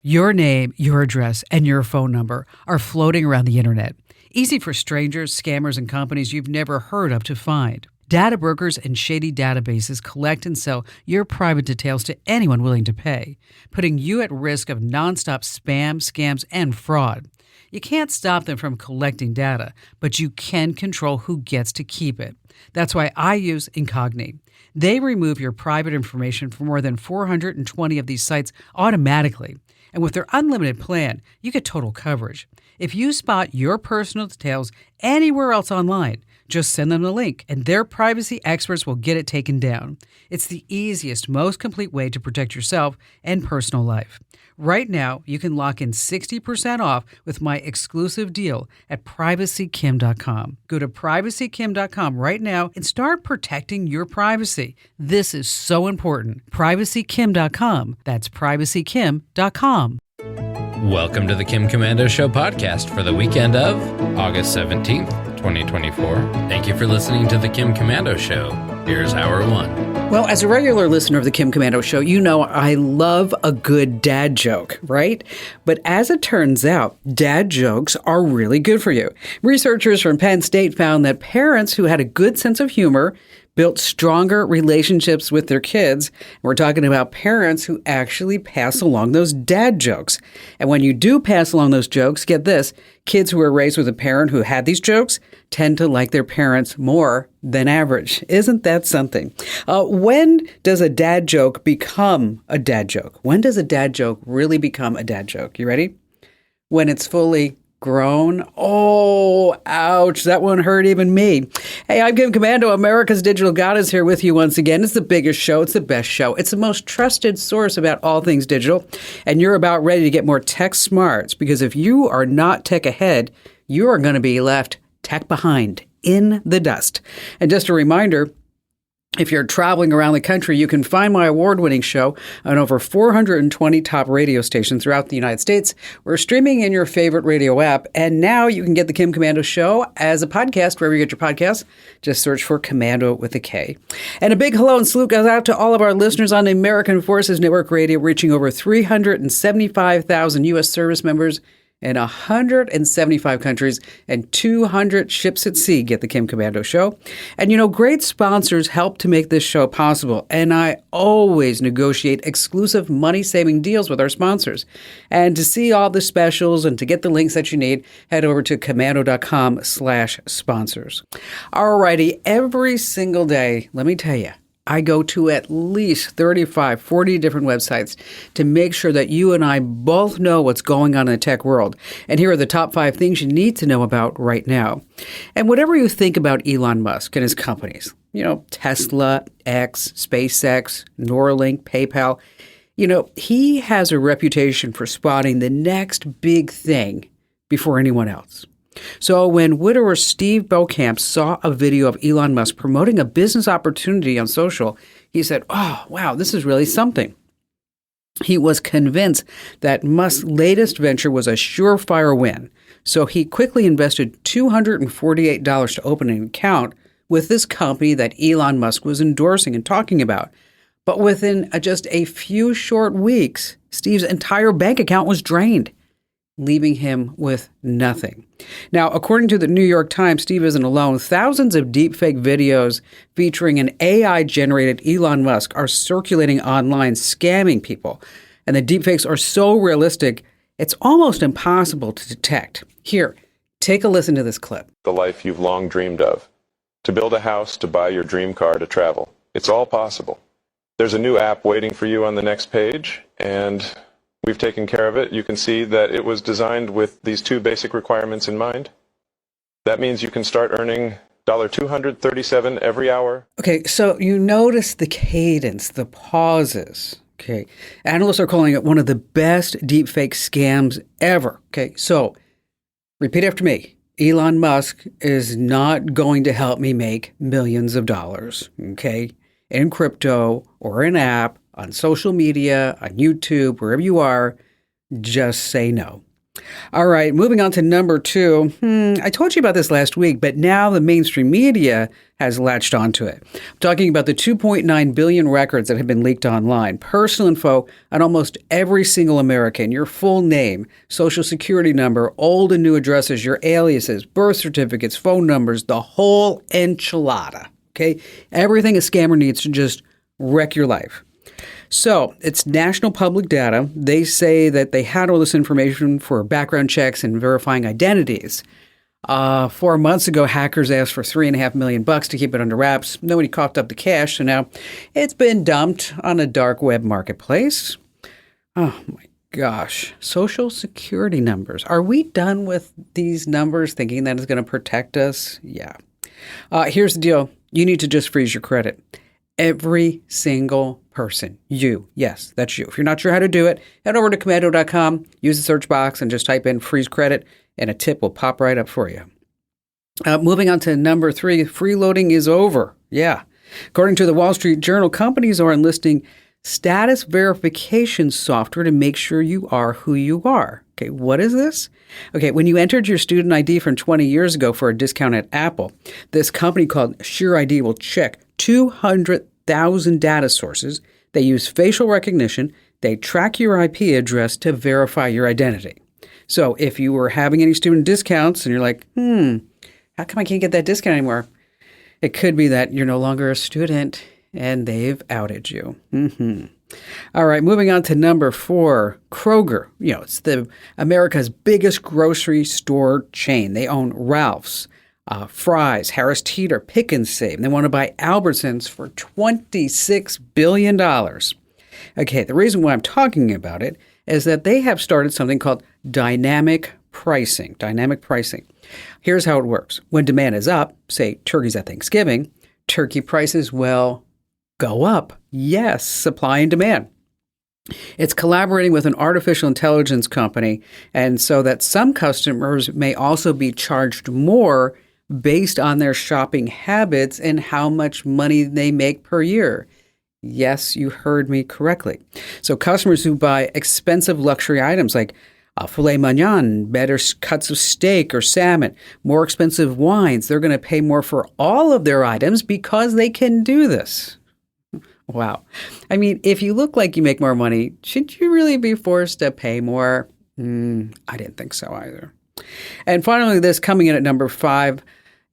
Your name, your address, and your phone number are floating around the internet. Easy for strangers, scammers, and companies you've never heard of to find. Data brokers and shady databases collect and sell your private details to anyone willing to pay, putting you at risk of nonstop spam, scams, and fraud. You can't stop them from collecting data, but you can control who gets to keep it. That's why I use Incogni. They remove your private information from more than 420 of these sites automatically. And with their unlimited plan, you get total coverage. If you spot your personal details anywhere else online, just send them the link, and their privacy experts will get it taken down. It's the easiest, most complete way to protect yourself and personal life. Right now, you can lock in 60% off with my exclusive deal at privacykim.com. Go to privacykim.com right now and start protecting your privacy. This is so important. Privacykim.com. That's privacykim.com. Welcome to the Kim Komando Show podcast for the weekend of August 17th, 2024. Thank you for listening to the Kim Komando Show. Here's hour one. Well, as a regular listener of the Kim Komando Show, you know I love a good dad joke, right? But as it turns out, dad jokes are really good for you. Researchers from Penn State found that parents who had a good sense of humor built stronger relationships with their kids. We're talking about parents who actually pass along those dad jokes. And when you do pass along those jokes, get this, kids who were raised with a parent who had these jokes tend to like their parents more than average. Isn't that something? When does a dad joke become a dad joke? When does a dad joke really become a dad joke? You ready? When it's fully grown. Oh, ouch. That one hurt even me. Hey, I'm Kim Komando, America's Digital Goddess, here with you once again. It's the biggest show. It's the best show. It's the most trusted source about all things digital. And you're about ready to get more tech smarts, because if you are not tech ahead, you are going to be left tech behind in the dust. And just a reminder, if you're traveling around the country, you can find my award-winning show on over 420 top radio stations throughout the United States. We're streaming in your favorite radio app, and now you can get the Kim Komando Show as a podcast wherever you get your podcasts. Just search for Komando with a K. And a big hello and salute goes out to all of our listeners on the American Forces Network Radio, reaching over 375,000 U.S. service members in 175 countries and 200 ships at sea get the Kim Komando Show. And you know, great sponsors help to make this show possible. And I always negotiate exclusive money-saving deals with our sponsors. And to see all the specials and to get the links that you need, head over to komando.com/sponsors. Alrighty, every single day, let me tell you, I go to at least 35, 40 different websites to make sure that you and I both know what's going on in the tech world. And here are the top 5 things you need to know about right now. And whatever you think about Elon Musk and his companies, you know, Tesla, X, SpaceX, Neuralink, PayPal, you know, he has a reputation for spotting the next big thing before anyone else. So when widower Steve Beauchamp saw a video of Elon Musk promoting a business opportunity on social, he said, "Oh, wow, this is really something." He was convinced that Musk's latest venture was a surefire win. So he quickly invested $248 to open an account with this company that Elon Musk was endorsing and talking about. But within just a few short weeks, Steve's entire bank account was drained, leaving him with nothing. Now, according to the New York Times, Steve isn't alone. Thousands of deepfake videos featuring an AI-generated Elon Musk are circulating online, scamming people. And the deepfakes are so realistic, it's almost impossible to detect. Here, take a listen to this clip. The life you've long dreamed of. To build a house, to buy your dream car, to travel. It's all possible. There's a new app waiting for you on the next page, and we've taken care of it. You can see that it was designed with these 2 basic requirements in mind. That means you can start earning $237 every hour. Okay, so you notice the cadence, the pauses. Okay, analysts are calling it one of the best deepfake scams ever. Okay, so repeat after me. Elon Musk is not going to help me make millions of dollars, okay, in crypto or an app, on social media, on YouTube, wherever you are. Just say no. All right, moving on to number 2. I told you about this last week, but now the mainstream media has latched onto it. I'm talking about the 2.9 billion records that have been leaked online. Personal info on almost every single American. Your full name, social security number, old and new addresses, your aliases, birth certificates, phone numbers, the whole enchilada. Okay? Everything a scammer needs to just wreck your life. So it's national public data. They say that they had all this information for background checks and verifying identities. 4 months ago, hackers asked for $3.5 million to keep it under wraps. Nobody coughed up the cash, so now it's been dumped on a dark web marketplace. Oh my gosh. Social security numbers. Are we done with these numbers thinking that it's going to protect us? Yeah. Here's the deal. You need to just freeze your credit. Every single person. You. Yes, that's you. If you're not sure how to do it, head over to commando.com, use the search box, and just type in freeze credit, and a tip will pop right up for you. Moving on to number 3, freeloading is over. Yeah. According to the Wall Street Journal, companies are enlisting status verification software to make sure you are who you are. Okay, what is this? Okay, when you entered your student ID from 20 years ago for a discount at Apple, this company called SureID will check 200,000 data sources. They use facial recognition. They track your IP address to verify your identity. So if you were having any student discounts and you're like, how come I can't get that discount anymore? It could be that you're no longer a student and they've outed you. All right, moving on to number 4, Kroger. It's America's biggest grocery store chain. They own Ralph's, Fry's, Harris Teeter, Pick and Save. They want to buy Albertsons for $26 billion. Okay, the reason why I'm talking about it is that they have started something called dynamic pricing. Dynamic pricing. Here's how it works. When demand is up, say turkeys at Thanksgiving, turkey prices will go up. Yes, supply and demand. It's collaborating with an artificial intelligence company, and so that some customers may also be charged more based on their shopping habits and how much money they make per year. Yes, you heard me correctly. So customers who buy expensive luxury items like filet mignon, better cuts of steak or salmon, more expensive wines, they're going to pay more for all of their items because they can do this. Wow. I mean, if you look like you make more money, should you really be forced to pay more? I didn't think so either. And finally, this coming in at number 5,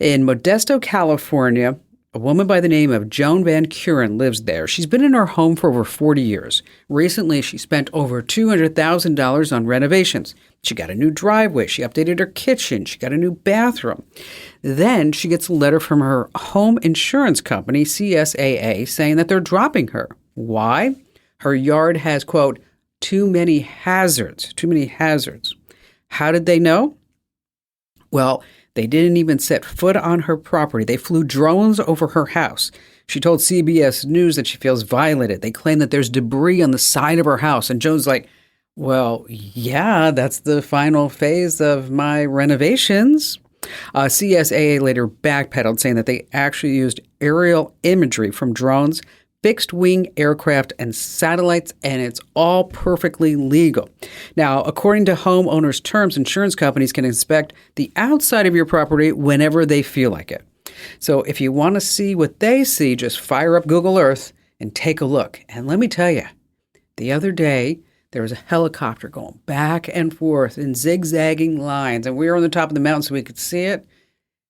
in Modesto, California, a woman by the name of Joan Van Kuren lives there. She's been in her home for over 40 years. Recently, she spent over $200,000 on renovations. She got a new driveway. She updated her kitchen. She got a new bathroom. Then she gets a letter from her home insurance company, CSAA, saying that they're dropping her. Why? Her yard has, quote, too many hazards. Too many hazards. How did they know? Well, they didn't even set foot on her property. They flew drones over her house. She told CBS News that she feels violated. They claim that there's debris on the side of her house. And Joan's like, well, yeah, that's the final phase of my renovations. CSAA later backpedaled, saying that they actually used aerial imagery from drones, fixed-wing aircraft, and satellites, and it's all perfectly legal. Now, according to homeowners' terms, insurance companies can inspect the outside of your property whenever they feel like it. So if you want to see what they see, just fire up Google Earth and take a look. And let me tell you, the other day, there was a helicopter going back and forth in zigzagging lines, and we were on the top of the mountain so we could see it.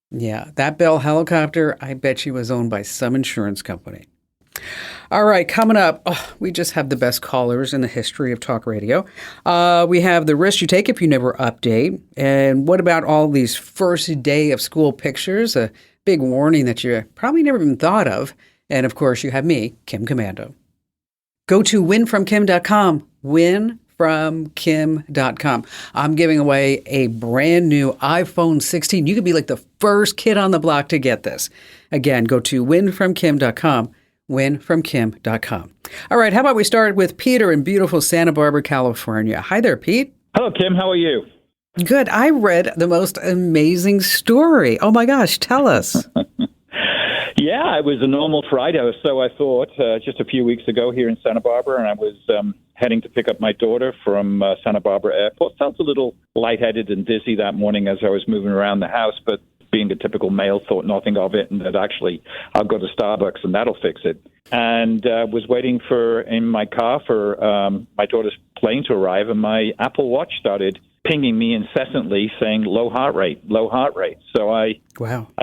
Yeah, that Bell helicopter, I bet she was owned by some insurance company. All right, coming up, we just have the best callers in the history of talk radio. We have the risk you take if you never update. And what about all these first day of school pictures? A big warning that you probably never even thought of. And of course, you have me, Kim Commando. Go to winfromkim.com, winfromkim.com. I'm giving away a brand new iPhone 16. You could be like the first kid on the block to get this. Again, go to winfromkim.com. winfromkim.com. All right, how about we start with Peter in beautiful Santa Barbara, California. Hi there, Pete. Hello, Kim. How are you? Good. I read the most amazing story. Oh my gosh, tell us. Yeah, it was a normal Friday, or so I thought, just a few weeks ago here in Santa Barbara, and I was heading to pick up my daughter from Santa Barbara Airport. Felt a little lightheaded and dizzy that morning as I was moving around the house, but being a typical male, thought nothing of it, and that actually I'll go to Starbucks and that'll fix it. And was waiting in my car for my daughter's plane to arrive, and my Apple Watch started pinging me incessantly saying low heart rate, low heart rate. So I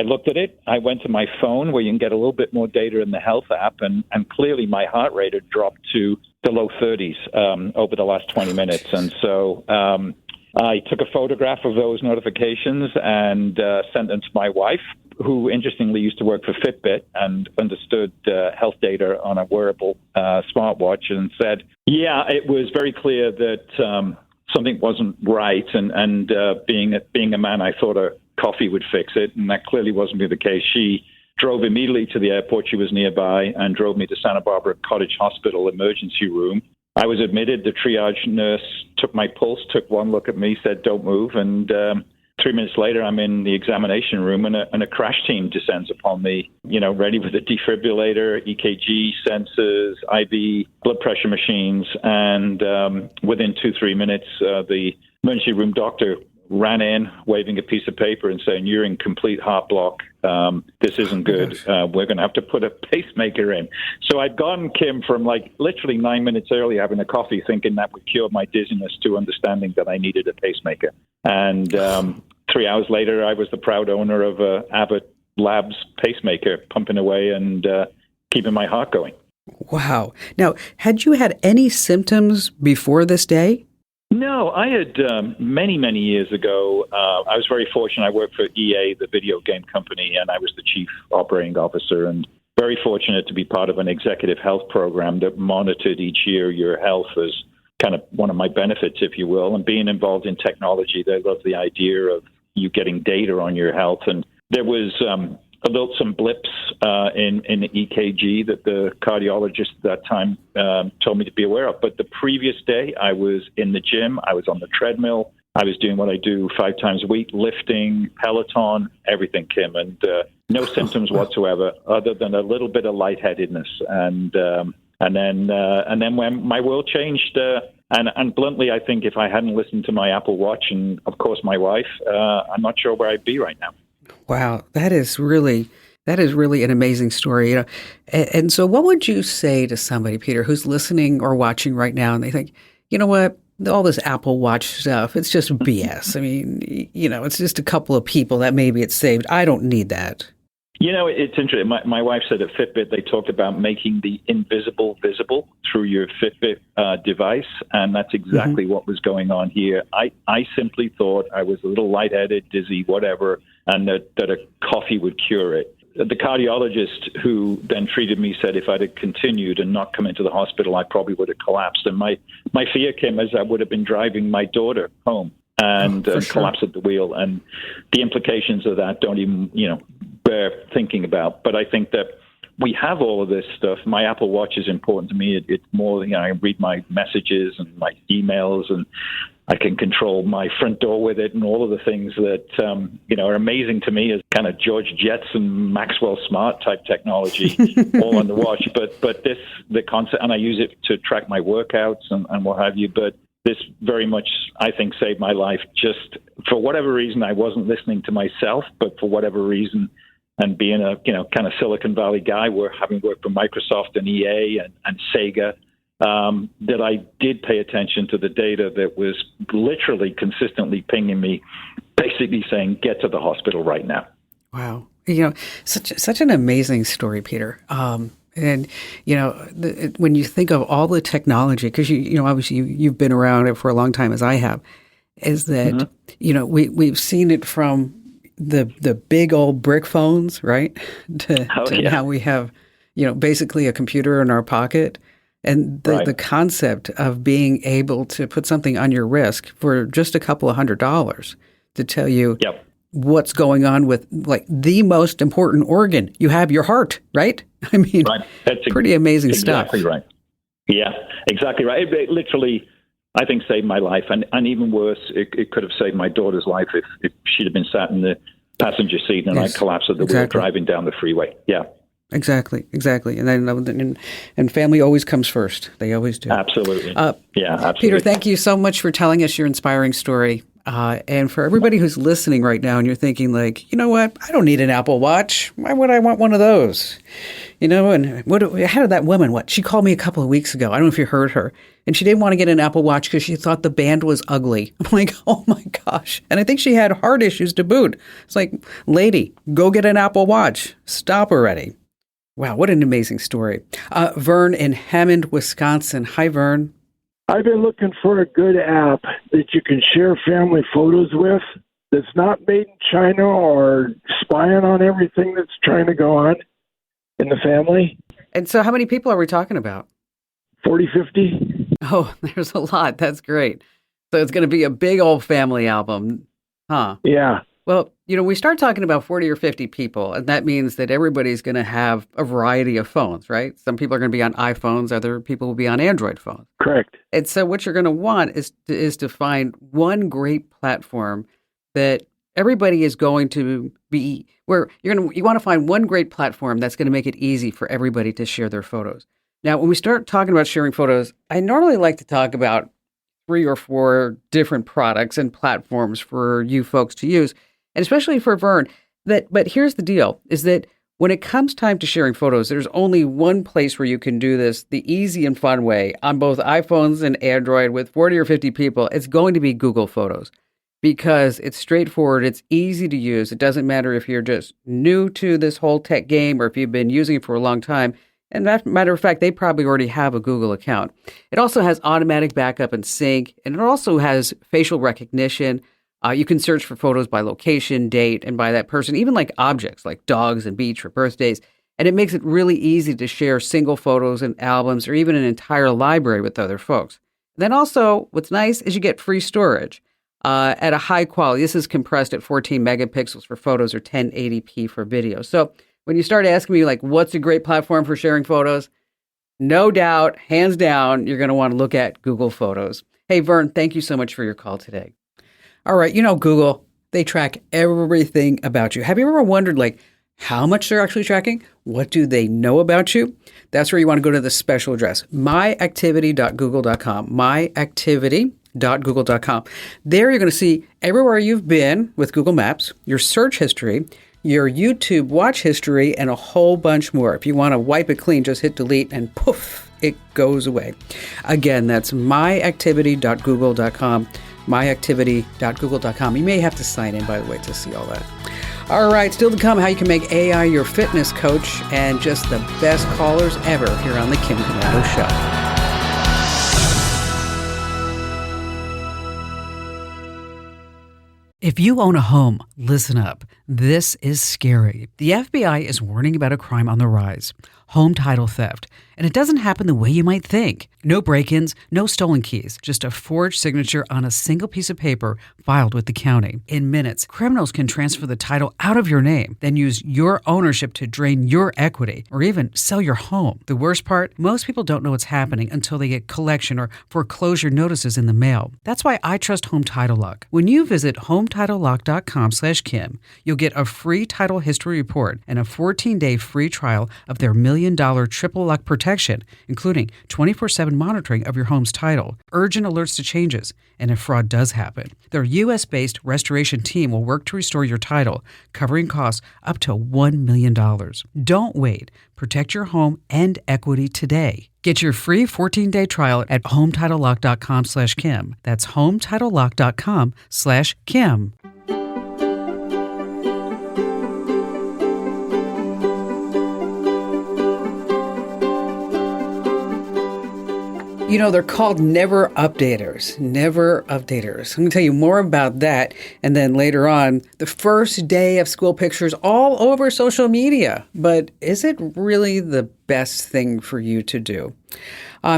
looked at it. I went to my phone where you can get a little bit more data in the health app, and clearly my heart rate had dropped to the low 30s over the last 20 minutes. And so I took a photograph of those notifications and sent them to my wife, who interestingly used to work for Fitbit and understood health data on a wearable smartwatch, and said, yeah, it was very clear that something wasn't right, and being a man, I thought a coffee would fix it, and that clearly wasn't the case. She drove immediately to the airport. She was nearby and drove me to Santa Barbara Cottage Hospital emergency room. I was admitted. The triage nurse took my pulse, took one look at me, said, don't move, and 3 minutes later, I'm in the examination room, and a crash team descends upon me, ready with a defibrillator, EKG sensors, IV blood pressure machines. And within 2-3 minutes, the emergency room doctor ran in, waving a piece of paper and saying, you're in complete heart block. This isn't good. We're going to have to put a pacemaker in. So I'd gone, Kim, from literally 9 minutes earlier having a coffee thinking that would cure my dizziness to understanding that I needed a pacemaker. And 3 hours later, I was the proud owner of Abbott Labs pacemaker, pumping away and keeping my heart going. Wow. Now, had you had any symptoms before this day? No, I had many, many years ago. I was very fortunate. I worked for EA, the video game company, and I was the chief operating officer, and very fortunate to be part of an executive health program that monitored each year your health as kind of one of my benefits, if you will. And being involved in technology, they love the idea of you getting data on your health. And there was some blips in the EKG that the cardiologist at that time told me to be aware of. But the previous day, I was in the gym. I was on the treadmill. I was doing what I do 5 times a week, lifting, Peloton, everything, Kim, and no symptoms whatsoever other than a little bit of lightheadedness. And then when my world changed, and bluntly, I think if I hadn't listened to my Apple Watch and, of course, my wife, I'm not sure where I'd be right now. Wow, that is really an amazing story. And so what would you say to somebody, Peter, who's listening or watching right now, and they think, you know what, all this Apple Watch stuff, it's just BS. I mean, it's just a couple of people that maybe it's saved. I don't need that. It's interesting. My wife said at Fitbit, they talked about making the invisible visible through your Fitbit device, and that's exactly what was going on here. I simply thought I was a little lightheaded, dizzy, whatever, and that a coffee would cure it. The cardiologist who then treated me said if I'd have continued and not come into the hospital, I probably would have collapsed. And my fear, Kim, is I would have been driving my daughter home and collapse at the wheel. And the implications of that don't even, bear thinking about. But I think that we have all of this stuff. My Apple Watch is important to me. It's more, I read my messages and my emails, and I can control my front door with it, and all of the things that, are amazing to me as kind of George Jetson, Maxwell Smart type technology all on the watch. But the concept, and I use it to track my workouts and what have you. But this very much, I think, saved my life. Just for whatever reason, I wasn't listening to myself, but for whatever reason, and being a, kind of Silicon Valley guy, having worked for Microsoft and EA and Sega, that I did pay attention to the data that was literally consistently pinging me, basically saying, get to the hospital right now. Wow. Such an amazing story, Peter. And, when you think of all the technology, because, obviously you've been around it for a long time as I have, is that, we've seen it from the big old brick phones, right? To now we have, basically a computer in our pocket. And the concept of being able to put something on your wrist for just a couple of $100 to tell you what's going on with the most important organ. You have your heart, right? I mean, that's pretty amazing stuff. Exactly right. Yeah, exactly right. It literally, I think, saved my life. And even worse, it could have saved my daughter's life if she'd have been sat in the passenger seat and I collapsed at the wheel driving down the freeway. Yeah. Exactly. And and family always comes first. They always do. Absolutely. Absolutely. Peter, thank you so much for telling us your inspiring story. And for everybody who's listening right now and you're thinking like, you know what? I don't need an Apple Watch. Why would I want one of those? And how did that woman, she called me a couple of weeks ago. I don't know if you heard her. And she didn't want to get an Apple Watch because she thought the band was ugly. I'm like, oh my gosh. And I think she had heart issues to boot. It's like, lady, go get an Apple Watch. Stop already. Wow, what an amazing story. Vern in Hammond, Wisconsin. Hi, Vern. I've been looking for a good app that you can share family photos with that's not made in China or spying on everything that's trying to go on in the family. And so how many people are we talking about? 40, 50. Oh, there's a lot. That's great. So it's going to be a big old family album, huh? Yeah. Well, we start talking about 40 or 50 people, and that means that everybody's going to have a variety of phones, right? Some people are going to be on iPhones, other people will be on Android phones. Correct. And so what you're going to want is to find one great platform that everybody is going to be, where you want to find one great platform that's going to make it easy for everybody to share their photos. Now, when we start talking about sharing photos, I normally like to talk about 3 or 4 different products and platforms for you folks to use. And especially for Vern, but here's the deal, is that when it comes time to sharing photos, there's only one place where you can do this the easy and fun way on both iPhones and Android with 40 or 50 people. It's going to be Google Photos because it's straightforward. It's easy to use. It doesn't matter if you're just new to this whole tech game or if you've been using it for a long time. And as a matter of fact, they probably already have a Google account. It also has automatic backup and sync, and it also has facial recognition. You can search for photos by location, date, and by that person, even like objects like dogs and beach or birthdays. And it makes it really easy to share single photos and albums or even an entire library with other folks. Then also, what's nice is you get free storage at a high quality. This is compressed at 14 megapixels for photos or 1080p for video. So when you start asking me like, what's a great platform for sharing photos? No doubt, hands down, you're going to want to look at Google Photos. Hey, Vern, thank you so much for your call today. All right, Google, they track everything about you. Have you ever wondered, how much they're actually tracking? What do they know about you? That's where you want to go to the special address, myactivity.google.com, myactivity.google.com. There you're going to see everywhere you've been with Google Maps, your search history, your YouTube watch history, and a whole bunch more. If you want to wipe it clean, just hit delete and poof, it goes away. Again, that's myactivity.google.com. myactivity.google.com. You may have to sign in, by the way, to see all that. All right, still to come, how you can make AI your fitness coach and just the best callers ever here on the Kim Komando Show. If you own a home, listen up. This is scary. The FBI is warning about a crime on the rise, home title theft. And it doesn't happen the way you might think. No break-ins, no stolen keys, just a forged signature on a single piece of paper filed with the county. In minutes, criminals can transfer the title out of your name, then use your ownership to drain your equity or even sell your home. The worst part, most people don't know what's happening until they get collection or foreclosure notices in the mail. That's why I trust Home Title Lock. When you visit HometitleLock.com/Kim, you'll get a free title history report and a 14-day free trial of their $1 million triple lock protection, including 24/7 monitoring of your home's title, urgent alerts to changes, and if fraud does happen. Their U.S.-based restoration team will work to restore your title, covering costs up to $1 million. Don't wait. Protect your home and equity today. Get your free 14-day trial at HometitleLock.com/Kim. That's HometitleLock.com/Kim. They're called never updaters. Never updaters. I'm going to tell you more about that. And then later on, the first day of school pictures all over social media. But is it really the best thing for you to do?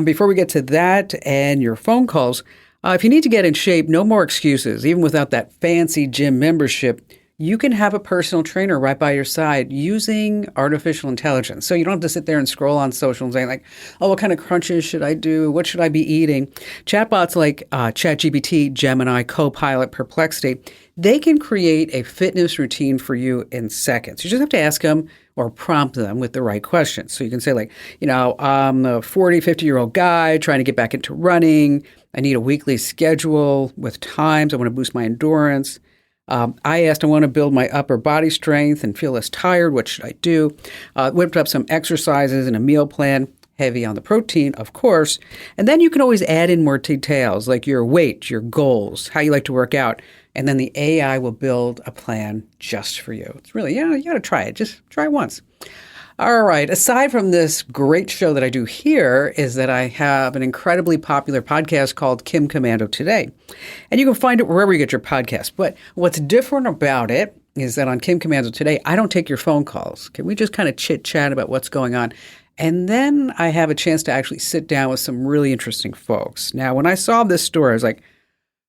Before we get to that and your phone calls, if you need to get in shape, no more excuses. Even without that fancy gym membership, you can have a personal trainer right by your side using artificial intelligence. So you don't have to sit there and scroll on social and say like, oh, what kind of crunches should I do? What should I be eating? Chatbots like ChatGPT, Gemini, Copilot, Perplexity, they can create a fitness routine for you in seconds. You just have to ask them or prompt them with the right questions. So you can say like, I'm a 40, 50-year-old guy trying to get back into running. I need a weekly schedule with times. I want to boost my endurance. I asked, I want to build my upper body strength and feel less tired. What should I do? Whipped up some exercises and a meal plan, heavy on the protein, of course. And then you can always add in more details like your weight, your goals, how you like to work out. And then the AI will build a plan just for you. It's really, you got to try it. Just try it once. All right. Aside from this great show that I do here is that I have an incredibly popular podcast called Kim Commando Today. And you can find it wherever you get your podcast. But what's different about it is that on Kim Commando Today, I don't take your phone calls. Okay, we just kind of chit chat about what's going on. And then I have a chance to actually sit down with some really interesting folks. Now, when I saw this story, I was like,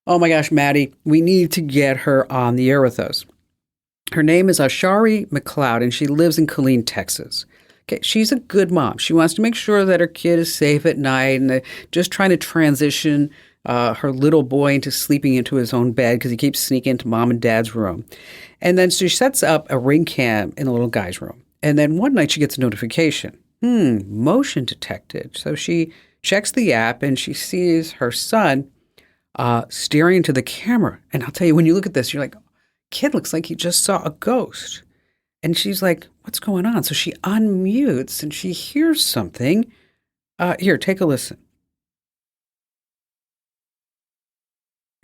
oh my gosh, Maddie, we need to get her on the air with us. Her name is Ashari McLeod, and she lives in Killeen, Texas. Okay, she's a good mom. She wants to make sure that her kid is safe at night and just trying to transition her little boy into sleeping into his own bed because he keeps sneaking into mom and dad's room. And then she sets up a ring cam in the little guy's room. And then one night she gets a notification. Motion detected. So she checks the app and she sees her son staring into the camera. And I'll tell you, when you look at this, you're like, kid looks like he just saw a ghost. And she's like, what's going on? So she unmutes and she hears something. Here, take a listen.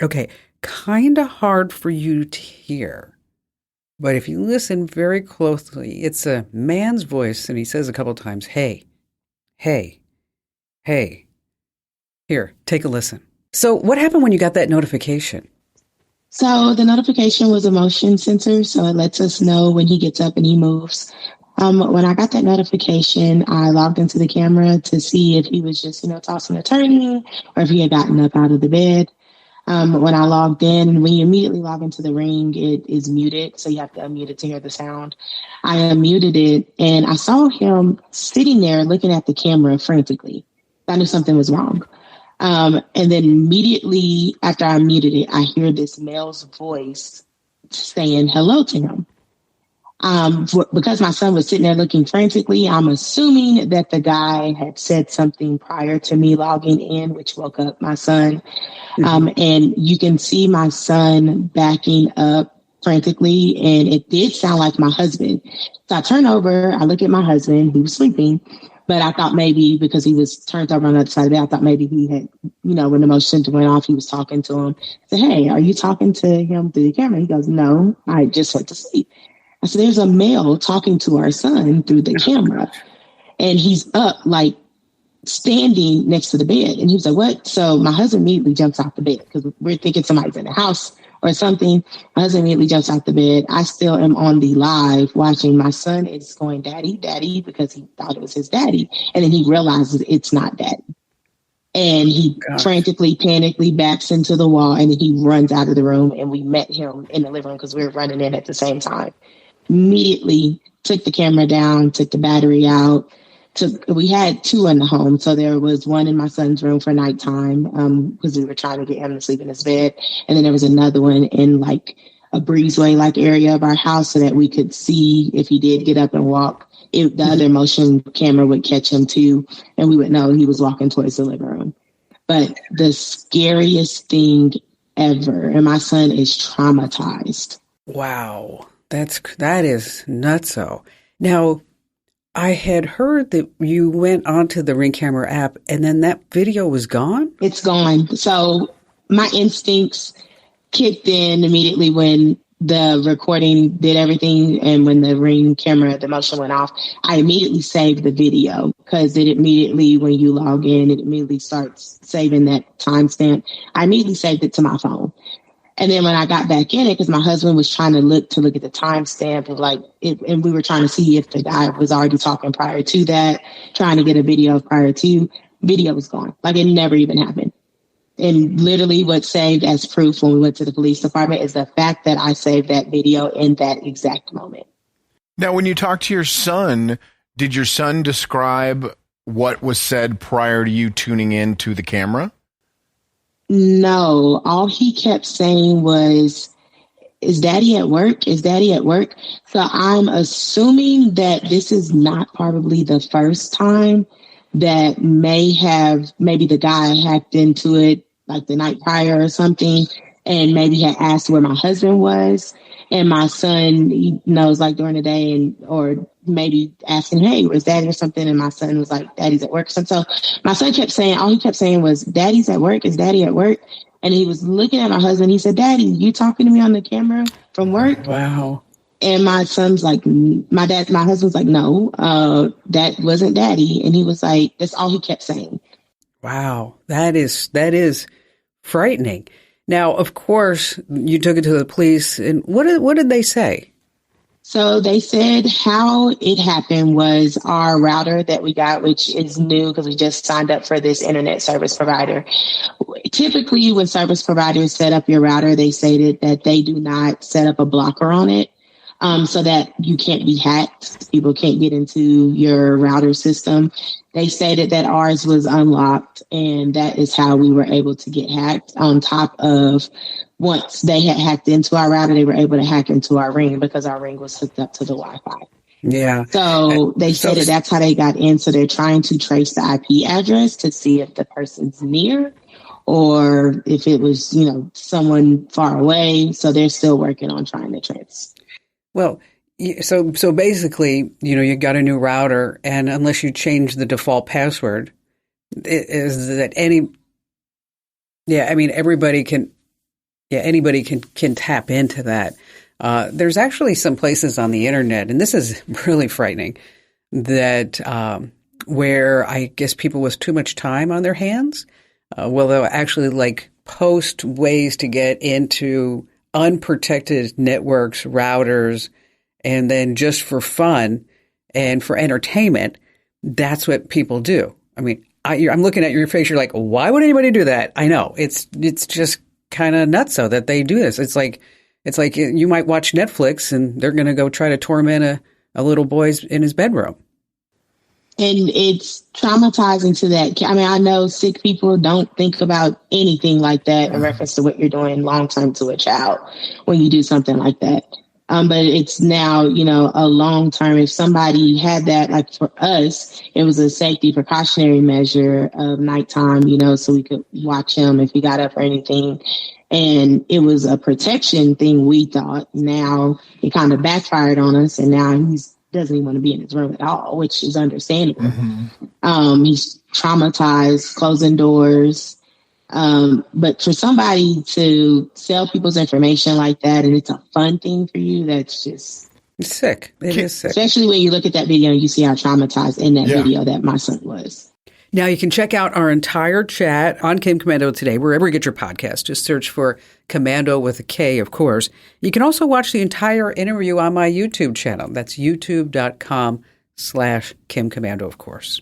Okay, kind of hard for you to hear. But if you listen very closely, it's a man's voice. And he says a couple of times, hey, hey, hey. Here, take a listen. So what happened when you got that notification? So the notification was a motion sensor, so it lets us know when he gets up and he moves. When I got that notification, I logged into the camera to see if he was just, tossing and turning or if he had gotten up out of the bed. When I logged in, when you immediately log into the ring, it is muted, so you have to unmute it to hear the sound. I unmuted it, and I saw him sitting there looking at the camera frantically. I knew something was wrong. And then immediately after I muted it, I hear this male's voice saying hello to him. Because my son was sitting there looking frantically, I'm assuming that the guy had said something prior to me logging in, which woke up my son. And you can see my son backing up frantically, and it did sound like my husband. So I turn over, I look at my husband, he was sleeping. But I thought maybe because he was turned over on the other side of the bed, I thought maybe he had, when the motion went off, he was talking to him. I said, hey, are you talking to him through the camera? He goes, no, I just went to sleep. I said, there's a male talking to our son through the camera. And he's up, like, standing next to the bed. And he was like, what? So my husband immediately jumps out the bed because we're thinking somebody's in the house or something. My husband immediately jumps out the bed. I still am on the live watching. My son is going, daddy, daddy, because he thought it was his daddy. And then he realizes it's not daddy. And he frantically, panically backs into the wall, and then he runs out of the room. And we met him in the living room because we were running in at the same time. Immediately took the camera down, took the battery out. We had two in the home. So there was one in my son's room for nighttime because we were trying to get him to sleep in his bed. And then there was another one in like a breezeway like area of our house so that we could see if he did get up and walk. The other motion camera would catch him too. And we would know he was walking towards the living room. But the scariest thing ever, and my son is traumatized. Wow. That is nutso. Now, I had heard that you went onto the Ring Camera app and then that video was gone? It's gone. So my instincts kicked in immediately when the recording did everything and when the Ring Camera, the motion went off. I immediately saved the video because it immediately, when you log in, it immediately starts saving that timestamp. I immediately saved it to my phone. And then when I got back in it, because my husband was trying to look at the timestamp of and we were trying to see if the guy was already talking prior to that, trying to get a video prior to, video was gone. Like it never even happened. And literally what saved as proof when we went to the police department is the fact that I saved that video in that exact moment. Now, when you talk to your son, did your son describe what was said prior to you tuning in to the camera? No, all he kept saying was, is daddy at work? Is daddy at work? So I'm assuming that this is not probably the first time that maybe the guy hacked into it like the night prior or something, and maybe had asked where my husband was. And my son, he knows like during the day or maybe asking, hey, where's daddy or something? And my son was like, daddy's at work. So my son kept saying, all he kept saying was, daddy's at work. Is daddy at work? And he was looking at my husband. He said, daddy, you talking to me on the camera from work? Wow. And my son's like, my husband's like, no, that wasn't daddy. And he was like, that's all he kept saying. Wow. That is frightening. Now, of course, you took it to the police, and what did they say? So they said how it happened was our router that we got, which is new because we just signed up for this internet service provider. Typically, when service providers set up your router, they stated that they do not set up a blocker on it. So that you can't be hacked. People can't get into your router system. They stated that ours was unlocked, and that is how we were able to get hacked. On top of, once they had hacked into our router, they were able to hack into our Ring because our Ring was hooked up to the Wi-Fi. Yeah. So they said that's how they got in. So they're trying to trace the IP address to see if the person's near or if it was, someone far away. So they're still working on trying to trace. Well, so basically, you got a new router, and unless you change the default password, anybody can tap into that. There's actually some places on the internet, and this is really frightening, that where I guess people with too much time on their hands, they'll actually post ways to get into unprotected networks, routers, and then just for fun and for entertainment, that's what people do. I mean, I'm looking at your face. You're like, why would anybody do that? I know it's just kind of nuts, though, that they do this. It's like you might watch Netflix and they're going to go try to torment a little boy in his bedroom. And it's traumatizing to that. I mean, I know sick people don't think about anything like that in reference to what you're doing long term to a child when you do something like that. But it's now, a long term. If somebody had that, like for us, it was a safety precautionary measure of nighttime, so we could watch him if he got up or anything. And it was a protection thing, we thought. Now it kind of backfired on us, and now he's doesn't even want to be in his room at all, which is understandable. Mm-hmm. He's traumatized, closing doors. But for somebody to sell people's information like that, and it's a fun thing for you, that's just it's sick. It is sick. Especially when you look at that video and you see how traumatized in that video that my son was. Now, you can check out our entire chat on Kim Commando today, wherever you get your podcast. Just search for Commando with a K, of course. You can also watch the entire interview on my YouTube channel. That's youtube.com/Kim Commando, of course.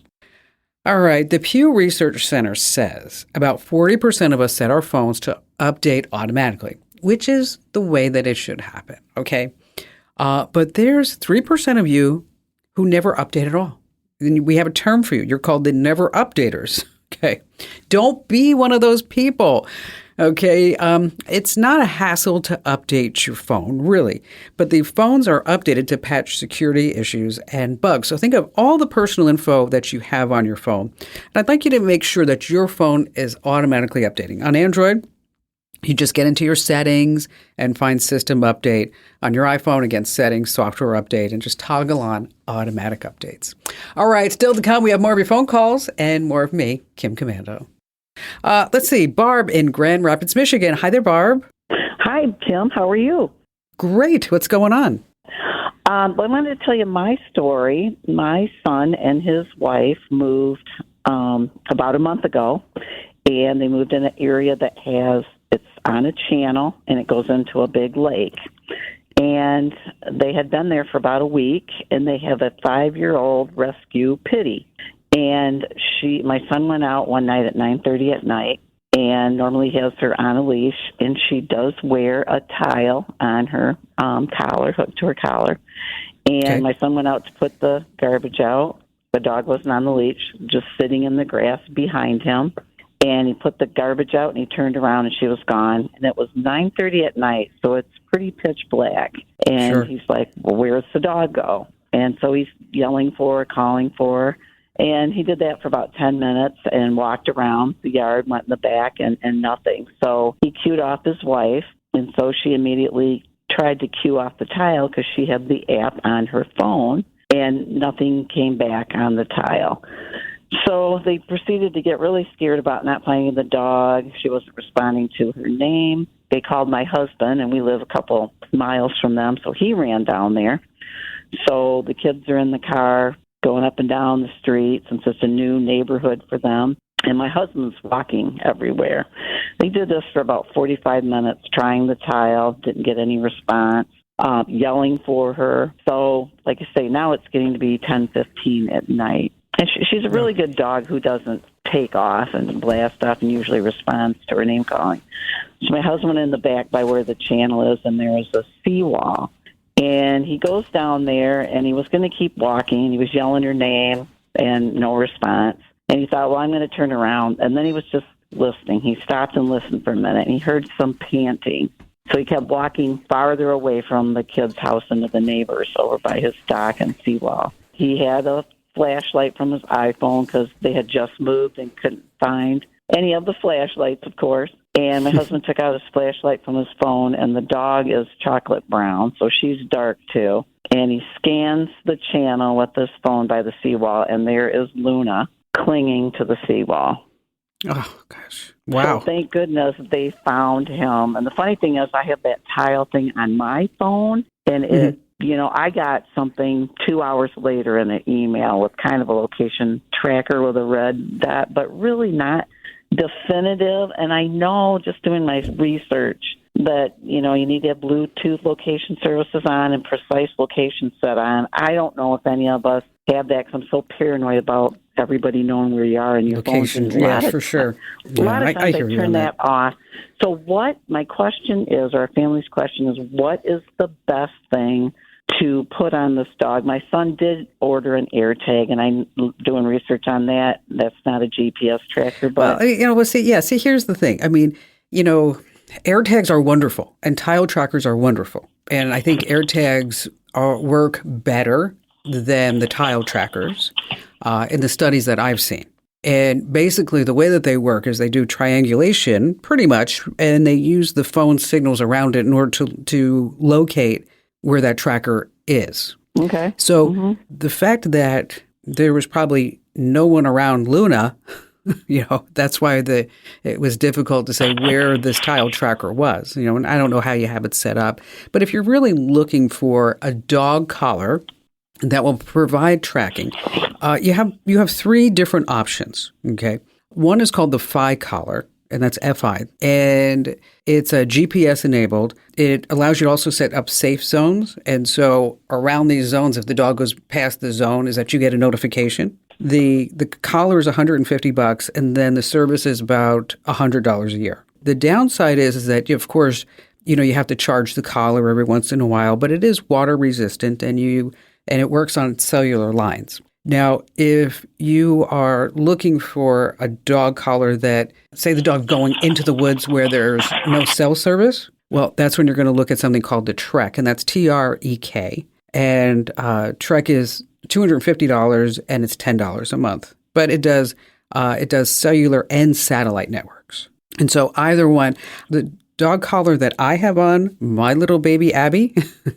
All right. The Pew Research Center says about 40% of us set our phones to update automatically, which is the way that it should happen. Okay. But there's 3% of you who never update at all. And we have a term for you. You're called the never updaters. Okay. Don't be one of those people. Okay. It's not a hassle to update your phone, really. But the phones are updated to patch security issues and bugs. So think of all the personal info that you have on your phone. And I'd like you to make sure that your phone is automatically updating. On Android, you just get into your settings and find system update. On your iPhone, again, settings, software update, and just toggle on automatic updates. All right, still to come, we have more of your phone calls and more of me, Kim Commando. Let's see, Barb in Grand Rapids, Michigan. Hi there, Barb. Hi, Kim. How are you? Great. What's going on? I wanted to tell you my story. My son and his wife moved about a month ago, and they moved in an area that it's on a channel, and it goes into a big lake. And they had been there for about a week, and they have a 5-year-old rescue pitty. And my son went out one night at 9:30 at night, and normally has her on a leash, and she does wear a tile on her collar, hooked to her collar. And my son went out to put the garbage out. The dog wasn't on the leash, just sitting in the grass behind him. And he put the garbage out, and he turned around, and she was gone. And it was 9:30 at night, so it's pretty pitch black. And he's like, well, where's the dog go? And so he's yelling for her, calling for her. And he did that for about 10 minutes and walked around the yard, went in the back, and nothing. So he cued off his wife, and so she immediately tried to cue off the tile because she had the app on her phone, and nothing came back on the tile. So they proceeded to get really scared about not finding the dog. She wasn't responding to her name. They called my husband, and we live a couple miles from them, so he ran down there. So the kids are in the car going up and down the street since it's a new neighborhood for them. And my husband's walking everywhere. They did this for about 45 minutes, trying the tile, didn't get any response, yelling for her. So, like I say, now it's getting to be 10:15 at night. And she's a really good dog who doesn't take off and blast off and usually responds to her name calling. So my husband went in the back by where the channel is, and there is a seawall. And he goes down there, and he was going to keep walking. He was yelling her name, and no response. And he thought, well, I'm going to turn around. And then he was just listening. He stopped and listened for a minute, and he heard some panting. So he kept walking farther away from the kid's house into the neighbors over by his dock and seawall. He had a flashlight from his iPhone because they had just moved and couldn't find any of the flashlights, of course. And my husband took out his flashlight from his phone, and the dog is chocolate brown, so she's dark too. And he scans the channel with his phone by the seawall, and there is Luna clinging to the seawall. Oh, gosh. Wow. So thank goodness they found him. And the funny thing is I have that tile thing on my phone, and it, I got something 2 hours later in an email with kind of a location tracker with a red dot, but really not definitive. And I know, just doing my research, that, you need to have Bluetooth location services on and precise location set on. I don't know if any of us have that because I'm so paranoid about everybody knowing where you are and your location. phone. Yeah, for sure. A lot of times I turn that off. So what my question is, or our family's question is, what is the best thing to put on this dog? My son did order an AirTag, and I'm doing research on that. That's not a GPS tracker, but see, here's the thing. I mean, AirTags are wonderful, and tile trackers are wonderful, and I think AirTags work better than the tile trackers in the studies that I've seen. And basically, the way that they work is they do triangulation, pretty much, and they use the phone signals around it in order to locate where that tracker is. Okay. So the fact that there was probably no one around Luna, that's why it was difficult to say where this tile tracker was. And I don't know how you have it set up. But if you're really looking for a dog collar that will provide tracking, you have three different options. Okay. One is called the Fi collar, and that's FI, and it's a GPS enabled. It allows you to also set up safe zones, and so around these zones, if the dog goes past the zone, is that you get a notification. The collar is $150, and then the service is about $100 a year. The downside is that of course you have to charge the collar every once in a while, but it is water resistant, and it works on cellular lines. Now, if you are looking for a dog collar that, say the dog going into the woods where there's no cell service, well, that's when you're going to look at something called the Trek, and that's TREK. And Trek is $250, and it's $10 a month. But it does cellular and satellite networks. And so either one, the dog collar that I have on, my little baby Abby,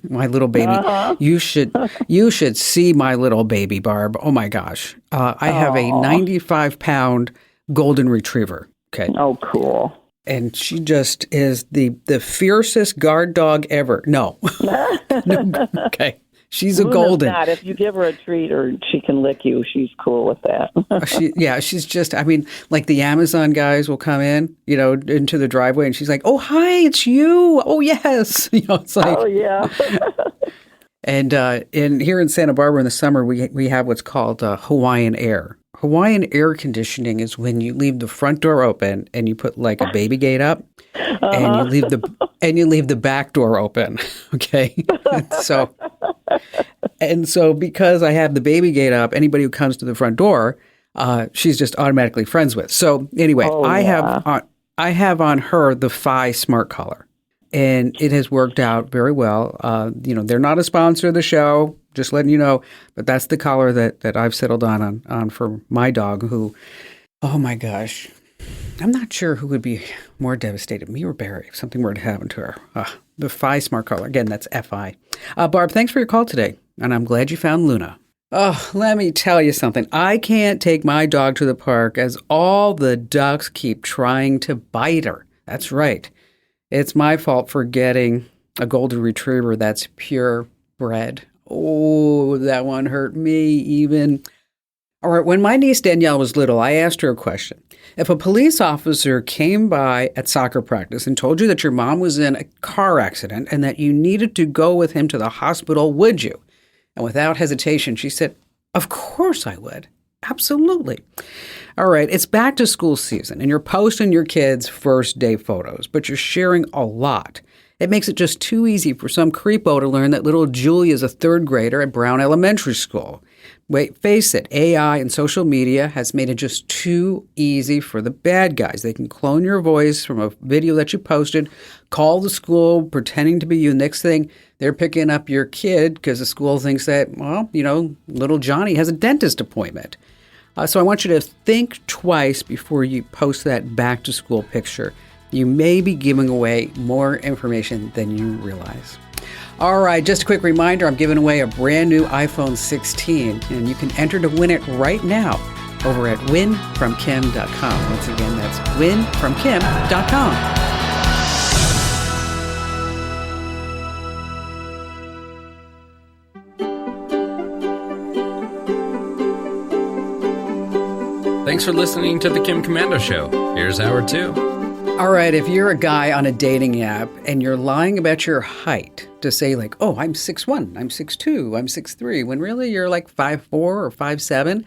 my little baby, you should see my little baby Barb. Oh my gosh. I have a 95-pound golden retriever. Okay. Oh, cool. And she just is the fiercest guard dog ever. No. No. Okay. She's a golden. Not. If you give her a treat or she can lick you, she's cool with that. She's just, like the Amazon guys will come in, into the driveway, and she's like, oh, hi, it's you. Oh, yes. It's like. Oh, yeah. And here in Santa Barbara in the summer, we have what's called Hawaiian Air. Hawaiian air conditioning is when you leave the front door open and you put like a baby gate up, and you leave the back door open. Okay, so because I have the baby gate up, anybody who comes to the front door, she's just automatically friends with. So anyway, I have on her the Phi Smart Collar, and it has worked out very well. They're not a sponsor of the show, just letting you know, but that's the collar that I've settled on for my dog, who, oh my gosh, I'm not sure who would be more devastated, me or Barry, if something were to happen to her. The Phi Smart Collar. Again, that's F-I. Barb, thanks for your call today, and I'm glad you found Luna. Oh, let me tell you something. I can't take my dog to the park as all the ducks keep trying to bite her. That's right. It's my fault for getting a golden retriever that's purebred. Oh, that one hurt me even. All right, when my niece Danielle was little, I asked her a question. If a police officer came by at soccer practice and told you that your mom was in a car accident and that you needed to go with him to the hospital, would you? And without hesitation, she said, of course I would. Absolutely. All right, it's back to school season, and you're posting your kids' first day photos, but you're sharing a lot. It makes it just too easy for some creepo to learn that little Julie is a third grader at Brown Elementary School. Wait, face it, AI and social media has made it just too easy for the bad guys. They can clone your voice from a video that you posted, call the school pretending to be you. Next thing, they're picking up your kid because the school thinks that, little Johnny has a dentist appointment. So I want you to think twice before you post that back to school picture. You may be giving away more information than you realize. All right, just a quick reminder, I'm giving away a brand new iPhone 16, and you can enter to win it right now over at winfromkim.com. Once again, that's winfromkim.com. Thanks for listening to The Kim Commando Show. Here's hour 2. All right, if you're a guy on a dating app and you're lying about your height to say like, oh, I'm 6'1", I'm 6'2", I'm 6'3", when really you're like 5'4" or 5'7",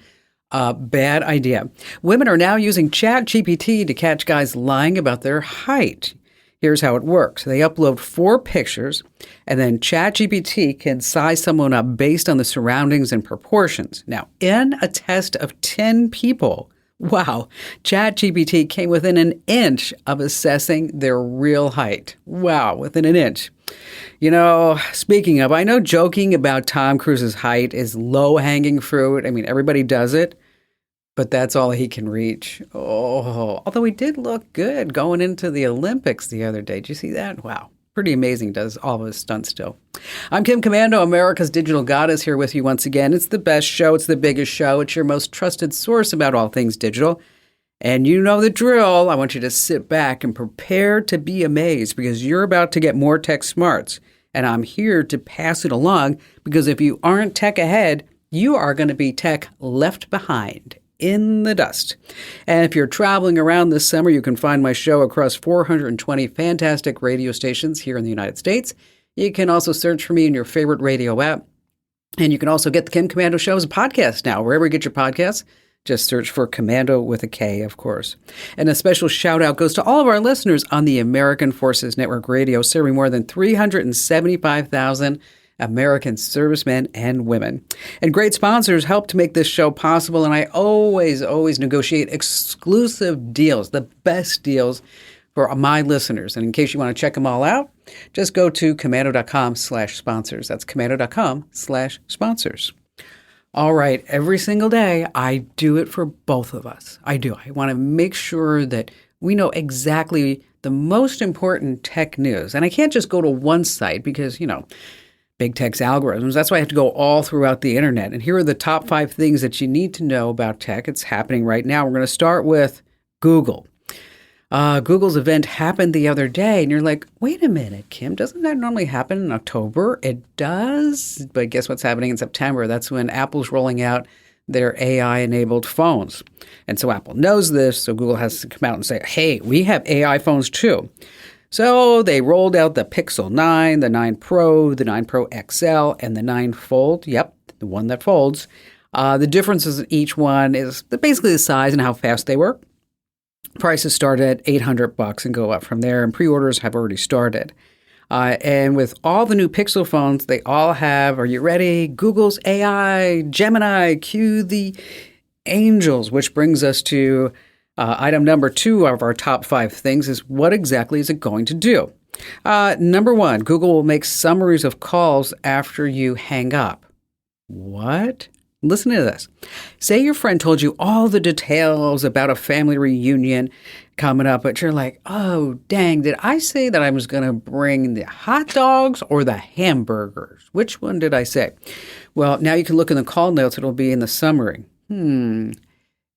bad idea. Women are now using ChatGPT to catch guys lying about their height. Here's how it works. They upload 4 pictures, and then ChatGPT can size someone up based on the surroundings and proportions. Now, in a test of 10 people, wow, ChatGPT came within an inch of assessing their real height. Wow, within an inch. Speaking of, I know joking about Tom Cruise's height is low-hanging fruit. I mean, everybody does it, but that's all he can reach. Oh, although he did look good going into the Olympics the other day. Did you see that? Wow. Pretty amazing, does all of his stunts still. I'm Kim Commando, America's digital goddess, here with you once again. It's the best show. It's the biggest show. It's your most trusted source about all things digital. And you know the drill. I want you to sit back and prepare to be amazed because you're about to get more tech smarts. And I'm here to pass it along because if you aren't tech ahead, you are going to be tech left behind in the dust. And if you're traveling around this summer, you can find my show across 420 fantastic radio stations here in the United States. You can also search for me in your favorite radio app. And you can also get the Kim Commando Show as a podcast now. Wherever you get your podcasts, just search for Commando with a K, of course. And a special shout out goes to all of our listeners on the American Forces Network Radio, serving more than 375,000 American servicemen and women. And great sponsors help to make this show possible, and I always negotiate exclusive deals, the best deals for my listeners. And in case you want to check them all out, just go to commando.com/sponsors. That's commando.com/sponsors. All right, every single day, I do it for both of us. I do. I want to make sure that we know exactly the most important tech news. And I can't just go to one site because, big tech's algorithms. That's why I have to go all throughout the internet. And here are the top 5 things that you need to know about tech. It's happening right now. We're going to start with Google. Google's event happened the other day, and you're like, wait a minute, Kim, doesn't that normally happen in October? It does, but guess what's happening in September? That's when Apple's rolling out their AI-enabled phones. And so Apple knows this, so Google has to come out and say, hey, we have AI phones too. So they rolled out the Pixel 9, the 9 Pro, the 9 Pro XL, and the 9 Fold. Yep, the one that folds. The differences in each one is basically the size and how fast they work. Prices start at $800 and go up from there, and pre-orders have already started. And with all the new Pixel phones, they all have, are you ready? Google's AI, Gemini, cue the angels, which brings us to item number 2 of our top 5 things is what exactly is it going to do? Number 1, Google will make summaries of calls after you hang up. What? Listen to this. Say your friend told you all the details about a family reunion coming up, but you're like, oh, dang, did I say that I was going to bring the hot dogs or the hamburgers? Which one did I say? Well, now you can look in the call notes. It'll be in the summary.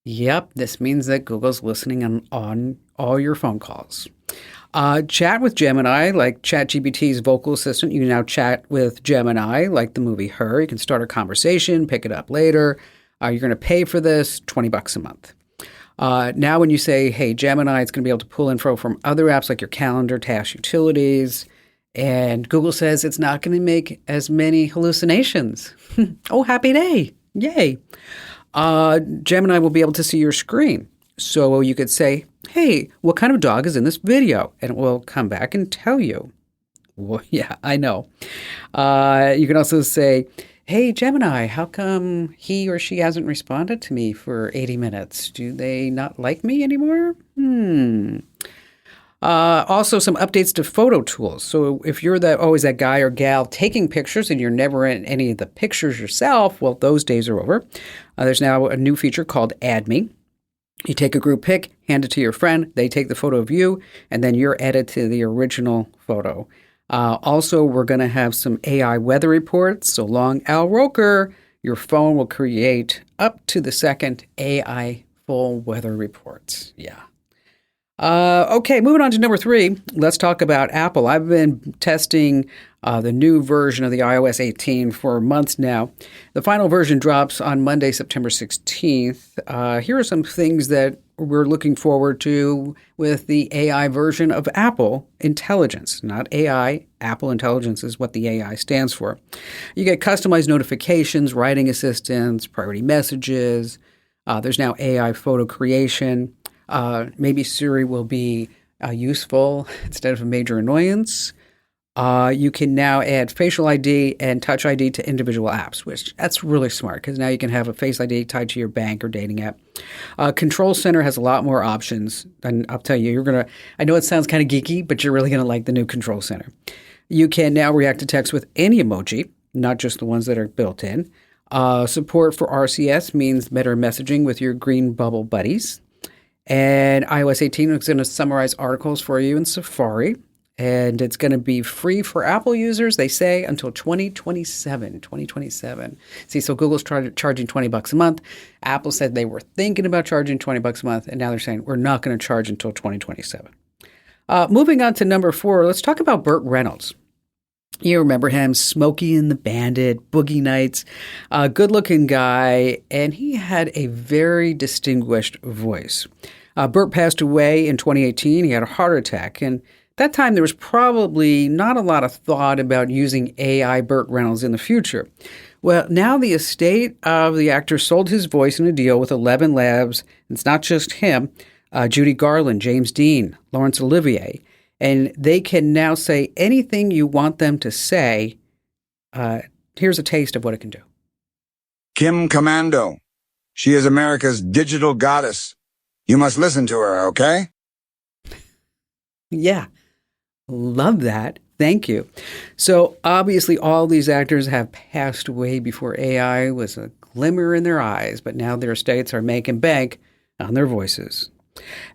Yep, this means that Google's listening on all your phone calls. Chat with Gemini, like ChatGPT's vocal assistant. You can now chat with Gemini, like the movie Her. You can start a conversation, pick it up later. You're going to pay for this, $20 a month. Now when you say, hey, Gemini, it's going to be able to pull info from other apps like your calendar, tasks, utilities. And Google says it's not going to make as many hallucinations. Oh, happy day. Yay. Gemini will be able to see your screen. So you could say, hey, what kind of dog is in this video? And it will come back and tell you. Well, yeah, I know. You can also say, hey, Gemini, how come he or she hasn't responded to me for 80 minutes? Do they not like me anymore? Also, some updates to photo tools. So if you're always that guy or gal taking pictures and you're never in any of the pictures yourself, well, those days are over. There's now a new feature called Add Me. You take a group pic, hand it to your friend, they take the photo of you, and then you're added to the original photo. Also, we're going to have some AI weather reports. So long, Al Roker, your phone will create up to the second AI full weather reports. Yeah. Okay, moving on to number 3. Let's talk about Apple. I've been testing the new version of the iOS 18 for months now. The final version drops on Monday, September 16th. Here are some things that we're looking forward to with the AI version of Apple Intelligence. Not AI, Apple Intelligence is what the AI stands for. You get customized notifications, writing assistants, priority messages. There's now AI photo creation. Maybe Siri will be useful instead of a major annoyance. You can now add facial ID and touch ID to individual apps, which that's really smart because now you can have a face ID tied to your bank or dating app. Control Center has a lot more options, and I'll tell you, I know it sounds kind of geeky, but you're really going to like the new Control Center. You can now react to text with any emoji, not just the ones that are built in. Support for RCS means better messaging with your green bubble buddies. And iOS 18 is going to summarize articles for you in Safari. And it's going to be free for Apple users, they say, until 2027. See, so Google's charging $20 a month. Apple said they were thinking about charging $20 a month, and now they're saying we're not going to charge until 2027. Moving on to number 4, let's talk about Burt Reynolds. You remember him, Smokey and the Bandit, Boogie Nights, a good-looking guy, and he had a very distinguished voice. Burt passed away in 2018. He had a heart attack, and that time there was probably not a lot of thought about using AI Burt Reynolds in the future. Well, now the estate of the actor sold his voice in a deal with 11 labs. It's not just him, Judy Garland, James Dean, Laurence Olivier, and they can now say anything you want them to say. Here's a taste of what it can do. Kim Commando. She is America's digital goddess. You must listen to her, okay? Yeah. Love that. Thank you. So obviously all these actors have passed away before AI was a glimmer in their eyes, but now their estates are making bank on their voices.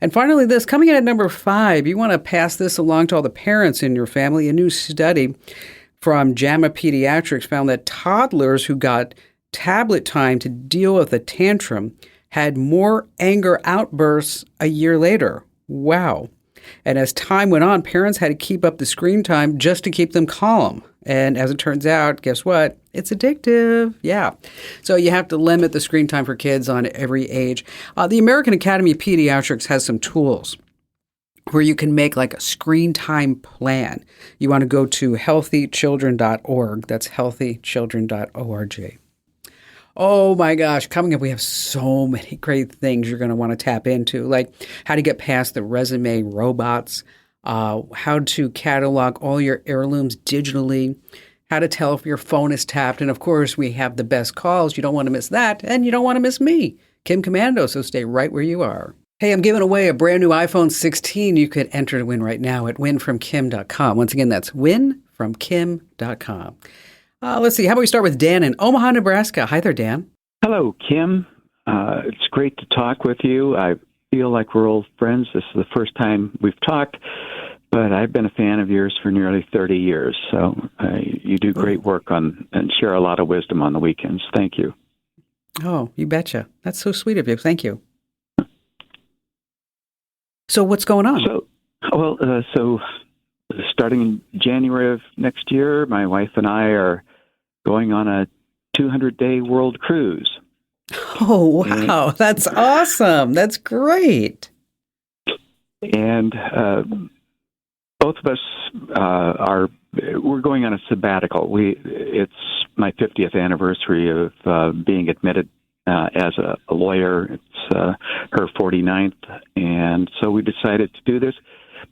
And finally, this coming in at number 5, you want to pass this along to all the parents in your family. A new study from JAMA Pediatrics found that toddlers who got tablet time to deal with a tantrum had more anger outbursts a year later. Wow. And as time went on, parents had to keep up the screen time just to keep them calm. And as it turns out, guess what? It's addictive. Yeah. So you have to limit the screen time for kids on every age. The American Academy of Pediatrics has some tools where you can make like a screen time plan. You want to go to healthychildren.org. That's healthychildren.org. Oh my gosh, coming up, we have so many great things you're going to want to tap into, like how to get past the resume robots, how to catalog all your heirlooms digitally, how to tell if your phone is tapped. And of course, we have the best calls. You don't want to miss that. And you don't want to miss me, Kim Commando. So stay right where you are. Hey, I'm giving away a brand new iPhone 16. You could enter to win right now at winfromkim.com. Once again, that's winfromkim.com. Let's see. How about we start with Dan in Omaha, Nebraska? Hi there, Dan. Hello, Kim. It's great to talk with you. I feel like we're old friends. This is the first time we've talked, but I've been a fan of yours for nearly 30 years. So you do great work on and share a lot of wisdom on the weekends. Thank you. Oh, you betcha. That's so sweet of you. Thank you. So what's going on? So starting in January of next year, my wife and I are going on a 200-day world cruise. Oh, wow. That's awesome. That's great. And both of us we're going on a sabbatical. It's my 50th anniversary of being admitted as a lawyer. It's her 49th, and so we decided to do this.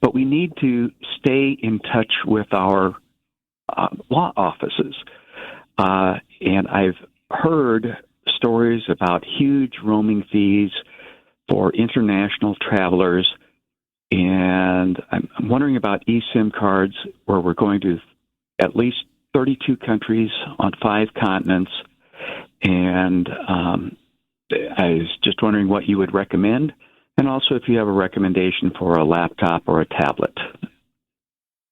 But we need to stay in touch with our law offices. And I've heard stories about huge roaming fees for international travelers. And I'm wondering about eSIM cards, where we're going to at least 32 countries on 5 continents. And I was just wondering what you would recommend, and also if you have a recommendation for a laptop or a tablet.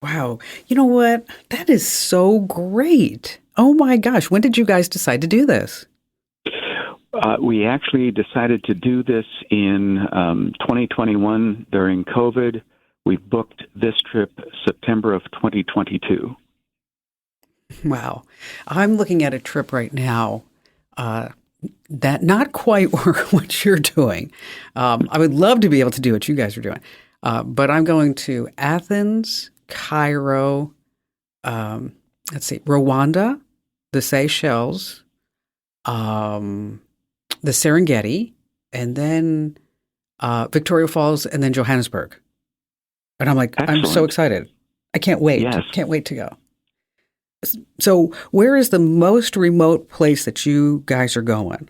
Wow. You know what? That is so great. Oh my gosh. When did you guys decide to do this? We actually decided to do this in 2021 during COVID. We booked this trip September of 2022. Wow. I'm looking at a trip right now that not quite work what you're doing. I would love to be able to do what you guys are doing. But I'm going to Athens, Cairo, Rwanda, the Seychelles, the Serengeti, and then Victoria Falls, and then Johannesburg. And I'm like, Excellent. I'm so excited. I can't wait. Yes. Can't wait to go. So where is the most remote place that you guys are going?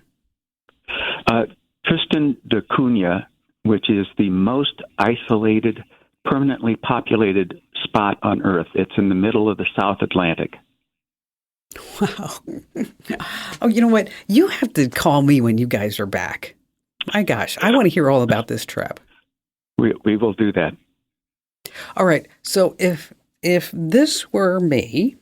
Tristan da Cunha, which is the most isolated, permanently populated spot on Earth. It's in the middle of the South Atlantic. Wow. Oh, you know what? You have to call me when you guys are back. My gosh, I want to hear all about this trip. We will do that. All right. So if this were me,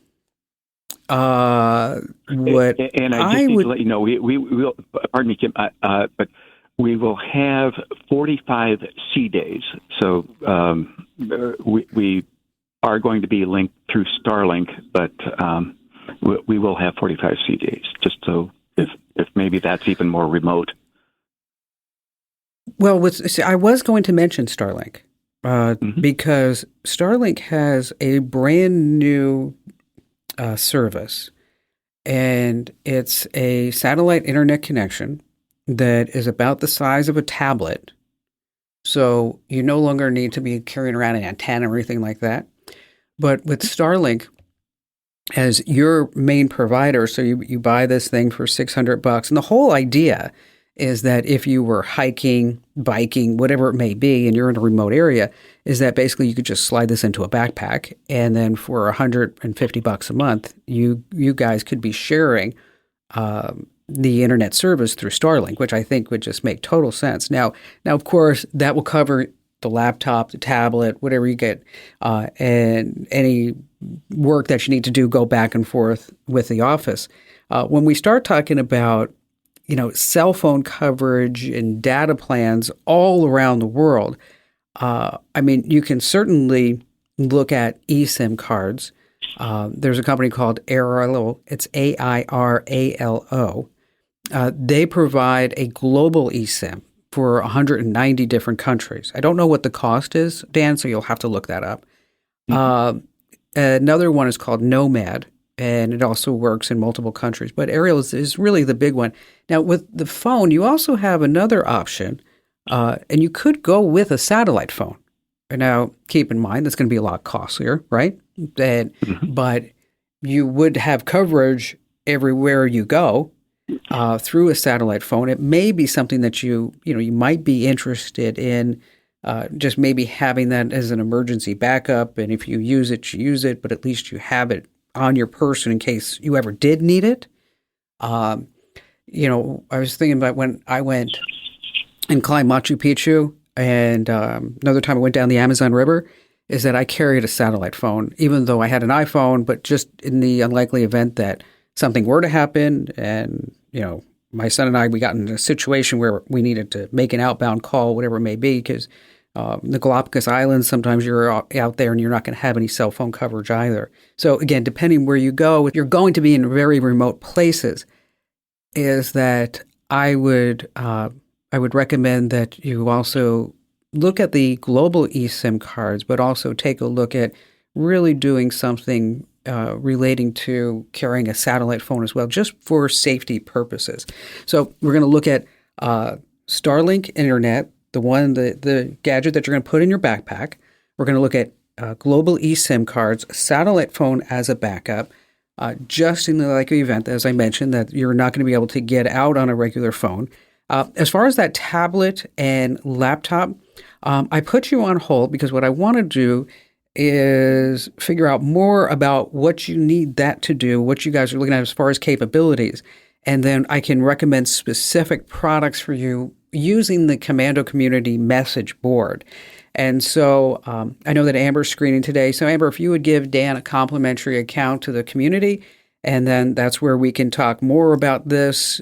what and I just need to let you know, we will, pardon me, Kim, but we will have 45 sea days. So we are going to be linked through Starlink, but we will have 45 sea days, just so if maybe that's even more remote. Well, I was going to mention Starlink because Starlink has a brand new service, and it's a satellite internet connection that is about the size of a tablet. So you no longer need to be carrying around an antenna or anything like that. But with Starlink as your main provider, so you buy this thing for $600, and the whole idea is that if you were hiking, biking, whatever it may be, and you're in a remote area, is that basically you could just slide this into a backpack, and then for $150 a month, you guys could be sharing the internet service through Starlink, which I think would just make total sense. Now, of course, that will cover the laptop, the tablet, whatever you get, and any work that you need to do, go back and forth with the office. When we start talking about cell phone coverage and data plans all around the world, you can certainly look at eSIM cards. There's a company called Airalo. It's AIRALO. They provide a global eSIM for 190 different countries. I don't know what the cost is, Dan, so you'll have to look that up. Another one is called Nomad. and it also works in multiple countries. But aerial is really the big one. Now, with the phone, you also have another option, and you could go with a satellite phone. Now, keep in mind, that's going to be a lot costlier, right? But you would have coverage everywhere you go through a satellite phone. It may be something that you might be interested in, just maybe having that as an emergency backup. And if you use it, you use it, but at least you have it on your person in case you ever did need it. I was thinking about when I went and climbed Machu Picchu, and another time I went down the Amazon River, is that I carried a satellite phone, even though I had an iPhone, but just in the unlikely event that something were to happen and, my son and I, we got in a situation where we needed to make an outbound call, whatever it may be, because the Galapagos Islands, sometimes you're out there and you're not going to have any cell phone coverage either. So again, depending where you go, if you're going to be in very remote places, is that I would recommend that you also look at the global eSIM cards, but also take a look at really doing something relating to carrying a satellite phone as well, just for safety purposes. So we're going to look at Starlink Internet, the gadget that you're going to put in your backpack. We're going to look at global eSIM cards, satellite phone as a backup, just in the likely event, as I mentioned, that you're not going to be able to get out on a regular phone. As far as that tablet and laptop, I put you on hold because what I want to do is figure out more about what you need that to do, what you guys are looking at as far as capabilities. And then I can recommend specific products for you using the Commando Community message board. And so I know that Amber's screening today. So Amber, if you would give Dan a complimentary account to the community, and then that's where we can talk more about this.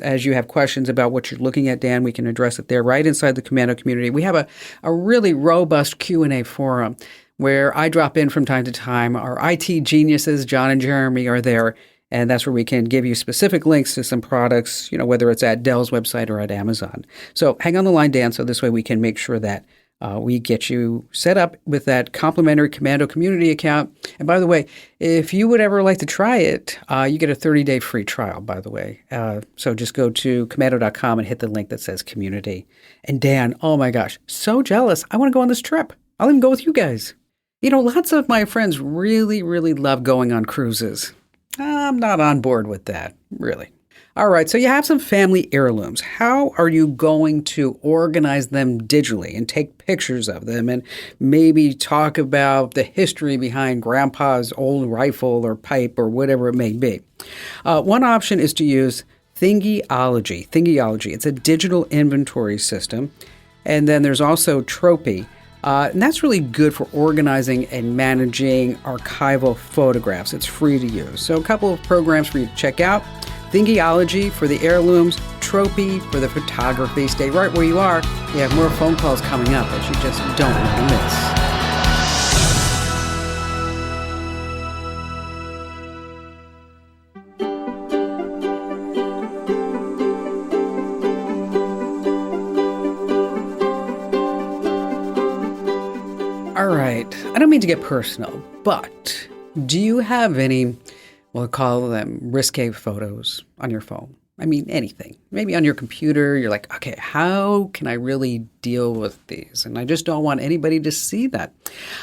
As you have questions about what you're looking at, Dan, we can address it there right inside the Commando Community. We have a really robust Q&A forum where I drop in from time to time. Our IT geniuses, John and Jeremy, are there. And that's where we can give you specific links to some products, whether it's at Dell's website or at Amazon. So hang on the line, Dan, so this way we can make sure that we get you set up with that complimentary Commando Community account. And by the way, if you would ever like to try it, you get a 30-day free trial, by the way. So just go to commando.com and hit the link that says community. And Dan, oh my gosh, so jealous. I want to go on this trip. I'll even go with you guys. Lots of my friends really, really love going on cruises. I'm not on board with that, really. All right, so you have some family heirlooms. How are you going to organize them digitally and take pictures of them and maybe talk about the history behind Grandpa's old rifle or pipe or whatever it may be? One option is to use Thingiology. It's a digital inventory system. And then there's also Tropy. And that's really good for organizing and managing archival photographs. It's free to use. So a couple of programs for you to check out. Thingiology for the heirlooms, Tropy for the photography. Stay right where you are. We have more phone calls coming up that you just don't want to miss. All right, I don't mean to get personal, but do you have any, we'll call them risque photos on your phone? I mean, anything. Maybe on your computer, you're like, okay, how can I really deal with these? And I just don't want anybody to see that.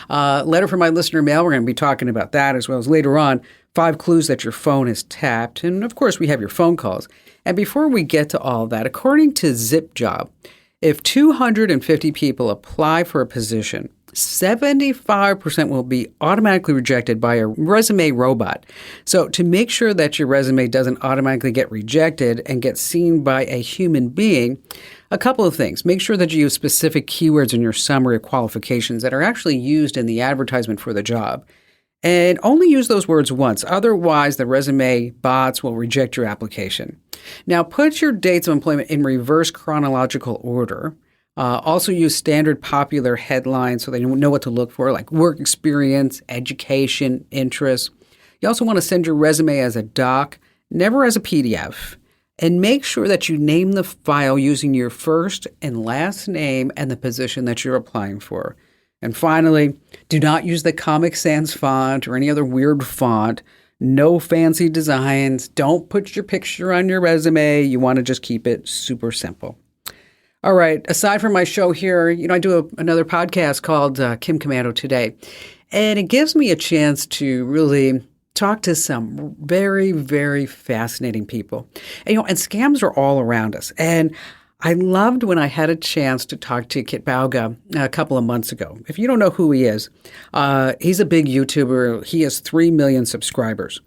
Letter from my listener mail, we're going to be talking about that as well as later on, 5 clues that your phone is tapped. And of course, we have your phone calls. And before we get to all that, according to ZipJob, if 250 people apply for a position, 75% will be automatically rejected by a resume robot. So to make sure that your resume doesn't automatically get rejected and get seen by a human being, a couple of things. Make sure that you use specific keywords in your summary of qualifications that are actually used in the advertisement for the job. And only use those words once. Otherwise, the resume bots will reject your application. Now, put your dates of employment in reverse chronological order. Also use standard popular headlines so they know what to look for, like work experience, education, interests. You also want to send your resume as a doc, never as a PDF. And make sure that you name the file using your first and last name and the position that you're applying for. And finally, do not use the Comic Sans font or any other weird font. No fancy designs. Don't put your picture on your resume. You want to just keep it super simple. All right. Aside from my show here, I do another podcast called Kim Commando Today. And it gives me a chance to really talk to some very, very fascinating people. And scams are all around us. And I loved when I had a chance to talk to Kit Bauga a couple of months ago. If you don't know who he is, he's a big YouTuber. He has 3 million subscribers.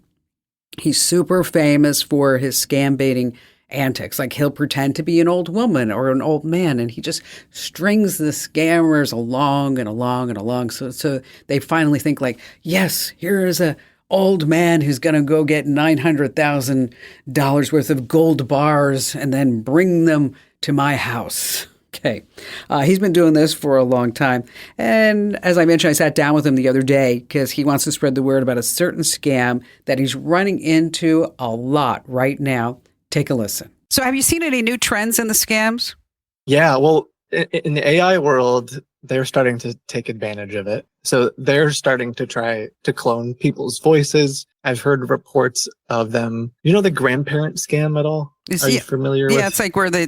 He's super famous for his scam baiting antics. Like he'll pretend to be an old woman or an old man, and he just strings the scammers along and along and along. So they finally think like, yes, here is a old man who's going to go get $900,000 worth of gold bars and then bring them to my house. Okay. He's been doing this for a long time. And as I mentioned, I sat down with him the other day because he wants to spread the word about a certain scam that he's running into a lot right now. Take a listen. So have you seen any new trends in the scams? Yeah, well, in the AI world, they're starting to take advantage of it. So they're starting to try to clone people's voices. I've heard reports of them. You know the grandparent scam at all? Are you familiar with? Yeah, it's like where the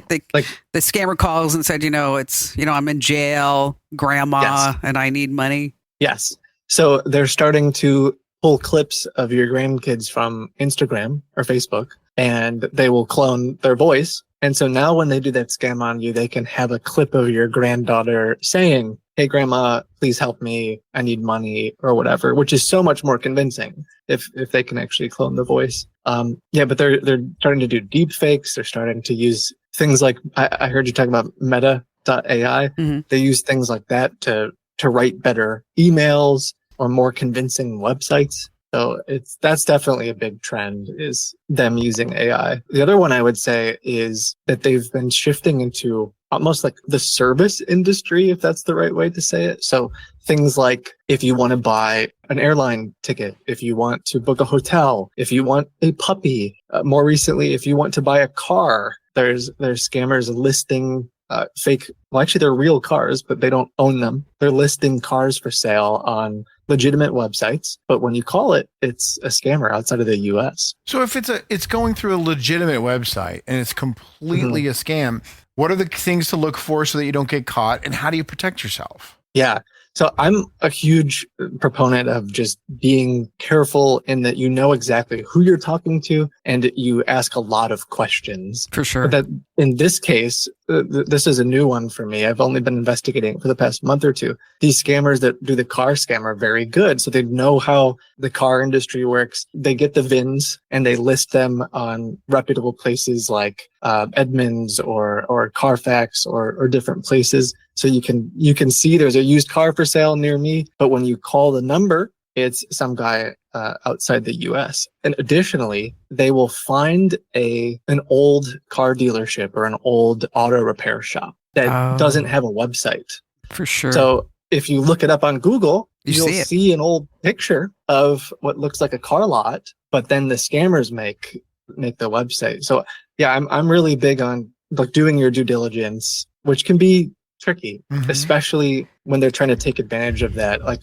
scammer calls and said, I'm in jail, grandma, Yes. and I need money. Yes. So they're starting to pull clips of your grandkids from Instagram or Facebook, and they will clone their voice. And so now when they do that scam on you, they can have a clip of your granddaughter saying, hey, grandma, please help me. I need money or whatever, which is so much more convincing if they can actually clone the voice. But they're starting to do deep fakes. They're starting to use things like, I heard you talking about meta.ai. Mm-hmm. They use things like that to write better emails or more convincing websites. So that's definitely a big trend, is them using AI. The other one I would say is that they've been shifting into almost like the service industry, if that's the right way to say it. So things like if you want to buy an airline ticket, if you want to book a hotel, if you want a puppy, more recently, if you want to buy a car, there's scammers listing fake, well, actually they're real cars, but they don't own them. They're listing cars for sale on legitimate websites, but when you call it, it's a scammer outside of the US. So if it's going through a legitimate website and it's completely a scam, what are the things to look for so that you don't get caught, and how do you protect yourself? Yeah. So I'm a huge proponent of just being careful in that you know exactly who you're talking to and you ask a lot of questions. For sure. But that in this case, this is a new one for me. I've only been investigating for the past month or two. These scammers that do the car scam are very good. So they know how the car industry works. They get the VINs and they list them on reputable places like Edmunds or Carfax or different places. So you can see there's a used car for sale near me, but when you call the number, it's some guy outside the US. And additionally, they will find an old car dealership or an old auto repair shop that doesn't have a website. For sure. So if you look it up on Google, you'll see an old picture of what looks like a car lot, but then the scammers make the website. So yeah, I'm really big on like doing your due diligence, which can be tricky, especially when they're trying to take advantage of that. Like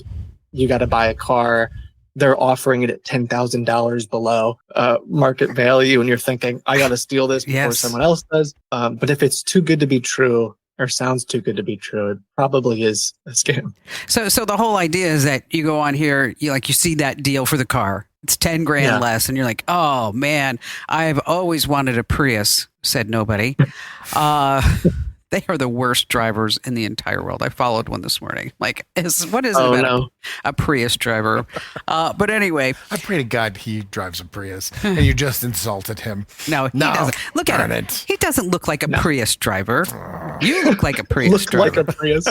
you got to buy a car, they're offering it at $10,000 below market value, and you're thinking, I got to steal this before someone else does. But if it's too good to be true or sounds too good to be true, it probably is a scam. So the whole idea is that you go on here, you see that deal for the car. It's 10 grand less, and you're like, oh man, I've always wanted a Prius. Said nobody. They are the worst drivers in the entire world. I followed one this morning. Like, what is it about a Prius driver? But anyway. I pray to God he drives a Prius, and you just insulted him. No, he doesn't. Look at him. He doesn't look like a Prius driver. You look like a Prius driver. Look like a Prius.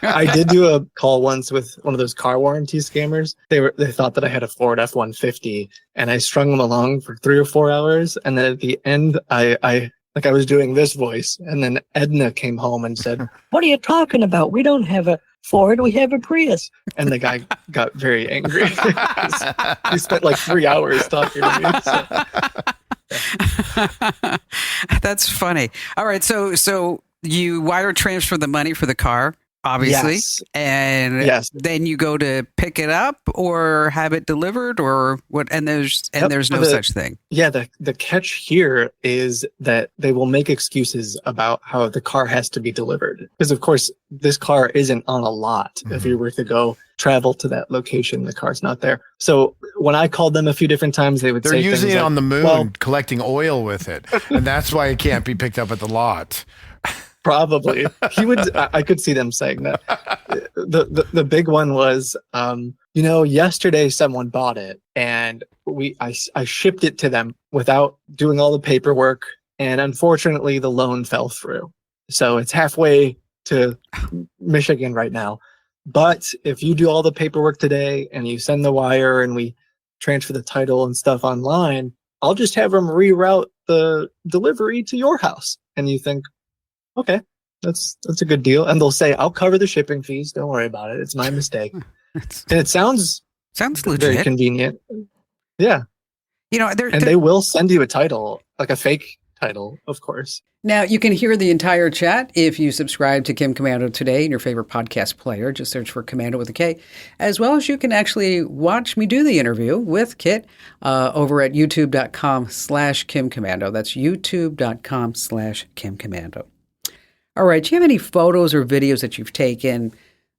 I did do a call once with one of those car warranty scammers. They thought that I had a Ford F-150, and I strung them along for 3 or 4 hours. And then at the end, I was doing this voice, and then Edna came home and said, what are you talking about? We don't have a Ford, we have a Prius. And the guy got very angry. He spent like 3 hours talking to me. That's funny. All right, so you wire transfer the money for the car, obviously. Yes. And Yes. then you go to pick it up or have it delivered or what? And there's no such thing. Yeah, the catch here is that they will make excuses about how the car has to be delivered. Because of course, this car isn't on a lot. Mm-hmm. If you were to go travel to that location, the car's not there. So when I called them a few different times, they would They're say using things it like, on the moon, well, collecting oil with it. And that's why it can't be picked up at the lot. probably. I could see them saying that. The big one was, yesterday someone bought it and I shipped it to them without doing all the paperwork. And unfortunately, the loan fell through. So it's halfway to Michigan right now. But if you do all the paperwork today and you send the wire and we transfer the title and stuff online, I'll just have them reroute the delivery to your house. And you think, okay, that's a good deal. And they'll say, I'll cover the shipping fees. Don't worry about it. It's my mistake. And it sounds legit. very convenient. Yeah. And they will send you a title, like a fake title, of course. Now, you can hear the entire chat if you subscribe to Kim Komando today in your favorite podcast player. Just search for Komando with a K. As well as you can actually watch me do the interview with Kit over at youtube.com/Kim Komando. That's youtube.com/Kim Komando. All right. Do you have any photos or videos that you've taken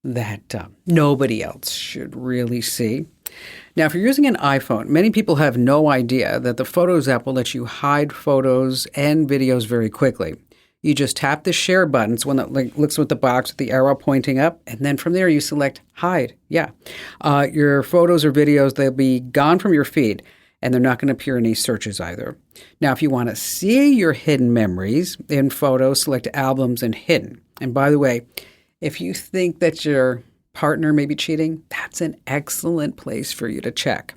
that nobody else should really see? Now, if you're using an iPhone, many people have no idea that the Photos app will let you hide photos and videos very quickly. You just tap the share button. It's one that looks with the box with the arrow pointing up. And then from there, you select hide. Yeah. Your photos or videos, they'll be gone from your feed. And they're not going to appear in any searches either. Now, if you want to see your hidden memories in photos, select albums and hidden. And by the way, if you think that your partner may be cheating, that's an excellent place for you to check.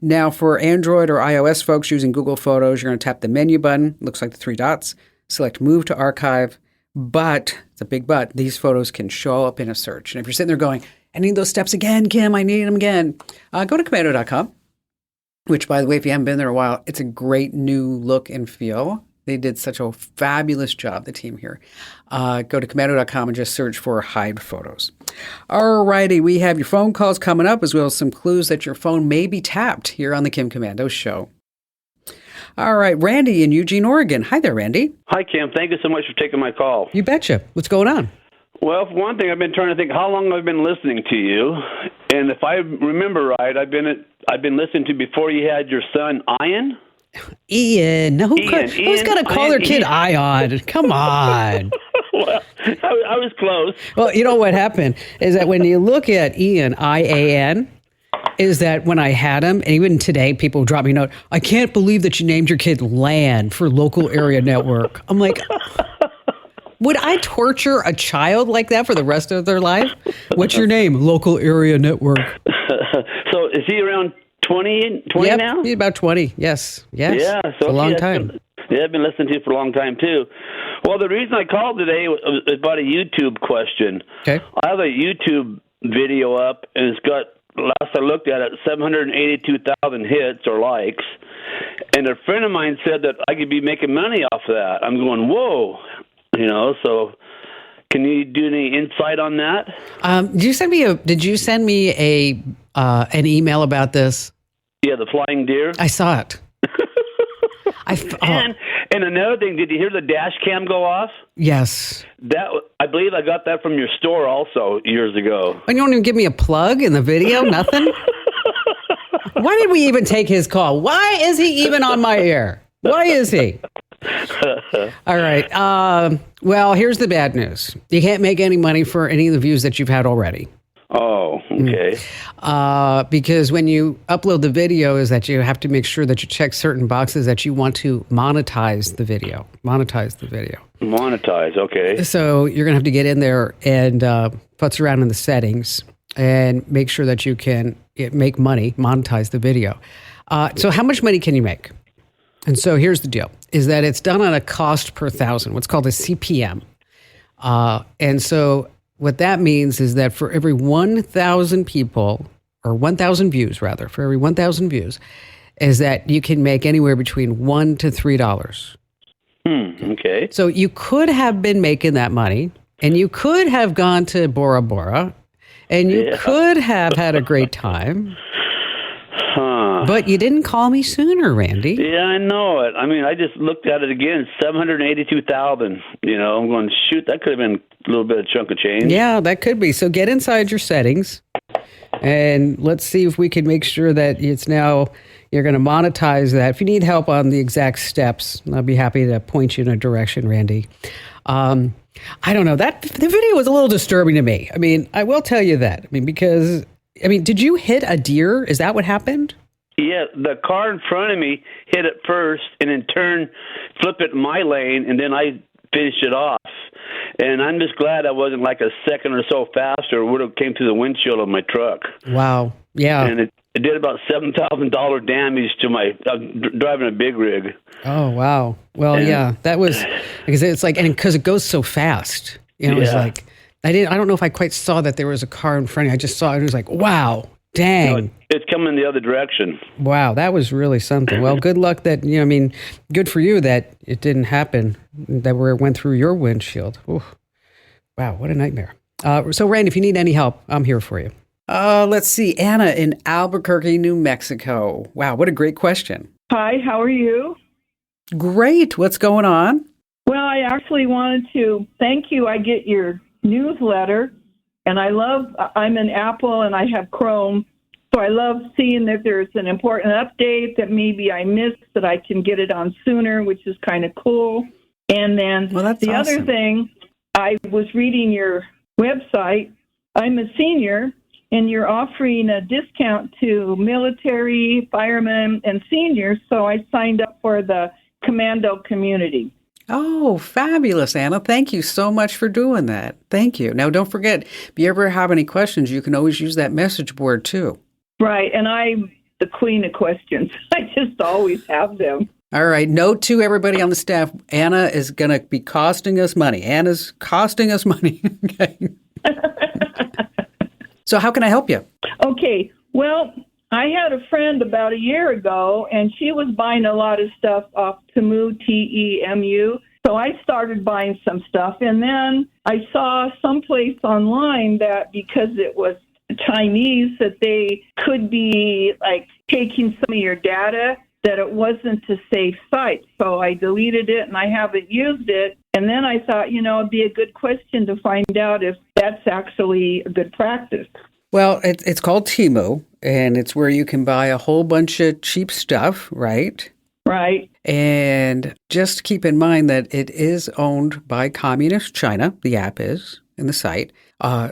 Now, for Android or iOS folks using Google Photos, you're going to tap the menu button. Looks like the 3 dots. Select Move to Archive. But, it's a big but, these photos can show up in a search. And if you're sitting there going, I need those steps again, Kim, I need them again, go to Komando.com. Which, by the way, if you haven't been there a while, it's a great new look and feel. They did such a fabulous job, the team here. Go to Komando.com and just search for hide photos. All righty, we have your phone calls coming up, as well as some clues that your phone may be tapped here on the Kim Komando Show. All right, Randy in Eugene, Oregon. Hi there, Randy. Hi, Kim. Thank you so much for taking my call. You betcha. What's going on? Well, for one thing, I've been trying to think how long I've been listening to you, and if I remember right, I've been listening to before you had your son Ian. Ian, who's going to call their kid Ion? Come on. Well, I was close. Well, you know what happened is that when you look at Ian, I-A-N, is that when I had him, and even today, people drop me a note, I can't believe that you named your kid Lan for local area network. I'm like, would I torture a child like that for the rest of their life? What's your name? Local area network. So is he around 20 now? He's about 20, yes. Yeah, so a long time. I've been listening to you for a long time, too. Well, the reason I called today was about a YouTube question. Okay. I have a YouTube video up, and it's got, last I looked at it, 782,000 hits or likes. And a friend of mine said that I could be making money off that. I'm going, whoa. So can you do any insight on that? Did you send me an email about this? Yeah, the flying deer. I saw it. And another thing, did you hear the dash cam go off? Yes. I believe I got that from your store also years ago. And you don't even give me a plug in the video? Nothing? Why did we even take his call? Why is he even on my ear? Why is he? All right. Well, here's the bad news. You can't make any money for any of the views that you've had already. Oh, okay. Because when you upload the video is that you have to make sure that you check certain boxes that you want to monetize the video. Monetize, okay. So you're going to have to get in there and putz around in the settings and make sure that you can make money, monetize the video. So how much money can you make? And so here's the deal, is that it's done on a cost per thousand, what's called a CPM. And so what that means is that for every 1,000 people, or 1,000 views rather, for every 1,000 views, is that you can make anywhere between $1 to $3. Okay. So you could have been making that money And you could have gone to Bora Bora, and you could have had a great time. Huh. But you didn't call me sooner, Randy. Yeah, I know it. I mean, I just looked at it again. 782,000. You know, I'm going, shoot, that could have been a little bit of chunk of change. Yeah, that could be. So get inside your settings, and let's see if we can make sure that it's now you're going to monetize that. If you need help on the exact steps, I'll be happy to point you in a direction, Randy. I don't know. The video was a little disturbing to me. I mean, I will tell you that. I mean, because, did you hit a deer? Is that what happened? Yeah, the car in front of me hit it first and in turn flipped it in my lane, and then I finished it off. And I'm just glad I wasn't like a second or so faster. It would have came through the windshield of my truck. Wow. Yeah. And it did about $7,000 damage to my driving a big rig. Oh, wow. Well, yeah, that was because it's like, and because it goes so fast, it was like, I don't know if I quite saw that there was a car in front of me. I just saw it and it was like, wow, dang. No, it's coming the other direction. Wow, that was really something. Well, good luck that, good for you that it didn't happen, that where it went through your windshield. Ooh. Wow, what a nightmare. So, Randy, if you need any help, I'm here for you. Let's see. Anna in Albuquerque, New Mexico. Wow, what a great question. Hi, how are you? Great. What's going on? Well, I actually wanted to thank you. I get your newsletter, and I'm in Apple and I have Chrome, so I love seeing that there's an important update that maybe I missed that I can get it on sooner, which is kind of cool. And then the other thing, I was reading your website. I'm a senior, and you're offering a discount to military, firemen, and seniors, so I signed up for the Commando community. Oh, fabulous, Anna. Thank you so much for doing that. Thank you. Now, don't forget, if you ever have any questions, you can always use that message board, too. Right, and I'm the queen of questions. I just always have them. All right. Note to everybody on the staff, Anna is going to be costing us money. Anna's costing us money. Okay. So how can I help you? Okay. Well, I had a friend about a year ago, and she was buying a lot of stuff off Temu, Temu. So I started buying some stuff, and then I saw someplace online that because it was Chinese, that they could be like taking some of your data, that it wasn't a safe site. So I deleted it, and I haven't used it. And then I thought, it'd be a good question to find out if that's actually a good practice. Well, it's called Temu, and it's where you can buy a whole bunch of cheap stuff, right? Right. And just keep in mind that it is owned by Communist China, the app is, and the site.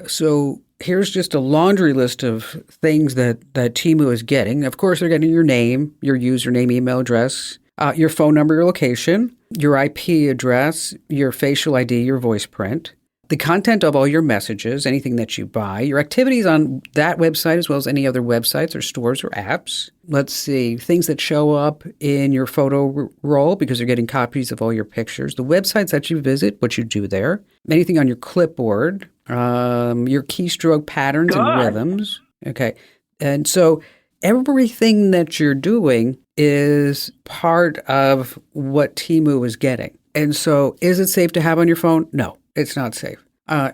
So here's just a laundry list of things that Temu is getting. Of course, they're getting your name, your username, email address, your phone number, your location, your IP address, your facial ID, your voice print, the content of all your messages, anything that you buy, your activities on that website as well as any other websites or stores or apps. Let's see, things that show up in your photo roll because they're getting copies of all your pictures, the websites that you visit, what you do there, anything on your clipboard, your keystroke patterns and rhythms. Okay. And so everything that you're doing is part of what Temu is getting. And so is it safe to have on your phone? No. It's not safe.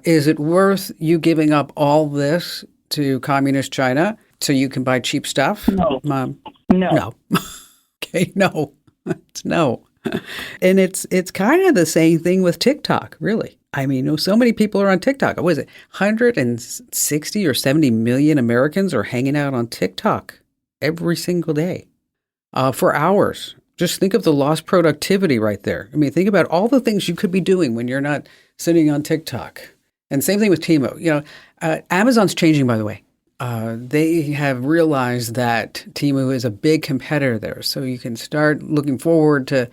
Is it worth you giving up all this to Communist China so you can buy cheap stuff? No. No. Okay, no. It's no. And it's kind of the same thing with TikTok, really. I mean, so many people are on TikTok. What is it? 160 or 70 million Americans are hanging out on TikTok every single day for hours. Just think of the lost productivity right there. I mean, think about all the things you could be doing when you're not sitting on TikTok. And same thing with Temu. Amazon's changing, by the way. They have realized that Temu is a big competitor there. So you can start looking forward to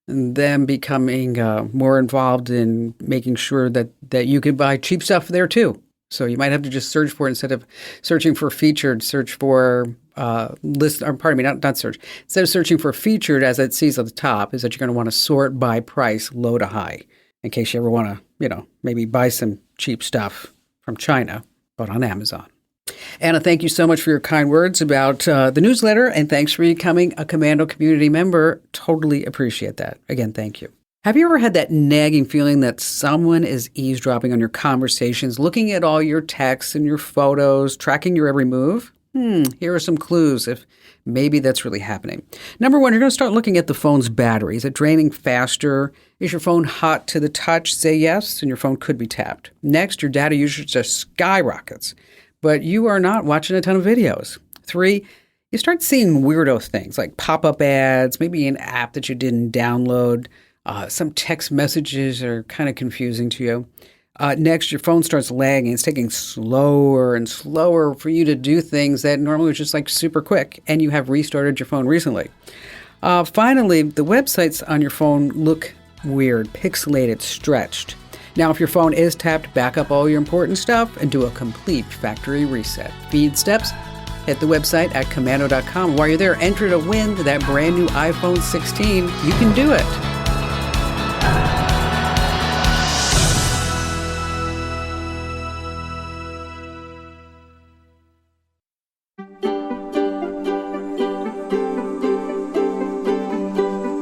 them becoming more involved in making sure that you can buy cheap stuff there too. So you might have to just search for it instead of searching for featured, search for not search. Instead of searching for featured as it sees at the top, is that you're going to want to sort by price, low to high, in case you ever want to, maybe buy some cheap stuff from China, but on Amazon. Anna, thank you so much for your kind words about the newsletter, and thanks for becoming a Commando community member. Totally appreciate that. Again, thank you. Have you ever had that nagging feeling that someone is eavesdropping on your conversations, looking at all your texts and your photos, tracking your every move? Here are some clues if maybe that's really happening. Number one, you're going to start looking at the phone's battery. Is it draining faster? Is your phone hot to the touch? Say yes, and your phone could be tapped. Next, your data usage just skyrockets, but you are not watching a ton of videos. 3, you start seeing weirdo things like pop-up ads, maybe an app that you didn't download. Some text messages are kind of confusing to you. Next, your phone starts lagging. It's taking slower and slower for you to do things that normally are just like super quick, and you have restarted your phone recently. Finally, the websites on your phone look weird, pixelated, stretched. Now, if your phone is tapped, back up all your important stuff and do a complete factory reset. Feed steps. Hit the website at commando.com. While you're there, enter to win that brand new iPhone 16. You can do it.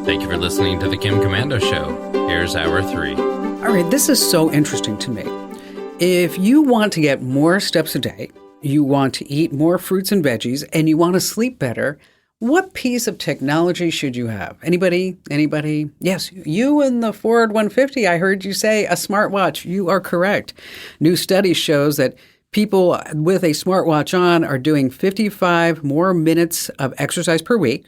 Thank you for listening to The Kim Commando Show. Here's Hour 3. All right, this is so interesting to me. If you want to get more steps a day, you want to eat more fruits and veggies, and you want to sleep better, what piece of technology should you have? Anybody? Yes, you in the Ford 150, I heard you say a smartwatch. You are correct. New study shows that people with a smartwatch on are doing 55 more minutes of exercise per week.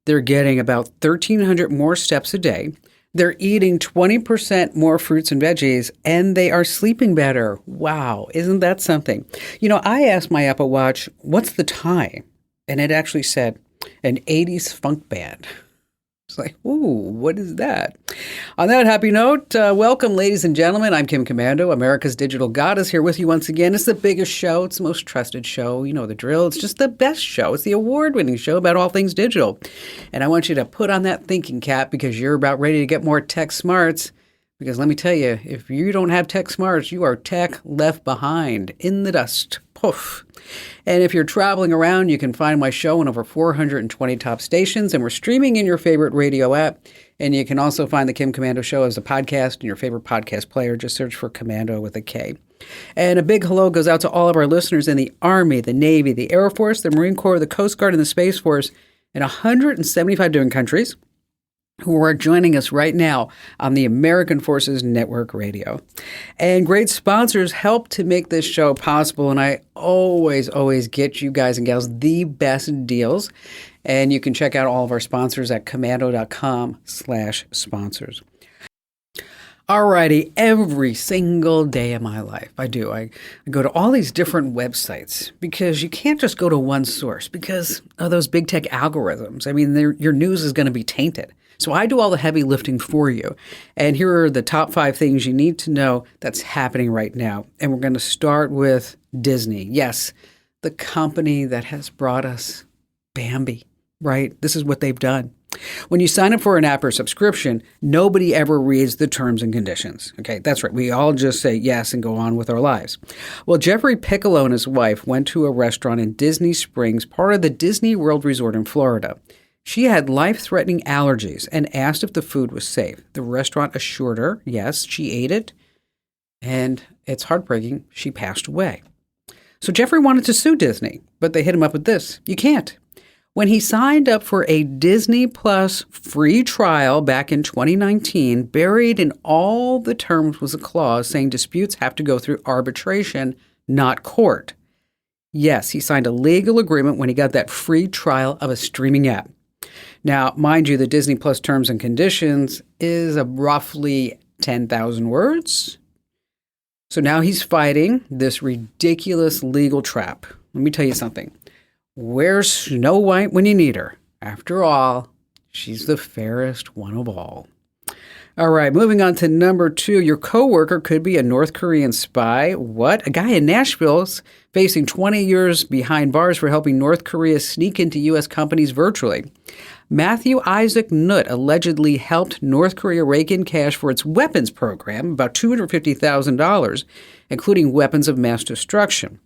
They're getting about 1,300 more steps a day. They're eating 20% more fruits and veggies, and they are sleeping better. Wow, isn't that something? You know, I asked my Apple Watch, what's the time? And it actually said an 80s funk band. It's like, ooh, what is that? On that happy note, welcome, ladies and gentlemen. I'm Kim Commando, America's digital goddess, here with you once again. It's the biggest show. It's the most trusted show. You know the drill. It's just the best show. It's the award-winning show about all things digital. And I want you to put on that thinking cap because you're about ready to get more tech smarts. Because let me tell you, if you don't have tech smarts, you are tech left behind in the dust. Poof. And if you're traveling around, you can find my show on over 420 top stations, and we're streaming in your favorite radio app. And you can also find the Kim Commando Show as a podcast in your favorite podcast player. Just search for Commando with a K. And a big hello goes out to all of our listeners in the Army, the Navy, the Air Force, the Marine Corps, the Coast Guard, and the Space Force in 175 different countries, who are joining us right now on the American Forces Network Radio. And great sponsors help to make this show possible, and I always get you guys and gals the best deals. And you can check out all of our sponsors at commando.com/sponsors. Alrighty, every single day of my life, I go to all these different websites because you can't just go to one source because of those big tech algorithms. I mean, your news is going to be tainted. So I do all the heavy lifting for you. And here are the top 5 things you need to know that's happening right now. And we're going to start with Disney. Yes, the company that has brought us Bambi, right? This is what they've done. When you sign up for an app or subscription, nobody ever reads the terms and conditions. Okay, that's right. We all just say yes and go on with our lives. Well, Jeffrey Piccolo and his wife went to a restaurant in Disney Springs, part of the Disney World Resort in Florida. She had life-threatening allergies and asked if the food was safe. The restaurant assured her, yes, she ate it, and it's heartbreaking, she passed away. So Jeffrey wanted to sue Disney, but they hit him up with this: you can't. When he signed up for a Disney Plus free trial back in 2019, buried in all the terms was a clause saying disputes have to go through arbitration, not court. Yes, he signed a legal agreement when he got that free trial of a streaming app. Now, mind you, the Disney Plus terms and conditions is a roughly 10,000 words. So now he's fighting this ridiculous legal trap. Let me tell you something. Where's Snow White when you need her? After all, she's the fairest one of all. All right, moving on to number 2. Your coworker could be a North Korean spy. What? A guy in Nashville's facing 20 years behind bars for helping North Korea sneak into U.S. companies virtually. Matthew Isaac Nutt allegedly helped North Korea rake in cash for its weapons program, about $250,000, including weapons of mass destruction.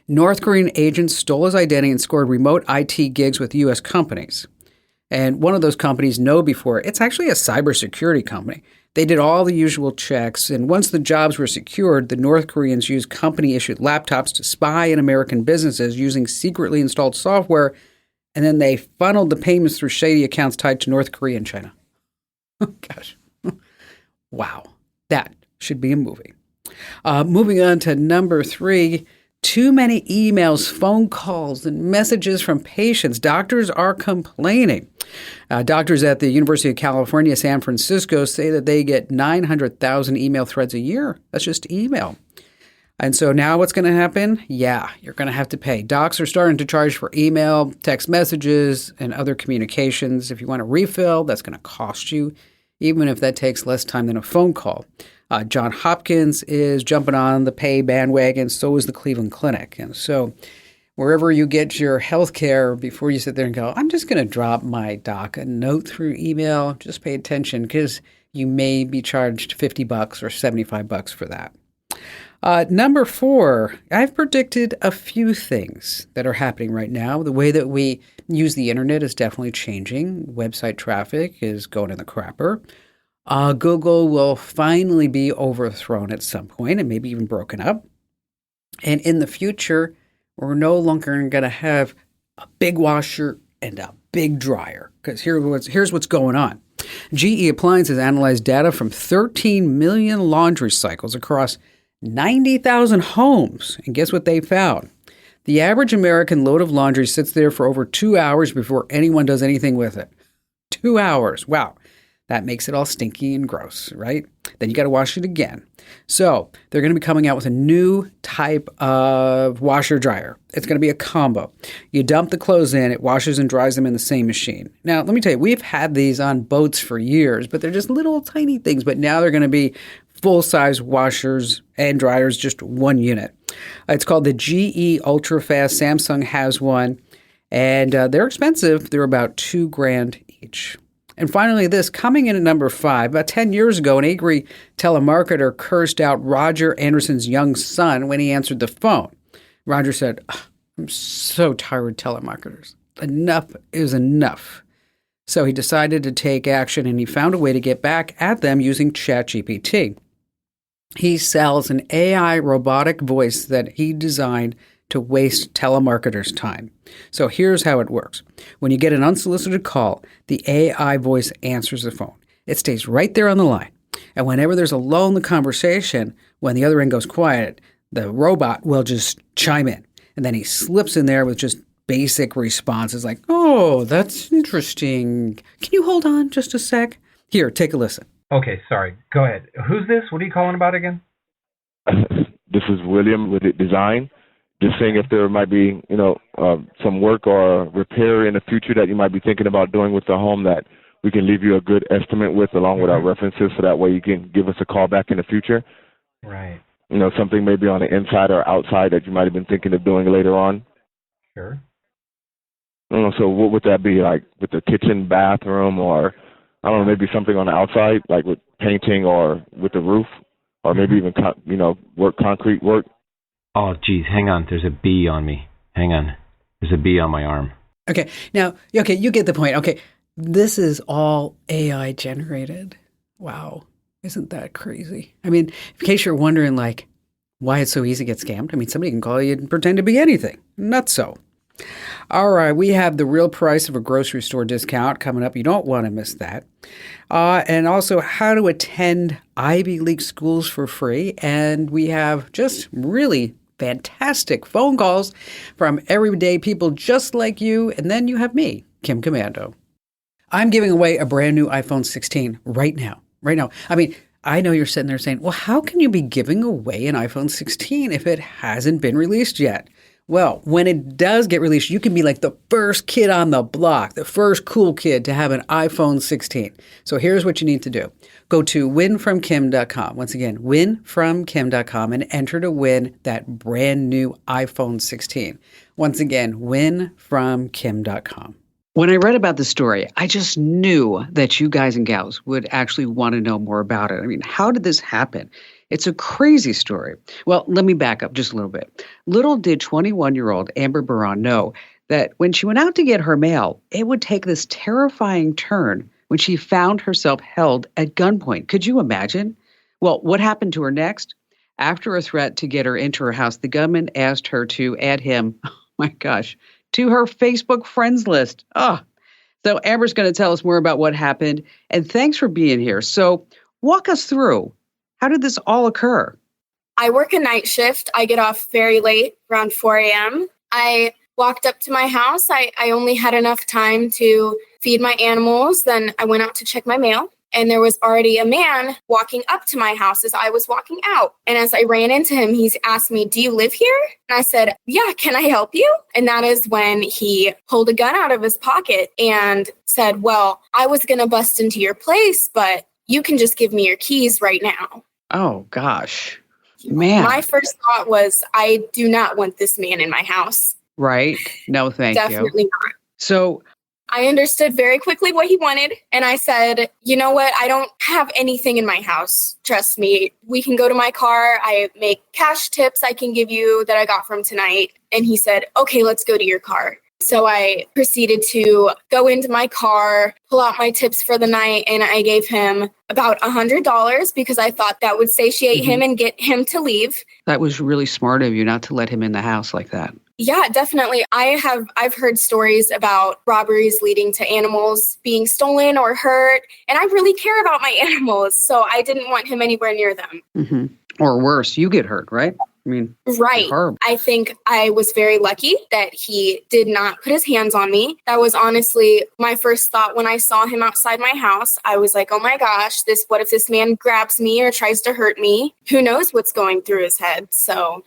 North Korean agents stole his identity and scored remote IT gigs with U.S. companies. And one of those companies, KnowBe4, it's actually a cybersecurity company. They did all the usual checks, and once the jobs were secured, the North Koreans used company-issued laptops to spy in American businesses using secretly installed software, and then they funneled the payments through shady accounts tied to North Korea and China. Gosh. Wow. That should be a movie. Moving on to number 3, too many emails, phone calls, and messages from patients. Doctors are complaining. Doctors at the University of California, San Francisco say that they get 900,000 email threads a year. That's just email. And so now what's going to happen? Yeah, you're going to have to pay. Docs are starting to charge for email, text messages, and other communications. If you want a refill, that's going to cost you, even if that takes less time than a phone call. John Hopkins is jumping on the pay bandwagon. So is the Cleveland Clinic. And so wherever you get your health care, before you sit there and go, I'm just going to drop my doc a note through email, just pay attention because you may be charged $50 or $75 for that. Number 4, I've predicted a few things that are happening right now. The way that we use the internet is definitely changing. Website traffic is going in the crapper. Google will finally be overthrown at some point and maybe even broken up. And in the future, we're no longer going to have a big washer and a big dryer, because here's what's going on. GE Appliances analyzed data from 13 million laundry cycles across 90,000 homes. And guess what they found? The average American load of laundry sits there for over 2 hours before anyone does anything with it. 2 hours. Wow. That makes it all stinky and gross, right? Then you got to wash it again. So they're going to be coming out with a new type of washer dryer. It's going to be a combo. You dump the clothes in, it washes and dries them in the same machine. Now, let me tell you, we've had these on boats for years, but they're just little tiny things. But now they're going to be full-size washers and dryers, just one unit. It's called the GE Ultra Fast. Samsung has one, and they're expensive. They're about $2,000 each. And finally, this, coming in at number 5, about 10 years ago, an angry telemarketer cursed out Roger Anderson's young son when he answered the phone. Roger said, I'm so tired of telemarketers. Enough is enough. So he decided to take action, and he found a way to get back at them using ChatGPT. He sells an AI robotic voice that he designed to waste telemarketers' time. So here's how it works. When you get an unsolicited call, the AI voice answers the phone. It stays right there on the line. And whenever there's a lull in the conversation, when the other end goes quiet, the robot will just chime in. And then he slips in there with just basic responses like, oh, that's interesting. Can you hold on just a sec? Here, take a listen. Okay, sorry. Go ahead. Who's this? What are you calling about again? This is William with Design. Just saying if there might be, some work or repair in the future that you might be thinking about doing with the home that we can leave you a good estimate with along with our references so that way you can give us a call back in the future. Right. Something maybe on the inside or outside that you might have been thinking of doing later on. Sure. So what would that be, like with the kitchen, bathroom, or I don't know, maybe something on the outside, like with painting or with the roof, or maybe even, concrete work? Oh, geez, hang on. There's a bee on me. Hang on. There's a bee on my arm. Okay, now, you get the point. Okay, this is all AI generated. Wow, isn't that crazy? I mean, in case you're wondering, why it's so easy to get scammed, somebody can call you and pretend to be anything. Not so. All right, we have the real price of a grocery store discount coming up. You don't want to miss that. And also how to attend Ivy League schools for free. And we have just really fantastic phone calls from everyday people just like you. And then you have me, Kim Komando. I'm giving away a brand new iPhone 16 right now. I know you're sitting there saying, well, how can you be giving away an iPhone 16 if it hasn't been released yet? Well, when it does get released, you can be like the first kid on the block, the first cool kid to have an iPhone 16. So here's what you need to do. Go to winfromkim.com. Once again, winfromkim.com and enter to win that brand new iPhone 16. Once again, winfromkim.com. When I read about the story, I just knew that you guys and gals would actually want to know more about it. How did this happen? It's a crazy story. Well, let me back up just a little bit. Little did 21-year-old Amber Baran know that when she went out to get her mail, it would take this terrifying turn when she found herself held at gunpoint. Could you imagine? Well, what happened to her next? After a threat to get her into her house, the gunman asked her to add him, oh my gosh, to her Facebook friends list. Oh, so Amber's going to tell us more about what happened. And thanks for being here. So walk us through. How did this all occur? I work a night shift. I get off very late, around 4 a.m. I walked up to my house. I only had enough time to feed my animals. Then I went out to check my mail. And there was already a man walking up to my house as I was walking out. And as I ran into him, he's asked me, "Do you live here?" And I said, "Yeah, can I help you?" And that is when he pulled a gun out of his pocket and said, "Well, I was going to bust into your place, but you can just give me your keys right now." Oh, gosh. Man. My first thought was, I do not want this man in my house. Right? No, thank you. Definitely not. So I understood very quickly what he wanted. And I said, "You know what? I don't have anything in my house. Trust me. We can go to my car. I make cash tips I can give you that I got from tonight." And he said, "Okay, let's go to your car." So I proceeded to go into my car, pull out my tips for the night, and I gave him about $100 because I thought that would satiate him and get him to leave. that was really smart of you not to let him in the house like that. Yeah, definitely. I've heard stories about robberies leading to animals being stolen or hurt, and I really care about my animals, so I didn't want him anywhere near them. Mm-hmm. Or worse, you get hurt, right? I mean, Right. horrible. I think I was very lucky that he did not put his hands on me. That was honestly my first thought when I saw him outside my house. I was like, "Oh my gosh, what if this man grabs me or tries to hurt me? Who knows what's going through his head?" So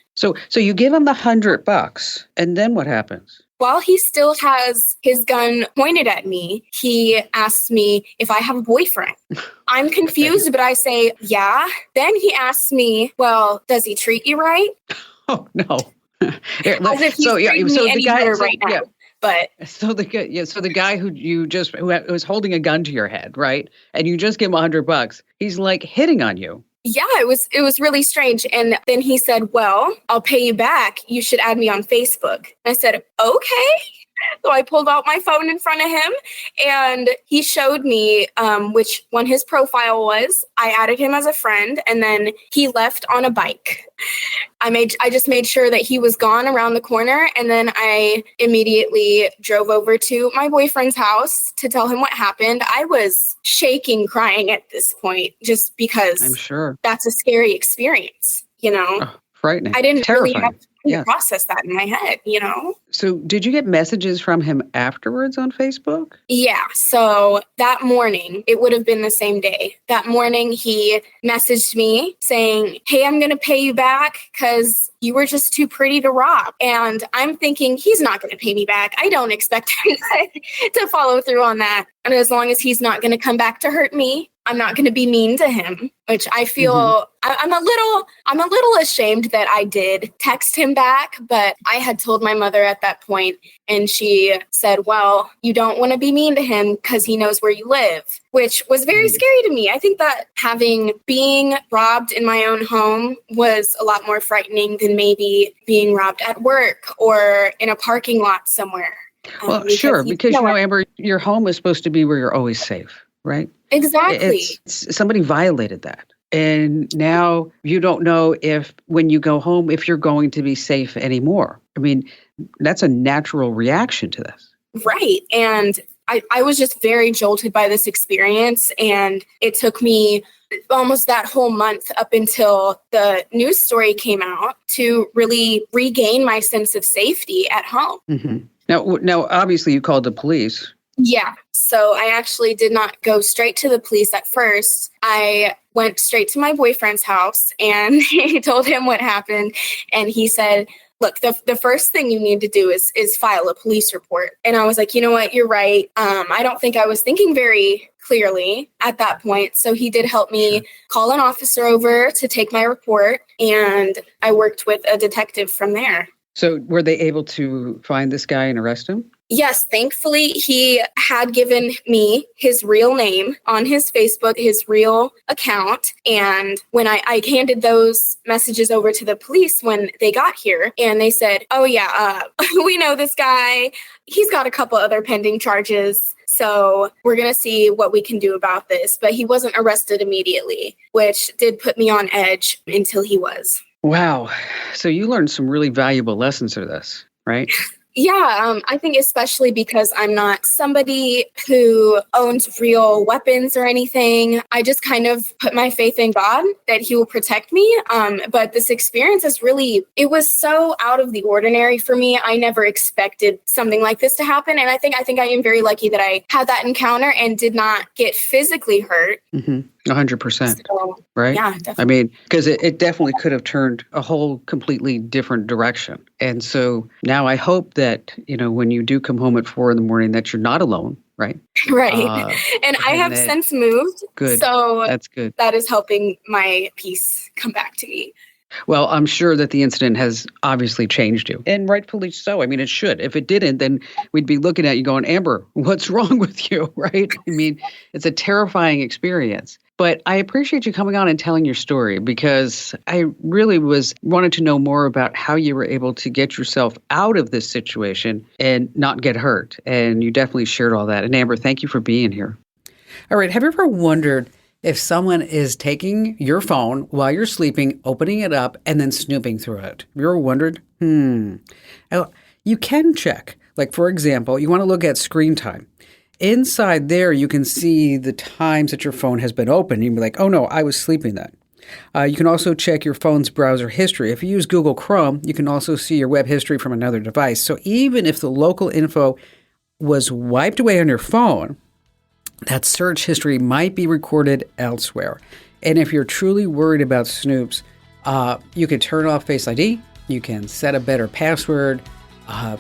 you give him the $100, and then what happens? while he still has his gun pointed at me, he asks me if I have a boyfriend. I'm confused, but I say, "Yeah." Then he asks me, "Well, does he treat you right?" Oh no! As if he's treating me any better right now. But So the guy who was holding a gun to your head, right? And you just give him $100. He's like hitting on you. yeah, it was really strange. And then he said, "Well, I'll pay you back. You should add me on Facebook." And I said, "Okay." So I pulled out my phone in front of him and he showed me which one his profile was. I added him as a friend and then he left on a bike. I just made sure that he was gone around the corner and then I immediately drove over to my boyfriend's house to tell him what happened. I was shaking, crying at this point just because I'm sure that's a scary experience, you know? Oh, frightening. I didn't really Terrifying. have to Yeah. process that in my head, you know? So did you get messages from him afterwards on Facebook? Yeah. So that morning, it would have been the same day. That morning, he messaged me saying, "Hey, I'm going to pay you back because you were just too pretty to rob." And I'm thinking, he's not going to pay me back. I don't expect him to follow through on that. And as long as he's not going to come back to hurt me, I'm not going to be mean to him, which I feel I'm a little ashamed that I did text him back, but I had told my mother at that point and she said, "Well, you don't want to be mean to him because he knows where you live," which was very scary to me. I think that being robbed in my own home was a lot more frightening than maybe being robbed at work or in a parking lot somewhere. Well, sure, because Amber, your home is supposed to be where you're always safe, right? Exactly. Somebody violated that. And now you don't know if when you go home, if you're going to be safe anymore. I mean, that's a natural reaction to this. Right. And I was just very jolted by this experience. And it took me almost that whole month up until the news story came out to really regain my sense of safety at home. Mm-hmm. Now, obviously you called the police. Yeah. So I actually did not go straight to the police at first. I went straight to my boyfriend's house and he told him what happened. And he said, "Look, the first thing you need to do is file a police report." And I was like, "You know what? You're right. I don't think I was thinking very clearly at that point." So he did help me call an officer over to take my report. And I worked with a detective from there. So were they able to find this guy and arrest him? Yes, thankfully, he had given me his real name on his Facebook, his real account. And when I handed those messages over to the police when they got here, and they said, oh, yeah, we know this guy. He's got a couple other pending charges. So we're going to see what we can do about this. But he wasn't arrested immediately, which did put me on edge until he was. Wow. So you learned some really valuable lessons through this, right? Yeah, I think especially because I'm not somebody who owns real weapons or anything. I just kind of put my faith in God that he will protect me. But this experience it was so out of the ordinary for me. I never expected something like this to happen. And I think I am very lucky that I had that encounter and did not get physically hurt. Mm-hmm. 100%. So, right? Yeah, definitely. I mean, because it definitely could have turned a whole completely different direction. And so now I hope that, when you do come home at 4 a.m, that you're not alone, right? Right. And I have that- since moved. Good. So That's good. that is helping my peace come back to me. Well, I'm sure that the incident has obviously changed you, and rightfully so. I mean, it should. If it didn't, then we'd be looking at you going, Amber, what's wrong with you, right? I mean, it's a terrifying experience. But I appreciate you coming on and telling your story, because I really wanted to know more about how you were able to get yourself out of this situation and not get hurt. And you definitely shared all that. And Amber, thank you for being here. All right. Have you ever wondered if someone is taking your phone while you're sleeping, opening it up, and then snooping through it? Have you ever wondered? You can check. Like, for example, you want to look at screen time. Inside there, you can see the times that your phone has been open. You can be like, oh, no, I was sleeping then. You can also check your phone's browser history. If you use Google Chrome, you can also see your web history from another device. So even if the local info was wiped away on your phone, that search history might be recorded elsewhere. And if you're truly worried about snoops, you can turn off Face ID. You can set a better password.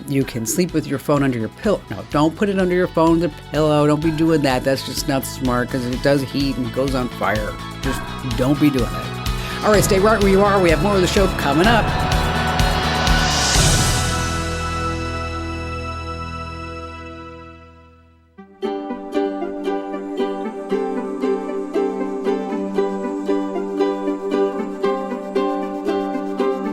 You can sleep with your phone under your pillow. No, don't put it under your phone, the pillow. Don't be doing that. That's just not smart, because it does heat and goes on fire. Just don't be doing it. All right, stay right where you are. We have more of the show coming up.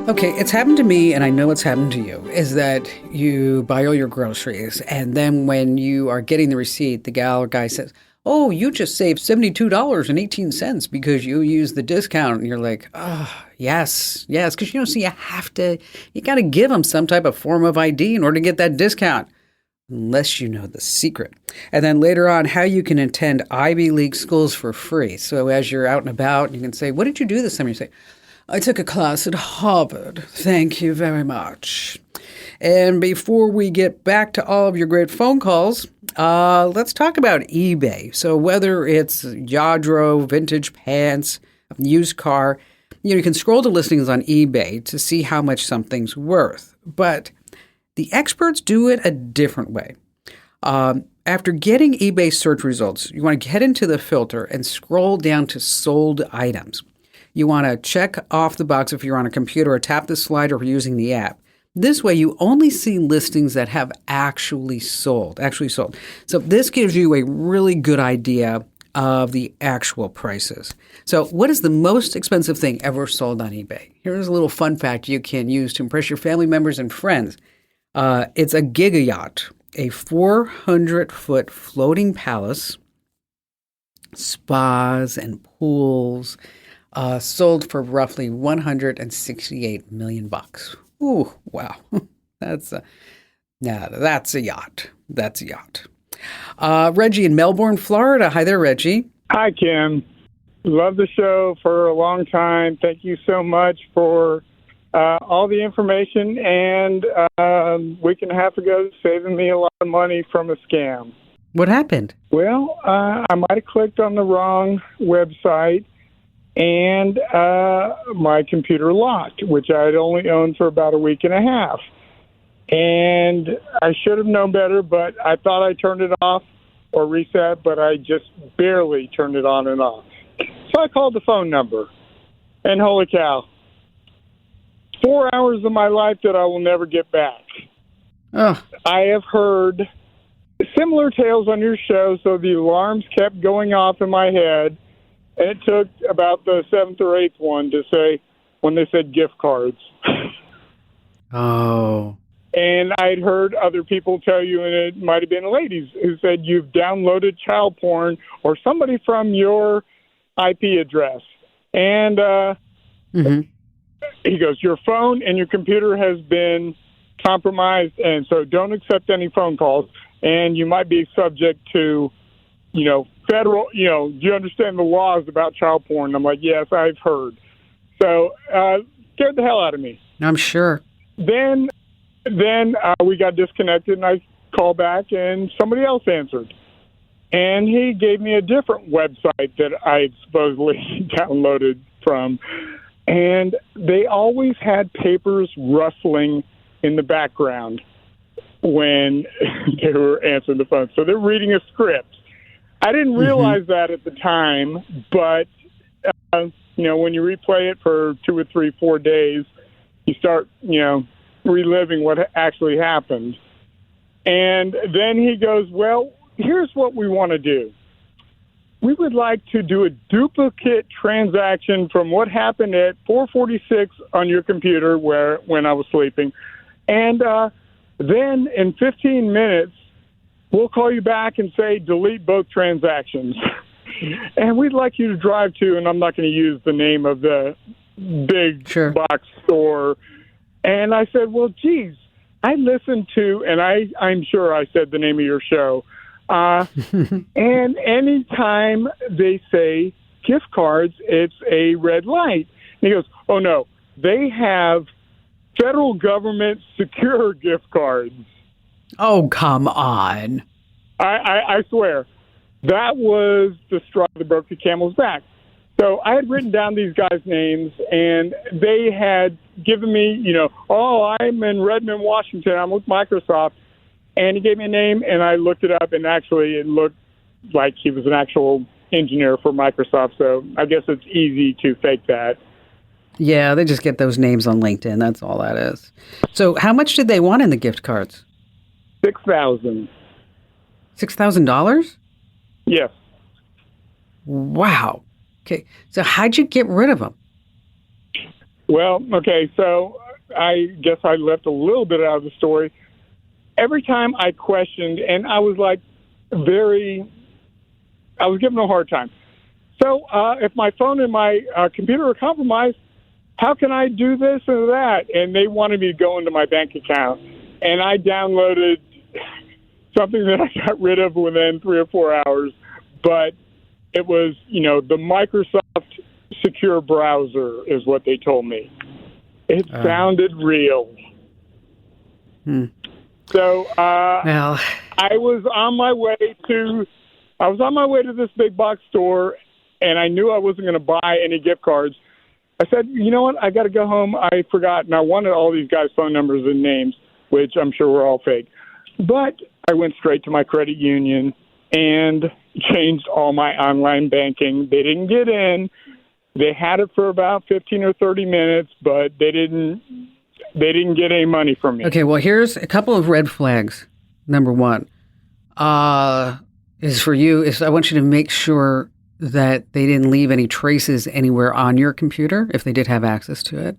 Okay, it's happened to me, and I know it's happened to you, is that you buy all your groceries, and then when you are getting the receipt, the gal or guy says, oh, you just saved $72.18 because you used the discount. And you're like, oh, yes, because, see, you got to give them some type of form of ID in order to get that discount, unless you know the secret. And then later on, how you can attend Ivy League schools for free. So as you're out and about, you can say, what did you do this summer? You say, I took a class at Harvard. Thank you very much. And before we get back to all of your great phone calls, let's talk about eBay. So whether it's Yadro, vintage pants, used car, you can scroll to listings on eBay to see how much something's worth. But the experts do it a different way. After getting eBay search results, you want to head into the filter and scroll down to sold items. You want to check off the box if you're on a computer, or tap the slider if you're using the app. This way, you only see listings that have actually sold. So this gives you a really good idea of the actual prices. So what is the most expensive thing ever sold on eBay? Here's a little fun fact you can use to impress your family members and friends. It's a giga yacht, a 400-foot floating palace, spas and pools, sold for roughly $168 million. Ooh, wow. That's a yacht. That's a yacht. Reggie in Melbourne, Florida. Hi there, Reggie. Hi, Kim. Love the show for a long time. Thank you so much for all the information, and a week and a half ago, saving me a lot of money from a scam. What happened? Well, I might have clicked on the wrong website, and my computer locked, which I had only owned for about a week and a half. And I should have known better, but I thought I turned it off or reset, but I just barely turned it on and off. So I called the phone number, and holy cow, 4 hours of my life that I will never get back. Oh. I have heard similar tales on your show, so the alarms kept going off in my head, and it took about the seventh or eighth one to say when they said gift cards. Oh. And I'd heard other people tell you, and it might have been ladies who said you've downloaded child porn or somebody from your IP address. And he goes, your phone and your computer has been compromised, and so don't accept any phone calls. And you might be subject to, federal, do you understand the laws about child porn? I'm like, yes, I've heard. So scared the hell out of me. I'm sure. Then we got disconnected, and I called back, and somebody else answered. And he gave me a different website that I supposedly downloaded from. And they always had papers rustling in the background when they were answering the phone. So they're reading a script. I didn't realize that at the time, but, when you replay it for 2 or 3, 4 days, you start, reliving what actually happened. And then he goes, well, here's what we want to do. We would like to do a duplicate transaction from what happened at 4:46 on your computer when I was sleeping. And then in 15 minutes, we'll call you back and say, delete both transactions. And we'd like you to drive to, and I'm not going to use the name of the big box store. And I said, well, geez, I listened to, and I'm sure I said the name of your show. And anytime they say gift cards, it's a red light. And he goes, oh, no, they have federal government secure gift cards. Oh, come on. I swear. That was the straw that broke the camel's back. So I had written down these guys' names, and they had given me, I'm in Redmond, Washington. I'm with Microsoft. And he gave me a name, and I looked it up, and actually it looked like he was an actual engineer for Microsoft. So I guess it's easy to fake that. Yeah, they just get those names on LinkedIn. That's all that is. So how much did they want in the gift cards? $6,000. $6,000? Yes. Wow. Okay. So how'd you get rid of them? Well, okay. So I guess I left a little bit out of the story. Every time I questioned, and I was like I was given a hard time. So if my phone and my computer are compromised, how can I do this or that? And they wanted me to go into my bank account. And I downloaded something that I got rid of within 3 or 4 hours. But it was, the Microsoft secure browser is what they told me. It sounded real. So I was on my way to this big box store, and I knew I wasn't going to buy any gift cards. I said, you know what? I got to go home. I forgot, and I wanted all these guys' phone numbers and names, which I'm sure were all fake. But I went straight to my credit union and changed all my online banking. They didn't get in. They had it for about 15 or 30 minutes, but they didn't get any money from me. Okay, well, here's a couple of red flags. Number one is for you. I want you to make sure that they didn't leave any traces anywhere on your computer if they did have access to it.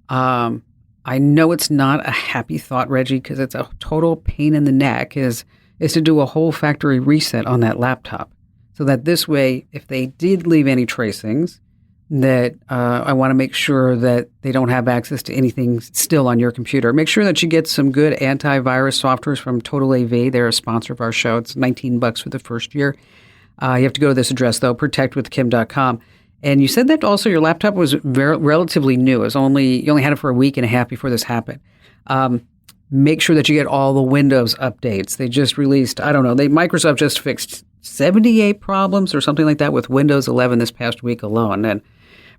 I know it's not a happy thought, Reggie, because it's a total pain in the neck, is to do a whole factory reset on that laptop. So that this way, if they did leave any tracings, that I want to make sure that they don't have access to anything still on your computer. Make sure that you get some good antivirus softwares from Total AV. They're a sponsor of our show. It's $19 for the first year. You have to go to this address, though, protectwithkim.com. And you said that also your laptop was relatively new. You only had it for a week and a half before this happened. Make sure that you get all the Windows updates. They just released, Microsoft just fixed 78 problems or something like that with Windows 11 this past week alone.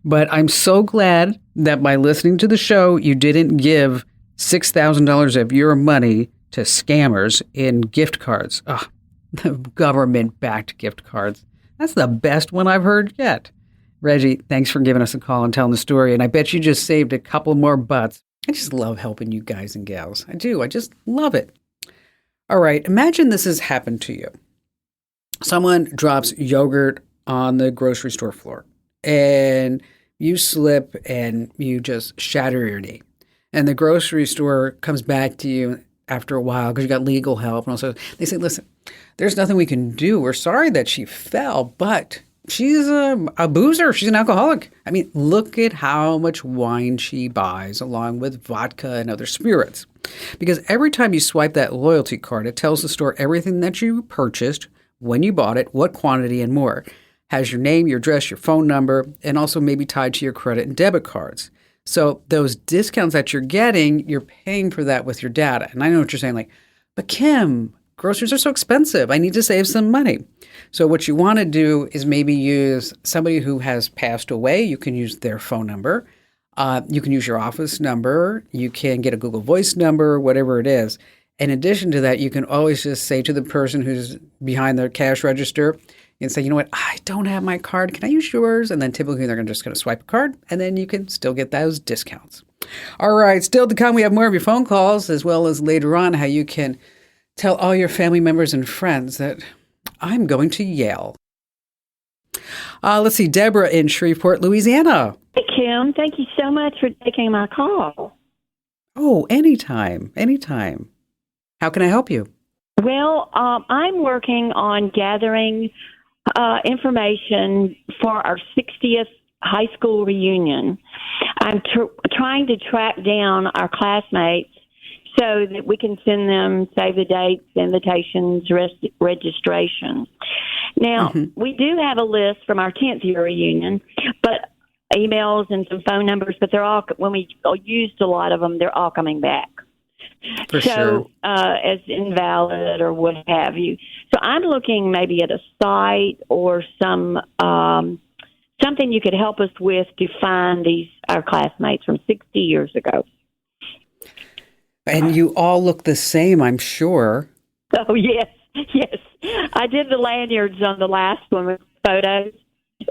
But I'm so glad that by listening to the show, you didn't give $6,000 of your money to scammers in gift cards. Oh, the government-backed gift cards. That's the best one I've heard yet. Reggie, thanks for giving us a call and telling the story. And I bet you just saved a couple more butts. I just love helping you guys and gals. I do. I just love it. All right. Imagine this has happened to you. Someone drops yogurt on the grocery store floor and you slip and you just shatter your knee. And the grocery store comes back to you after a while because you got legal help. And also they say, listen, there's nothing we can do. We're sorry that she fell, but she's a boozer. She's an alcoholic. I mean, look at how much wine she buys along with vodka and other spirits. Because every time you swipe that loyalty card, it tells the store everything that you purchased, when you bought it, what quantity, and more. Has your name, your address, your phone number, and also maybe tied to your credit and debit cards. So those discounts that you're getting, you're paying for that with your data. And I know what you're saying, like, but Kim, groceries are so expensive. I need to save some money. So what you want to do is maybe use somebody who has passed away. You can use their phone number. You can use your office number. You can get a Google Voice number, whatever it is. In addition to that, you can always just say to the person who's behind the cash register and say, you know what, I don't have my card. Can I use yours? And then typically they're just going to swipe a card, and then you can still get those discounts. All right, still to come, we have more of your phone calls, as well as later on how you can tell all your family members and friends that I'm going to Yale. Let's see, Deborah in Shreveport, Louisiana. Hey, Kim. Thank you so much for taking my call. Oh, anytime. How can I help you? Well, I'm working on gathering information for our 60th high school reunion. I'm trying to track down our classmates so that we can send them save the dates, invitations, registration. Now, we do have a list from our 10th year reunion, but emails and some phone numbers, but they're all, when we used a lot of them, they're all coming back. For sure. As invalid or what have you. So I'm looking maybe at a site or some something you could help us with to find our classmates from 60 years ago. And you all look the same, I'm sure. Oh, yes. I did the lanyards on the last one with photos,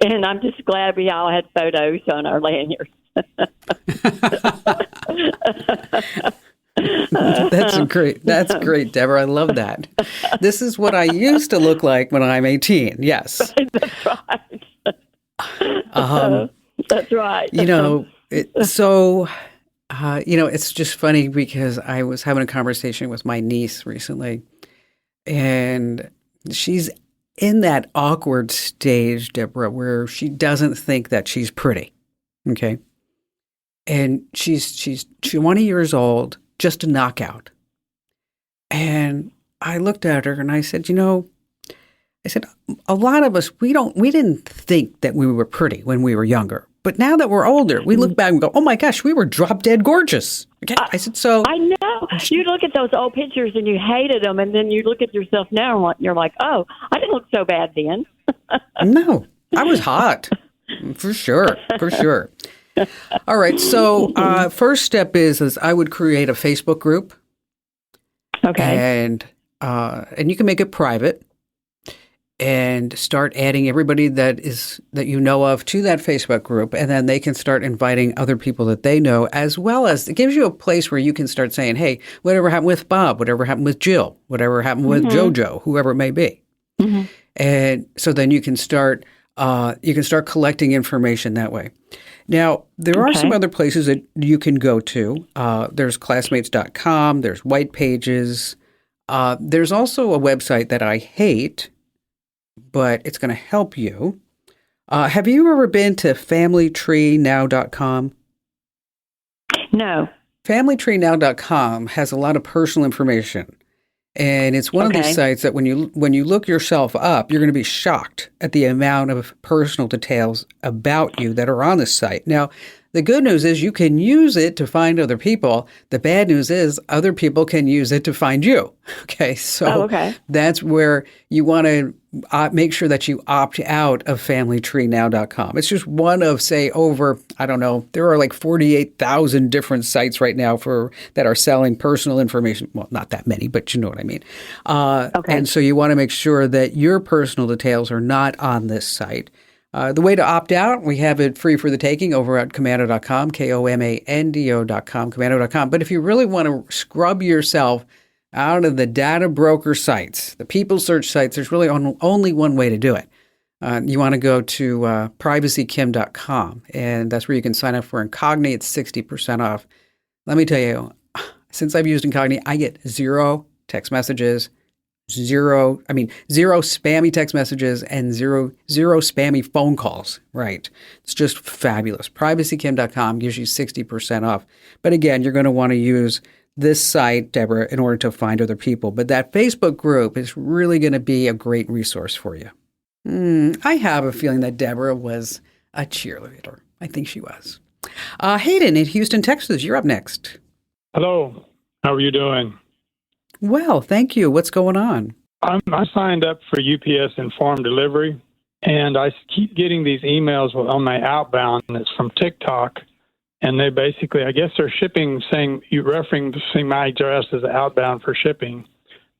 and I'm just glad we all had photos on our lanyards. That's great, Deborah. I love that. This is what I used to look like when I'm 18. Yes. That's right. That's right. It's just funny because I was having a conversation with my niece recently, and she's in that awkward stage, Deborah, where she doesn't think that she's pretty. Okay. And she's 20 years old, just a knockout. And I looked at her and I said, a lot of us, we didn't think that we were pretty when we were younger. But now that we're older, we look back and go, oh my gosh, we were drop dead gorgeous. Okay. I said, so. I know. You look at those old pictures and you hated them. And then you look at yourself now and you're like, oh, I didn't look so bad then. No, I was hot. For sure. All right. So first step is I would create a Facebook group. Okay. And you can make it private and start adding everybody that you know of to that Facebook group. And then they can start inviting other people that they know, as well as it gives you a place where you can start saying, hey, whatever happened with Bob, whatever happened with Jill, whatever happened with JoJo, whoever it may be. Mm-hmm. And so then you can start collecting information that way. Now, there are some other places that you can go to. There's classmates.com. There's white pages. There's also a website that I hate, but it's going to help you. Have you ever been to familytreenow.com? No. Familytreenow.com has a lot of personal information. And it's one of these sites that when you look yourself up, you're going to be shocked at the amount of personal details about you that are on this site. Now, the good news is you can use it to find other people. The bad news is other people can use it to find you. Okay, so that's where you want to make sure that you opt out of familytreenow.com. It's just one of, say, over, I don't know, there are like 48,000 different sites right now that are selling personal information. Well, not that many, but you know what I mean. And so you want to make sure that your personal details are not on this site. The way to opt out, we have it free for the taking over at commando.com, Komando.com, commando.com. But if you really want to scrub yourself out of the data broker sites, the people search sites, there's really only one way to do it. You want to go to privacykim.com, and that's where you can sign up for Incogni. It's 60% off. Let me tell you, since I've used Incogni, I get zero text messages, zero spammy text messages, and zero spammy phone calls. Right. It's just fabulous. Privacykim.com gives you 60% off. But again, you're going to want to use this site, Deborah, in order to find other people. But that Facebook group is really going to be a great resource for you. I have a feeling that Deborah was a cheerleader. I think she was. Hayden in Houston, Texas, you're up next. Hello. How are you doing? Well, thank you. What's going on? I signed up for UPS Inform Delivery, and I keep getting these emails on my outbound that's from TikTok, and they basically, I guess they're shipping, referencing my address as outbound for shipping,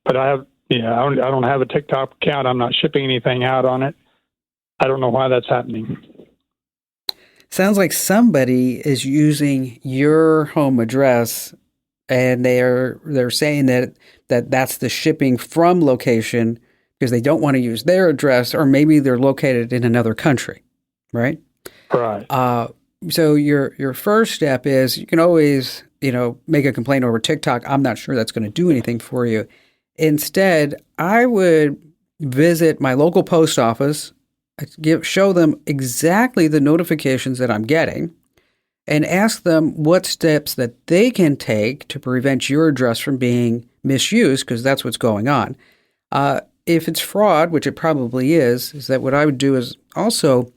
but I don't have a TikTok account. I'm not shipping anything out on it. I don't know why that's happening. Sounds like somebody is using your home address, and they're saying that's the shipping from location because they don't want to use their address, or maybe they're located in another country, right? Right. So your first step is you can always make a complaint over TikTok. I'm not sure that's going to do anything for you. Instead, I would visit my local post office, show them exactly the notifications that I'm getting, and ask them what steps that they can take to prevent your address from being misused, because that's what's going on. If it's fraud, which it probably is that what I would do is also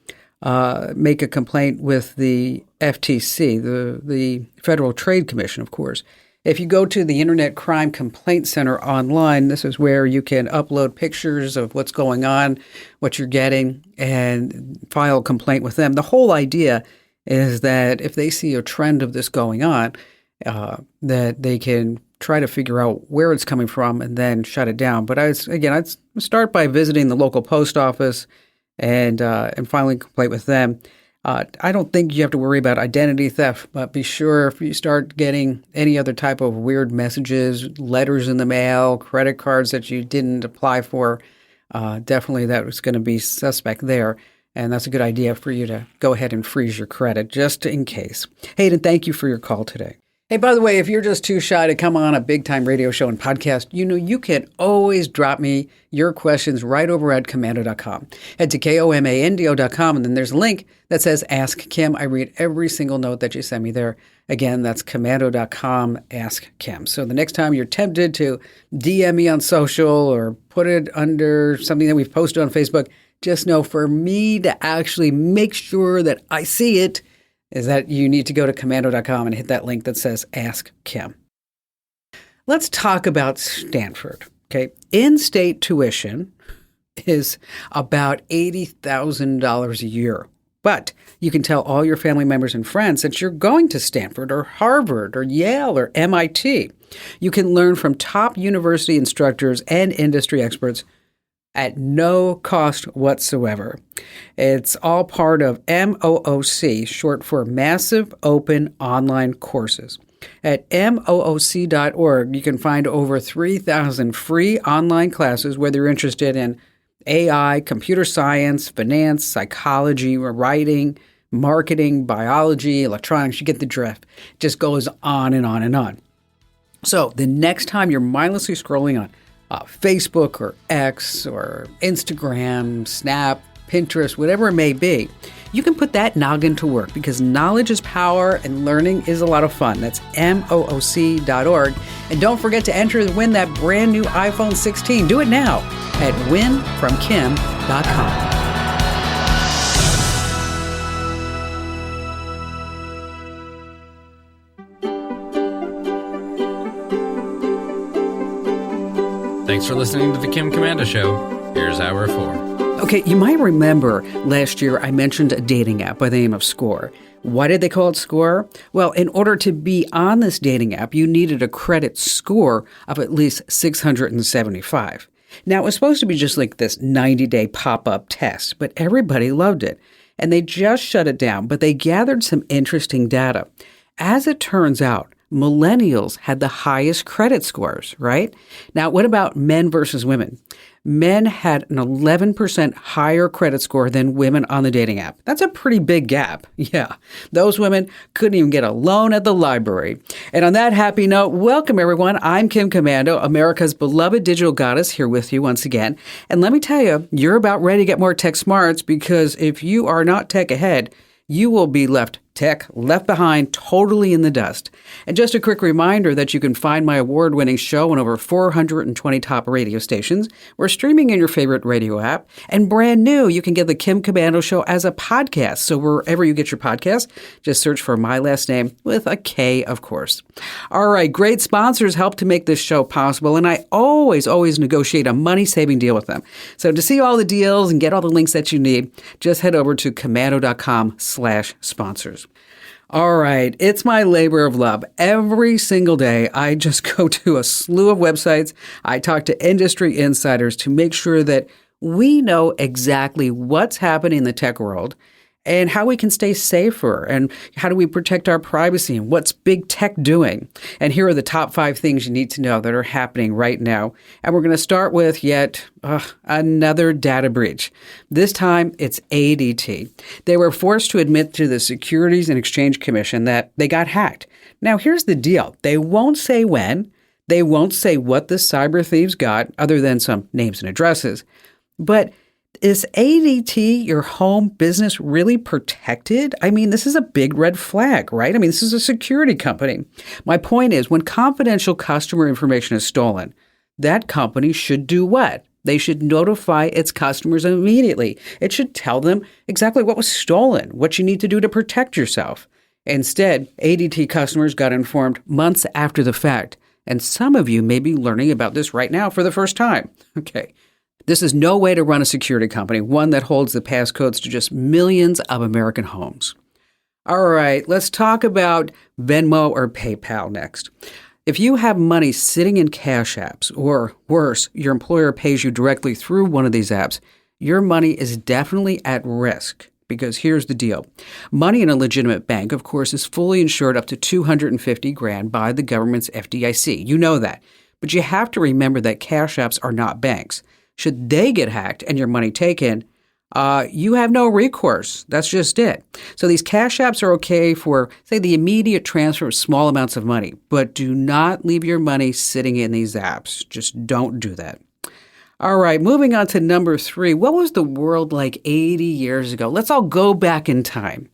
make a complaint with the FTC, the Federal Trade Commission, of course. If you go to the Internet Crime Complaint Center online, this is where you can upload pictures of what's going on, what you're getting, and file a complaint with them. The whole idea is that if they see a trend of this going on, that they can try to figure out where it's coming from and then shut it down. But I'd start by visiting the local post office and filing a complaint with them. I don't think you have to worry about identity theft, but be sure if you start getting any other type of weird messages, letters in the mail, credit cards that you didn't apply for, definitely that was going to be suspect there. And that's a good idea for you to go ahead and freeze your credit just in case. Hayden, thank you for your call today. Hey, by the way, if you're just too shy to come on a big-time radio show and podcast, you can always drop me your questions right over at Komando.com. Head to Komando.com, and then there's a link that says Ask Kim. I read every single note that you send me there. Again, that's Komando.com, Ask Kim. So the next time you're tempted to DM me on social or put it under something that we've posted on Facebook, just know for me to actually make sure that I see it, is that you need to go to Komando.com and hit that link that says Ask Kim. Let's talk about Stanford. Okay, in-state tuition is about $80,000 a year. But you can tell all your family members and friends that you're going to Stanford or Harvard or Yale or MIT. You can learn from top university instructors and industry experts at no cost whatsoever. It's all part of MOOC, short for Massive Open Online Courses. At mooc.org, you can find over 3,000 free online classes, whether you're interested in AI, computer science, finance, psychology, writing, marketing, biology, electronics. You get the drift. It just goes on and on and on. So the next time you're mindlessly scrolling on Facebook or X or Instagram, Snap, Pinterest, whatever it may be, you can put that noggin to work, because knowledge is power and learning is a lot of fun. That's mooc.org. And don't forget to enter to win that brand new iPhone 16. Do it now at winfromkim.com. Thanks for listening to The Kim Komando Show. Here's Hour 4. Okay, you might remember last year I mentioned a dating app by the name of Score. Why did they call it Score? Well, in order to be on this dating app, you needed a credit score of at least 675. Now, it was supposed to be just like this 90-day pop-up test, but everybody loved it. And they just shut it down, but they gathered some interesting data. As it turns out, millennials had the highest credit scores, right? Now, what about men versus women? Men had an 11% higher credit score than women on the dating app. That's a pretty big gap. Yeah, those women couldn't even get a loan at the library. And on that happy note, welcome everyone. I'm Kim Komando, America's beloved digital goddess, here with you once again. And let me tell you, you're about ready to get more tech smarts, because if you are not tech ahead, you will be left behind, totally in the dust. And just a quick reminder that you can find my award-winning show on over 420 top radio stations. We're streaming in your favorite radio app. And brand new, you can get the Kim Komando Show as a podcast. So wherever you get your podcast, just search for my last name with a K, of course. All right, great sponsors help to make this show possible. And I always negotiate a money-saving deal with them. So to see all the deals and get all the links that you need, just head over to komando.com/sponsors. All right, it's my labor of love. Every single day, I just go to a slew of websites. I talk to industry insiders to make sure that we know exactly what's happening in the tech world and how we can stay safer and how do we protect our privacy and what's big tech doing. And here are the top 5 things you need to know that are happening right now. And we're going to start with yet another data breach. This time it's ADT. They were forced to admit to the Securities and Exchange Commission that they got hacked. Now here's the deal. They won't say when. They won't say what the cyber thieves got other than some names and addresses. But is ADT, your home business, really protected? I mean, this is a big red flag, right? I mean, this is a security company. My point is, when confidential customer information is stolen, that company should do what? They should notify its customers immediately. It should tell them exactly what was stolen, what you need to do to protect yourself. Instead, ADT customers got informed months after the fact. And some of you may be learning about this right now for the first time. Okay. This is no way to run a security company, one that holds the passcodes to just millions of American homes. All right, let's talk about Venmo or PayPal next. If you have money sitting in cash apps, or worse, your employer pays you directly through one of these apps, your money is definitely at risk. Because here's the deal. Money in a legitimate bank, of course, is fully insured up to $250,000 by the government's FDIC. You know that. But you have to remember that cash apps are not banks. Should they get hacked and your money taken, you have no recourse. That's just it. So these cash apps are okay for, say, the immediate transfer of small amounts of money, but do not leave your money sitting in these apps. Just don't do that. All right, moving on to number 3. What was the world like 80 years ago? Let's all go back in time.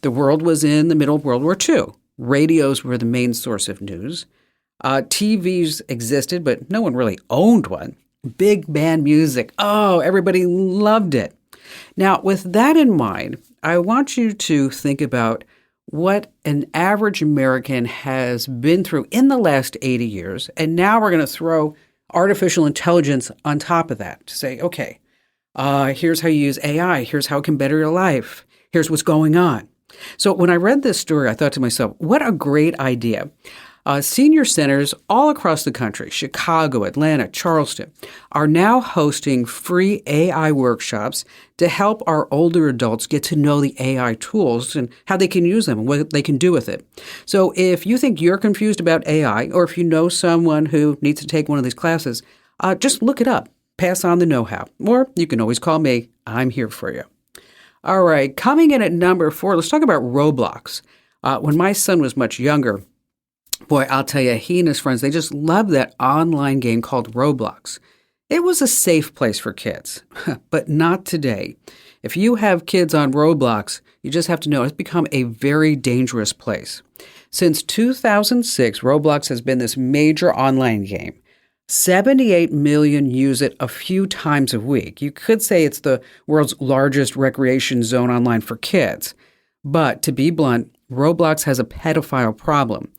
The world was in the middle of World War II. Radios were the main source of news. TVs existed, but no one really owned one. Big band music. Oh, everybody loved it. Now, with that in mind, I want you to think about what an average American has been through in the last 80 years. And now we're going to throw artificial intelligence on top of that to say, okay, here's how you use AI. Here's how it can better your life. Here's what's going on. So when I read this story, I thought to myself, what a great idea. Senior centers all across the country, Chicago, Atlanta, Charleston, are now hosting free AI workshops to help our older adults get to know the AI tools and how they can use them and what they can do with it. So if you think you're confused about AI, or if you know someone who needs to take one of these classes, just look it up, pass on the know-how, or you can always call me. I'm here for you. All right, coming in at number 4, let's talk about Roblox. When my son was much younger, boy, I'll tell you, he and his friends, they just loved that online game called Roblox. It was a safe place for kids, but not today. If you have kids on Roblox, you just have to know it's become a very dangerous place. Since 2006, Roblox has been this major online game. 78 million use it a few times a week. You could say it's the world's largest recreation zone online for kids. But to be blunt, Roblox has a pedophile problem.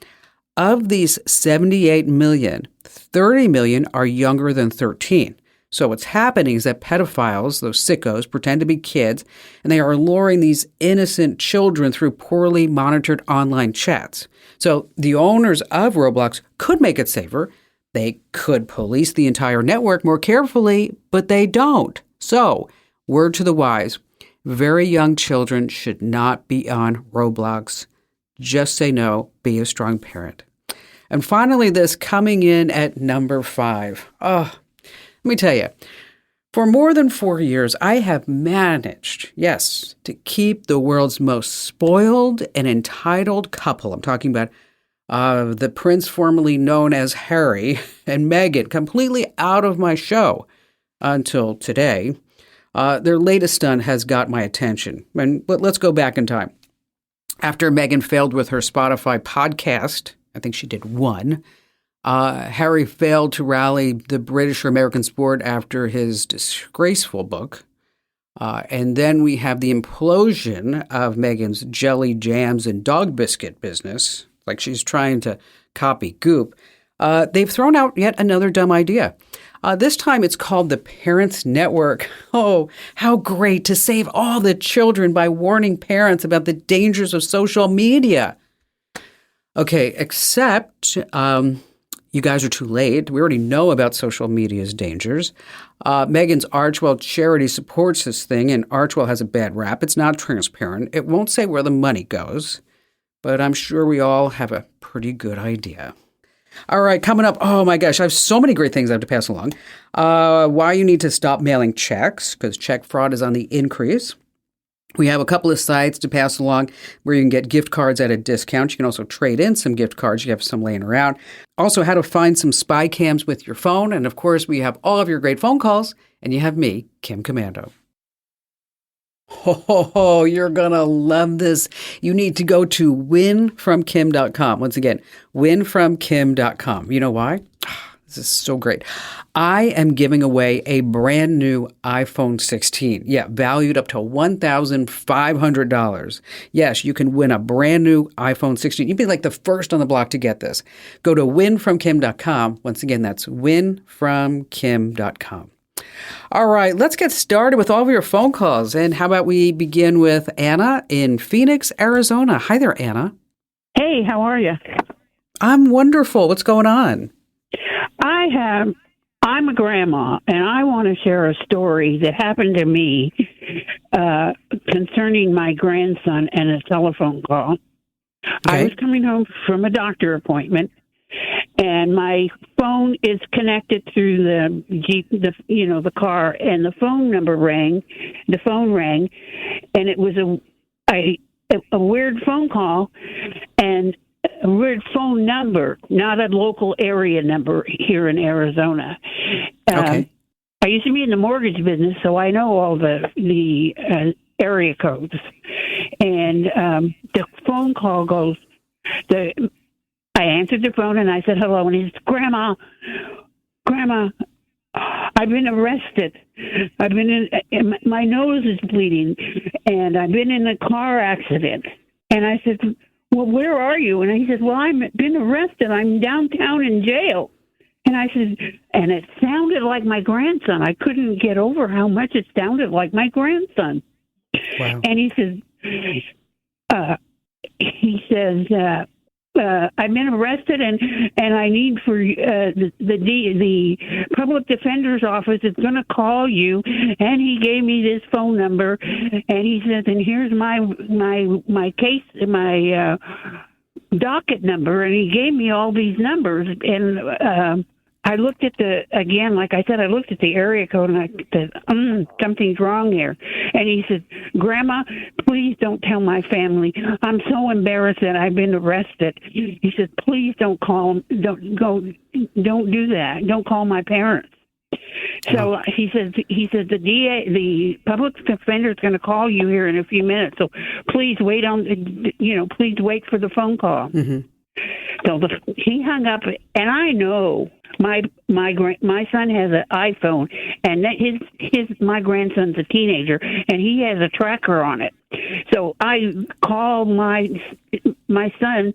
Of these 78 million, 30 million are younger than 13. So what's happening is that pedophiles, those sickos, pretend to be kids, and they are luring these innocent children through poorly monitored online chats. So the owners of Roblox could make it safer, They could police the entire network more carefully, but they don't. So, word to the wise, very young children should not be on Roblox. Just say no, be a strong parent. And finally, this coming in at number 5. Oh, let me tell you, for more than 4 years, I have managed, yes, to keep the world's most spoiled and entitled couple. I'm talking about the prince formerly known as Harry and Meghan, completely out of my show until today. Their latest stunt has got my attention. But let's go back in time. After Meghan failed with her Spotify podcast, I think she did one, Harry failed to rally the British or American sport after his disgraceful book. And then we have the implosion of Meghan's jelly, jams, and dog biscuit business, like she's trying to copy Goop. They've thrown out yet another dumb idea. This time it's called the Parents Network. Oh, how great to save all the children by warning parents about the dangers of social media. Okay, except you guys are too late. We already know about social media's dangers. Meghan's Archwell charity supports this thing, and Archwell has a bad rap. It's not transparent. It won't say where the money goes, but I'm sure we all have a pretty good idea. All right, coming up, oh my gosh, I have so many great things I have to pass along. Why you need to stop mailing checks, because check fraud is on the increase. We have a couple of sites to pass along where you can get gift cards at a discount. You can also trade in some gift cards. You have some laying around. Also, how to find some spy cams with your phone. And of course, we have all of your great phone calls. And you have me, Kim Commando. Oh, you're going to love this. You need to go to winfromkim.com. Once again, winfromkim.com. You know why? This is so great. I am giving away a brand new iPhone 16. Yeah, valued up to $1,500. Yes, you can win a brand new iPhone 16. You'd be like the first on the block to get this. Go to winfromkim.com. Once again, that's winfromkim.com. All right, let's get started with all of your phone calls. And how about we begin with Anna in Phoenix, Arizona. Hi there, Anna. Hey, how are you? I'm wonderful. What's going on? I'm a grandma, and I want to share a story that happened to me concerning my grandson and a telephone call. Okay. I was coming home from a doctor appointment, and my phone is connected through the Jeep, the car, and the phone number rang. The phone rang, and it was a weird phone call, and a weird phone number, not a local area number here in Arizona. Okay. I used to be in the mortgage business, so I know all the area codes. And the phone call goes, I answered the phone and I said, hello. And he said, Grandma, I've been arrested. My nose is bleeding, and I've been in a car accident. And I said, well, where are you? And he said, well, I've been arrested. I'm downtown in jail. And I said, and it sounded like my grandson. I couldn't get over how much it sounded like my grandson. Wow. And he says, I've been arrested, and I need for the public defender's office is going to call you. And he gave me this phone number, and he says, and here's my case, my docket number, and he gave me all these numbers, and I looked at I looked at the area code, and I said, something's wrong here. And he said, Grandma, please don't tell my family. I'm so embarrassed that I've been arrested. He said, please don't call, don't do that. Don't call my parents. So he said the DA, the public defender, is going to call you here in a few minutes. So please wait please wait for the phone call. Mm-hmm. So he hung up, and I know my son has an iPhone, and my grandson's a teenager, and he has a tracker on it. So I called my son,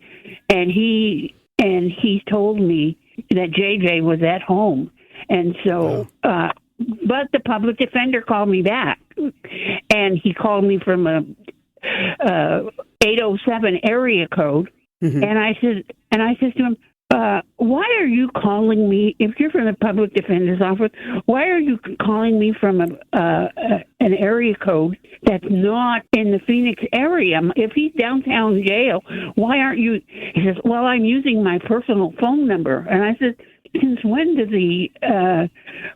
and he told me that JJ was at home, and so but the public defender called me back, and he called me from a 807 area code. Mm-hmm. And I said to him, why are you calling me? If you're from the public defender's office, why are you calling me from an area code that's not in the Phoenix area? If he's downtown jail, why aren't you? He says, well, I'm using my personal phone number. And I said, since when does the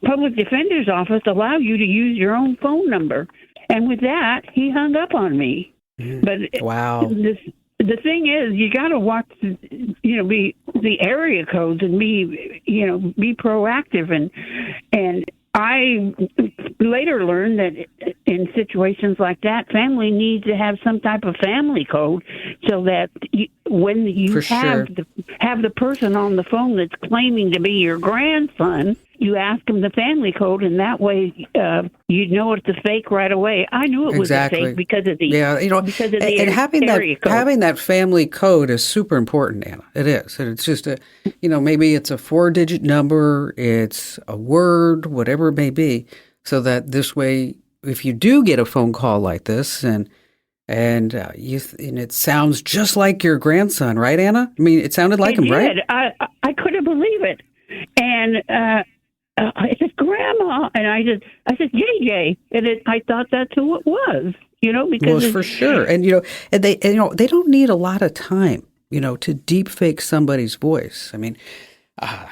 public defender's office allow you to use your own phone number? And with that, he hung up on me. But wow. The thing is, you got to watch, be the area codes and be proactive. And I later learned that in situations like that, family needs to have some type of family code so that when you have the person on the phone that's claiming to be your grandson, you ask them the family code, and that way you know it's a fake right away. I knew it was a fake because of the and having that family code is super important, Anna. It is. And it's just maybe it's a 4-digit number, it's a word, whatever it may be, so that this way, if you do get a phone call like this, and it sounds just like your grandson, right, Anna? I mean, it sounded like him, right? I couldn't believe it, and. I said, Grandma, and I said, JJ, and I thought that's who it was, because for sure, and they don't need a lot of time, to deep fake somebody's voice. I mean,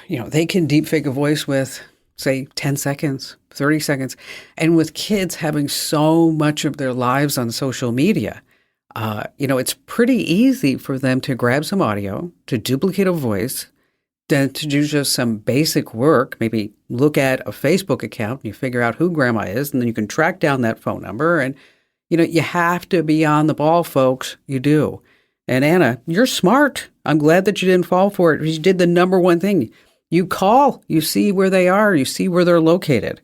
they can deep fake a voice with, say, 10 seconds, 30 seconds, and with kids having so much of their lives on social media, it's pretty easy for them to grab some audio, to duplicate a voice. Then to do just some basic work, maybe look at a Facebook account and you figure out who grandma is, and then you can track down that phone number. And, you have to be on the ball, folks. You do. And Anna, you're smart. I'm glad that you didn't fall for it. You did the number one thing. You call, you see where they are, you see where they're located.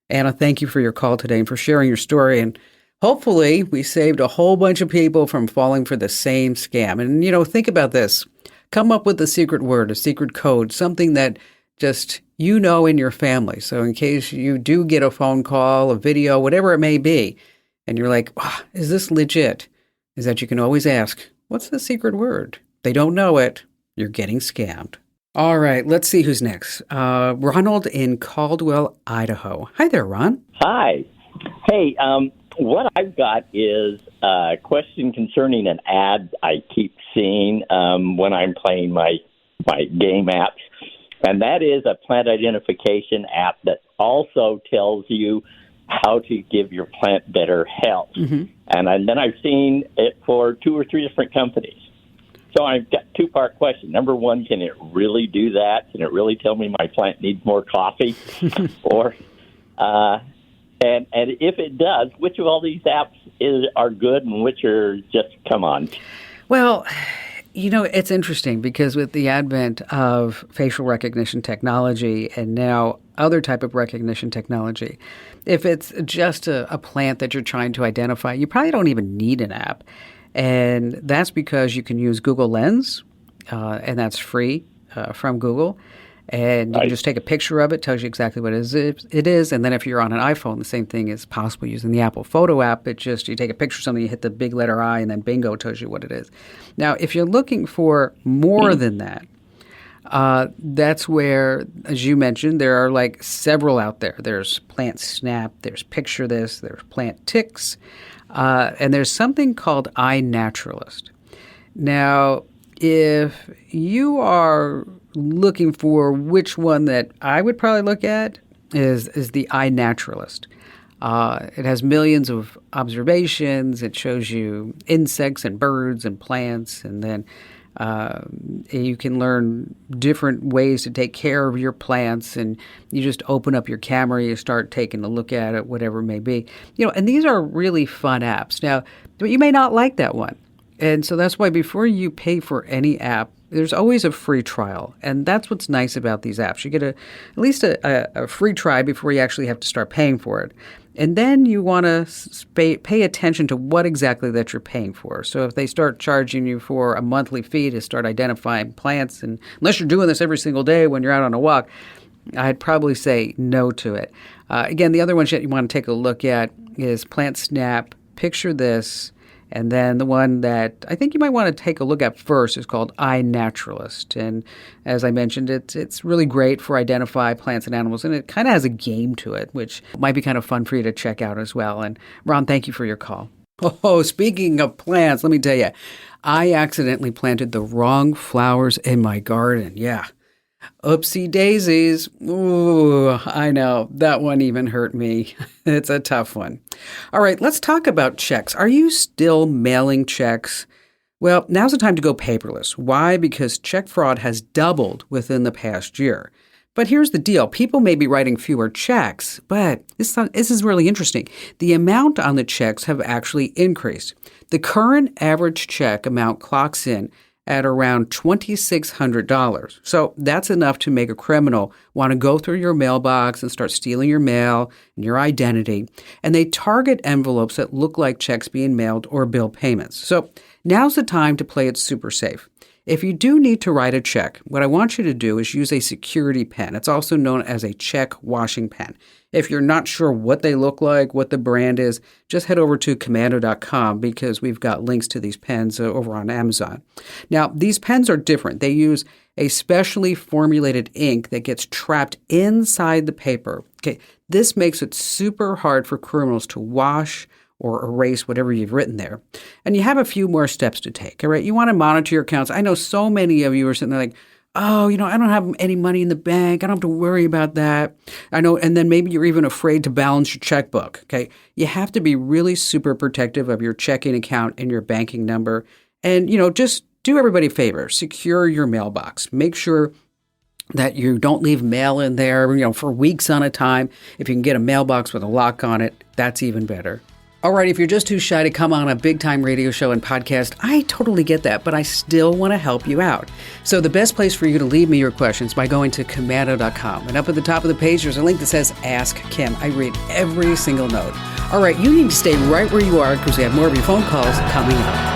Anna, thank you for your call today and for sharing your story. And hopefully we saved a whole bunch of people from falling for the same scam. And, think about this. Come up with a secret word, a secret code, something that just in your family. So in case you do get a phone call, a video, whatever it may be, and you're like, is this legit? Is that you can always ask, what's the secret word? They don't know it. You're getting scammed. All right, let's see who's next. Ronald in Caldwell, Idaho. Hi there, Ron. Hi. Hey, what I've got is a question concerning an ad I keep seeing when I'm playing my game apps, and that is a plant identification app that also tells you how to give your plant better health. Mm-hmm. And then I've seen it for 2 or 3 different companies. So I've got a 2-part question. Number one, can it really do that? Can it really tell me my plant needs more coffee? And if it does, which of all these apps are good and which are just, come on? Well, it's interesting because with the advent of facial recognition technology and now other type of recognition technology, if it's just a plant that you're trying to identify, you probably don't even need an app. And that's because you can use Google Lens, and that's free from Google. And you can just take a picture of it, tells you exactly what it is. And then if you're on an iPhone, the same thing is possible using the Apple Photo app. It just, you take a picture of something, you hit the big letter I, and then bingo, it tells you what it is. Now, if you're looking for more than that, that's where, as you mentioned, there are like several out there. There's Plant Snap, there's Picture This, there's Plant Ticks, and there's something called iNaturalist. Now, if you are looking for which one that I would probably look at is the iNaturalist. It has millions of observations. It shows you insects and birds and plants, and then you can learn different ways to take care of your plants, and you just open up your camera, you start taking a look at it, whatever it may be. And these are really fun apps. Now, but you may not like that one. And so that's why before you pay for any app, there's always a free trial. And that's what's nice about these apps. You get at least a free try before you actually have to start paying for it. And then you want to pay attention to what exactly that you're paying for. So if they start charging you for a monthly fee to start identifying plants, and unless you're doing this every single day when you're out on a walk, I'd probably say no to it. Again, the other ones that you want to take a look at is Plant Snap, Picture This, And then the one that I think you might want to take a look at first is called iNaturalist. And as I mentioned, it's really great for identify plants and animals, and it kind of has a game to it, which might be kind of fun for you to check out as well. And Ron, thank you for your call. Oh, speaking of plants, let me tell you, I accidentally planted the wrong flowers in my garden. Yeah. Oopsie daisies. Ooh, I know. That one even hurt me. It's a tough one. All right, let's talk about checks. Are you still mailing checks? Well, now's the time to go paperless. Why? Because check fraud has doubled within the past year. But here's the deal. People may be writing fewer checks, but this is really interesting. The amount on the checks have actually increased. The current average check amount clocks in at around $2,600. So that's enough to make a criminal want to go through your mailbox and start stealing your mail and your identity. And they target envelopes that look like checks being mailed or bill payments. So now's the time to play it super safe. If you do need to write a check, what I want you to do is use a security pen. It's also known as a check washing pen. If you're not sure what they look like, what the brand is, just head over to commando.com because we've got links to these pens over on Amazon. Now, these pens are different. They use a specially formulated ink that gets trapped inside the paper. Okay, this makes it super hard for criminals to wash or erase whatever you've written there. And you have a few more steps to take, all right? You want to monitor your accounts. I know so many of you are sitting there like, oh, I don't have any money in the bank. I don't have to worry about that. I know, and then maybe you're even afraid to balance your checkbook, okay? You have to be really super protective of your checking account and your banking number. And, just do everybody a favor. Secure your mailbox. Make sure that you don't leave mail in there, for weeks on a time. If you can get a mailbox with a lock on it, that's even better. All right, if you're just too shy to come on a big-time radio show and podcast, I totally get that, but I still want to help you out. So the best place for you to leave me your questions by going to commando.com. And up at the top of the page, there's a link that says Ask Kim. I read every single note. All right, you need to stay right where you are because we have more of your phone calls coming up.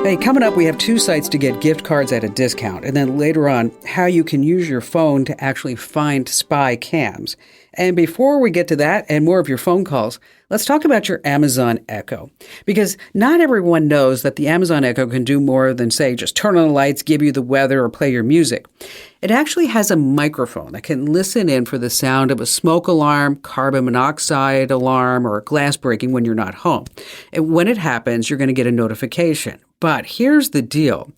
Hey, coming up, we have 2 sites to get gift cards at a discount, and then later on, how you can use your phone to actually find spy cams. And before we get to that and more of your phone calls, let's talk about your Amazon Echo. Because not everyone knows that the Amazon Echo can do more than, say, just turn on the lights, give you the weather, or play your music. It actually has a microphone that can listen in for the sound of a smoke alarm, carbon monoxide alarm, or glass breaking when you're not home. And when it happens, you're going to get a notification. But here's the deal.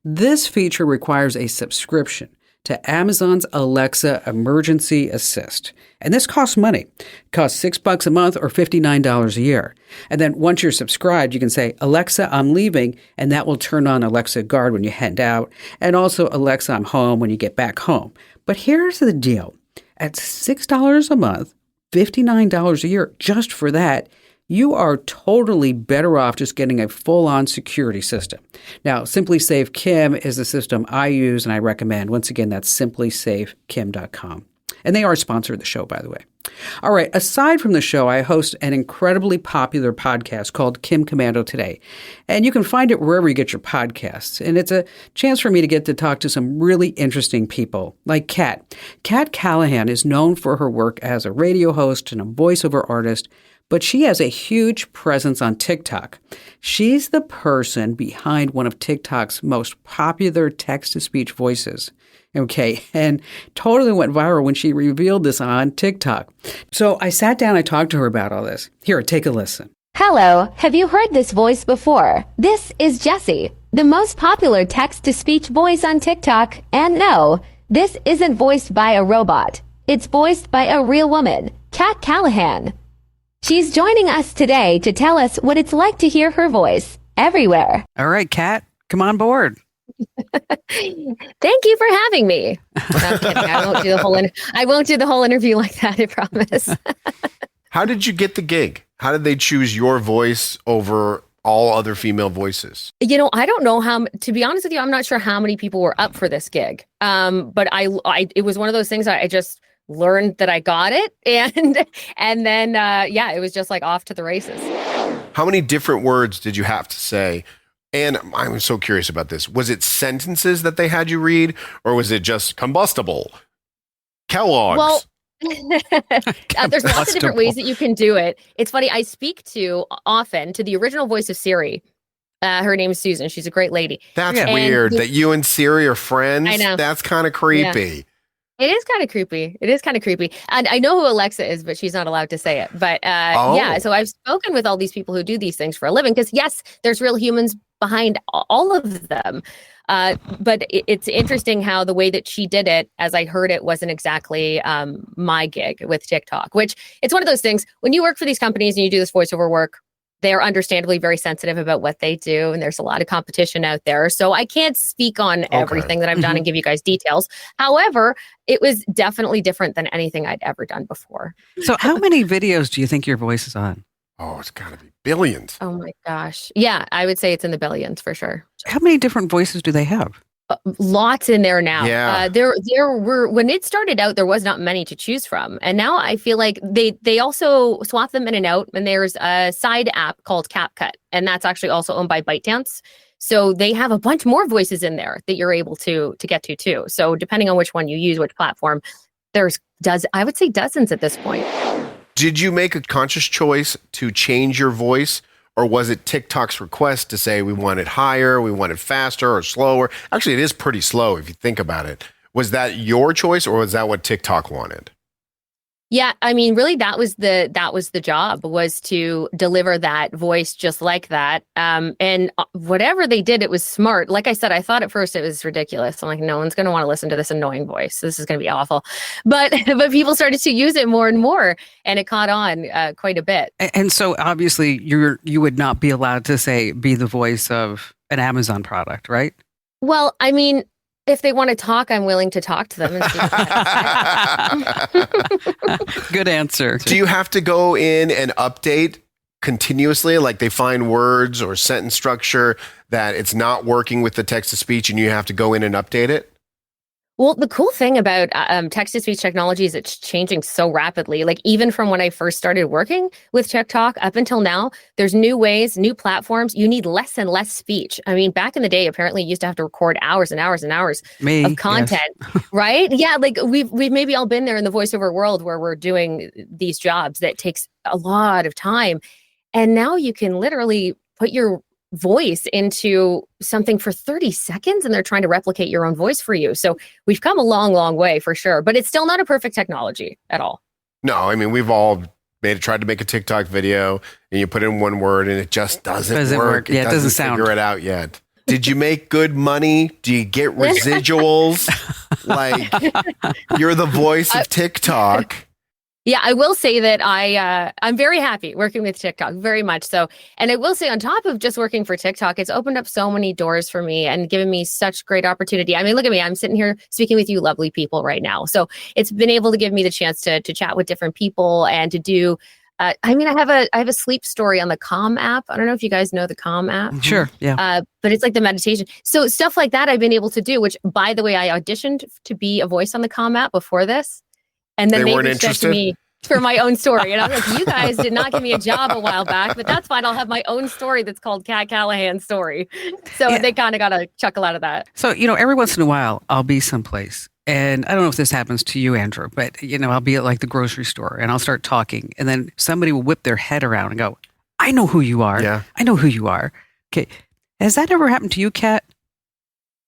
This feature requires a subscription to Amazon's Alexa Emergency Assist. And this costs money. It costs $6 a month or $59 a year. And then once you're subscribed, you can say, Alexa, I'm leaving, and that will turn on Alexa Guard when you head out, and also Alexa, I'm home when you get back home. But here's the deal. At $6 a month, $59 a year just for that, you are totally better off just getting a full-on security system. Now, Simply Safe Kim is the system I use and I recommend. Once again, that's simplysafekim.com. And they are sponsored the show, by the way. All right, aside from the show, I host an incredibly popular podcast called Kim Commando Today. And you can find it wherever you get your podcasts. And it's a chance for me to get to talk to some really interesting people, like Kat. Kat Callahan is known for her work as a radio host and a voiceover artist, but she has a huge presence on TikTok. She's the person behind one of TikTok's most popular text-to-speech voices. Okay, and totally went viral when she revealed this on TikTok. So I sat down, I talked to her about all this. Here, take a listen. Hello, have you heard this voice before? This is Jessie, the most popular text-to-speech voice on TikTok. And no, this isn't voiced by a robot. It's voiced by a real woman, Kat Callahan. She's joining us today to tell us what it's like to hear her voice everywhere. All right, Kat, come on board. Thank you for having me. No, I'm kidding. I won't do the whole interview like that, I promise. How did you get the gig? How did they choose your voice over all other female voices? I don't know to be honest with you, I'm not sure how many people were up for this gig. But it was one of those things I just learned that I got it. And then, it was just like off to the races. How many different words did you have to say And I'm so curious about this. Was it sentences that they had you read, or was it just combustible? Kellogg's. Well, there's lots of different ways that you can do it. It's funny. I speak often to the original voice of Siri. Her name is Susan. She's a great lady. That's weird that you and Siri are friends. I know. That's kind of creepy. It is kind of creepy. And I know who Alexa is, but she's not allowed to say it. But yeah, so I've spoken with all these people who do these things for a living because, yes, there's real humans behind all of them. But it's interesting how the way that she did it, as I heard it, wasn't exactly my gig with TikTok, which it's one of those things. When you work for these companies and you do this voiceover work, they're understandably very sensitive about what they do. And there's a lot of competition out there. So I can't speak on everything that I've done and give you guys details. However, it was definitely different than anything I'd ever done before. So how many videos do you think your voice is on? Oh, it's got to be billions. Oh my gosh. Yeah, I would say it's in the billions for sure. How many different voices do they have? Lots in there now. Yeah. There were, when it started out, there was not many to choose from. And now I feel like they also swap them in and out. And there's a side app called CapCut. And that's actually also owned by ByteDance. So they have a bunch more voices in there that you're able to get to too. So depending on which one you use, which platform, I would say dozens at this point. Did you make a conscious choice to change your voice? Or was it TikTok's request to say we want it higher, we want it faster or slower? Actually, it is pretty slow if you think about it. Was that your choice or was that what TikTok wanted? Yeah, I mean, really, that was the job, was to deliver that voice just like that. And whatever they did, it was smart. Like I said, I thought at first it was ridiculous. I'm like, no one's going to want to listen to this annoying voice. This is going to be awful. But people started to use it more and more, and it caught on quite a bit. And so obviously you would not be allowed to be the voice of an Amazon product, right? Well, I mean, if they want to talk, I'm willing to talk to them. And see Good answer. Do you have to go in and update continuously? Like they find words or sentence structure that it's not working with the text to speech and you have to go in and update it? Well, the cool thing about text-to-speech technology is it's changing so rapidly. Like even from when I first started working with TikTok up until now, there's new ways, new platforms. You need less and less speech. I mean, back in the day, apparently you used to have to record hours and hours and hours of content, right? Yeah, like we've maybe all been there in the voiceover world where we're doing these jobs that takes a lot of time. And now you can literally put your voice into something for 30 seconds and they're trying to replicate your own voice for you. So we've come a long, long way for sure, but it's still not a perfect technology at all. No, I mean, we've all tried to make a TikTok video and you put in one word and it just doesn't work. Yeah, it doesn't sound. Figure it out yet. Did you make good money? Do you get residuals? Like you're the voice of TikTok. Yeah, I will say that I'm very happy working with TikTok, very much so. And I will say on top of just working for TikTok, it's opened up so many doors for me and given me such great opportunity. I mean, look at me. I'm sitting here speaking with you lovely people right now. So it's been able to give me the chance to chat with different people and to do, I have a sleep story on the Calm app. I don't know if you guys know the Calm app. Sure, yeah. But it's like the meditation. So stuff like that I've been able to do, which by the way, I auditioned to be a voice on the Calm app before this. And then they reached out to me for my own story. And I was like, you guys did not give me a job a while back, but that's fine. I'll have my own story that's called Kat Callahan's story. So they kind of got a chuckle out of that. So, every once in a while, I'll be someplace. And I don't know if this happens to you, Andrew, but, I'll be at like the grocery store and I'll start talking. And then somebody will whip their head around and go, I know who you are. Yeah. I know who you are. Okay. Has that ever happened to you, Kat?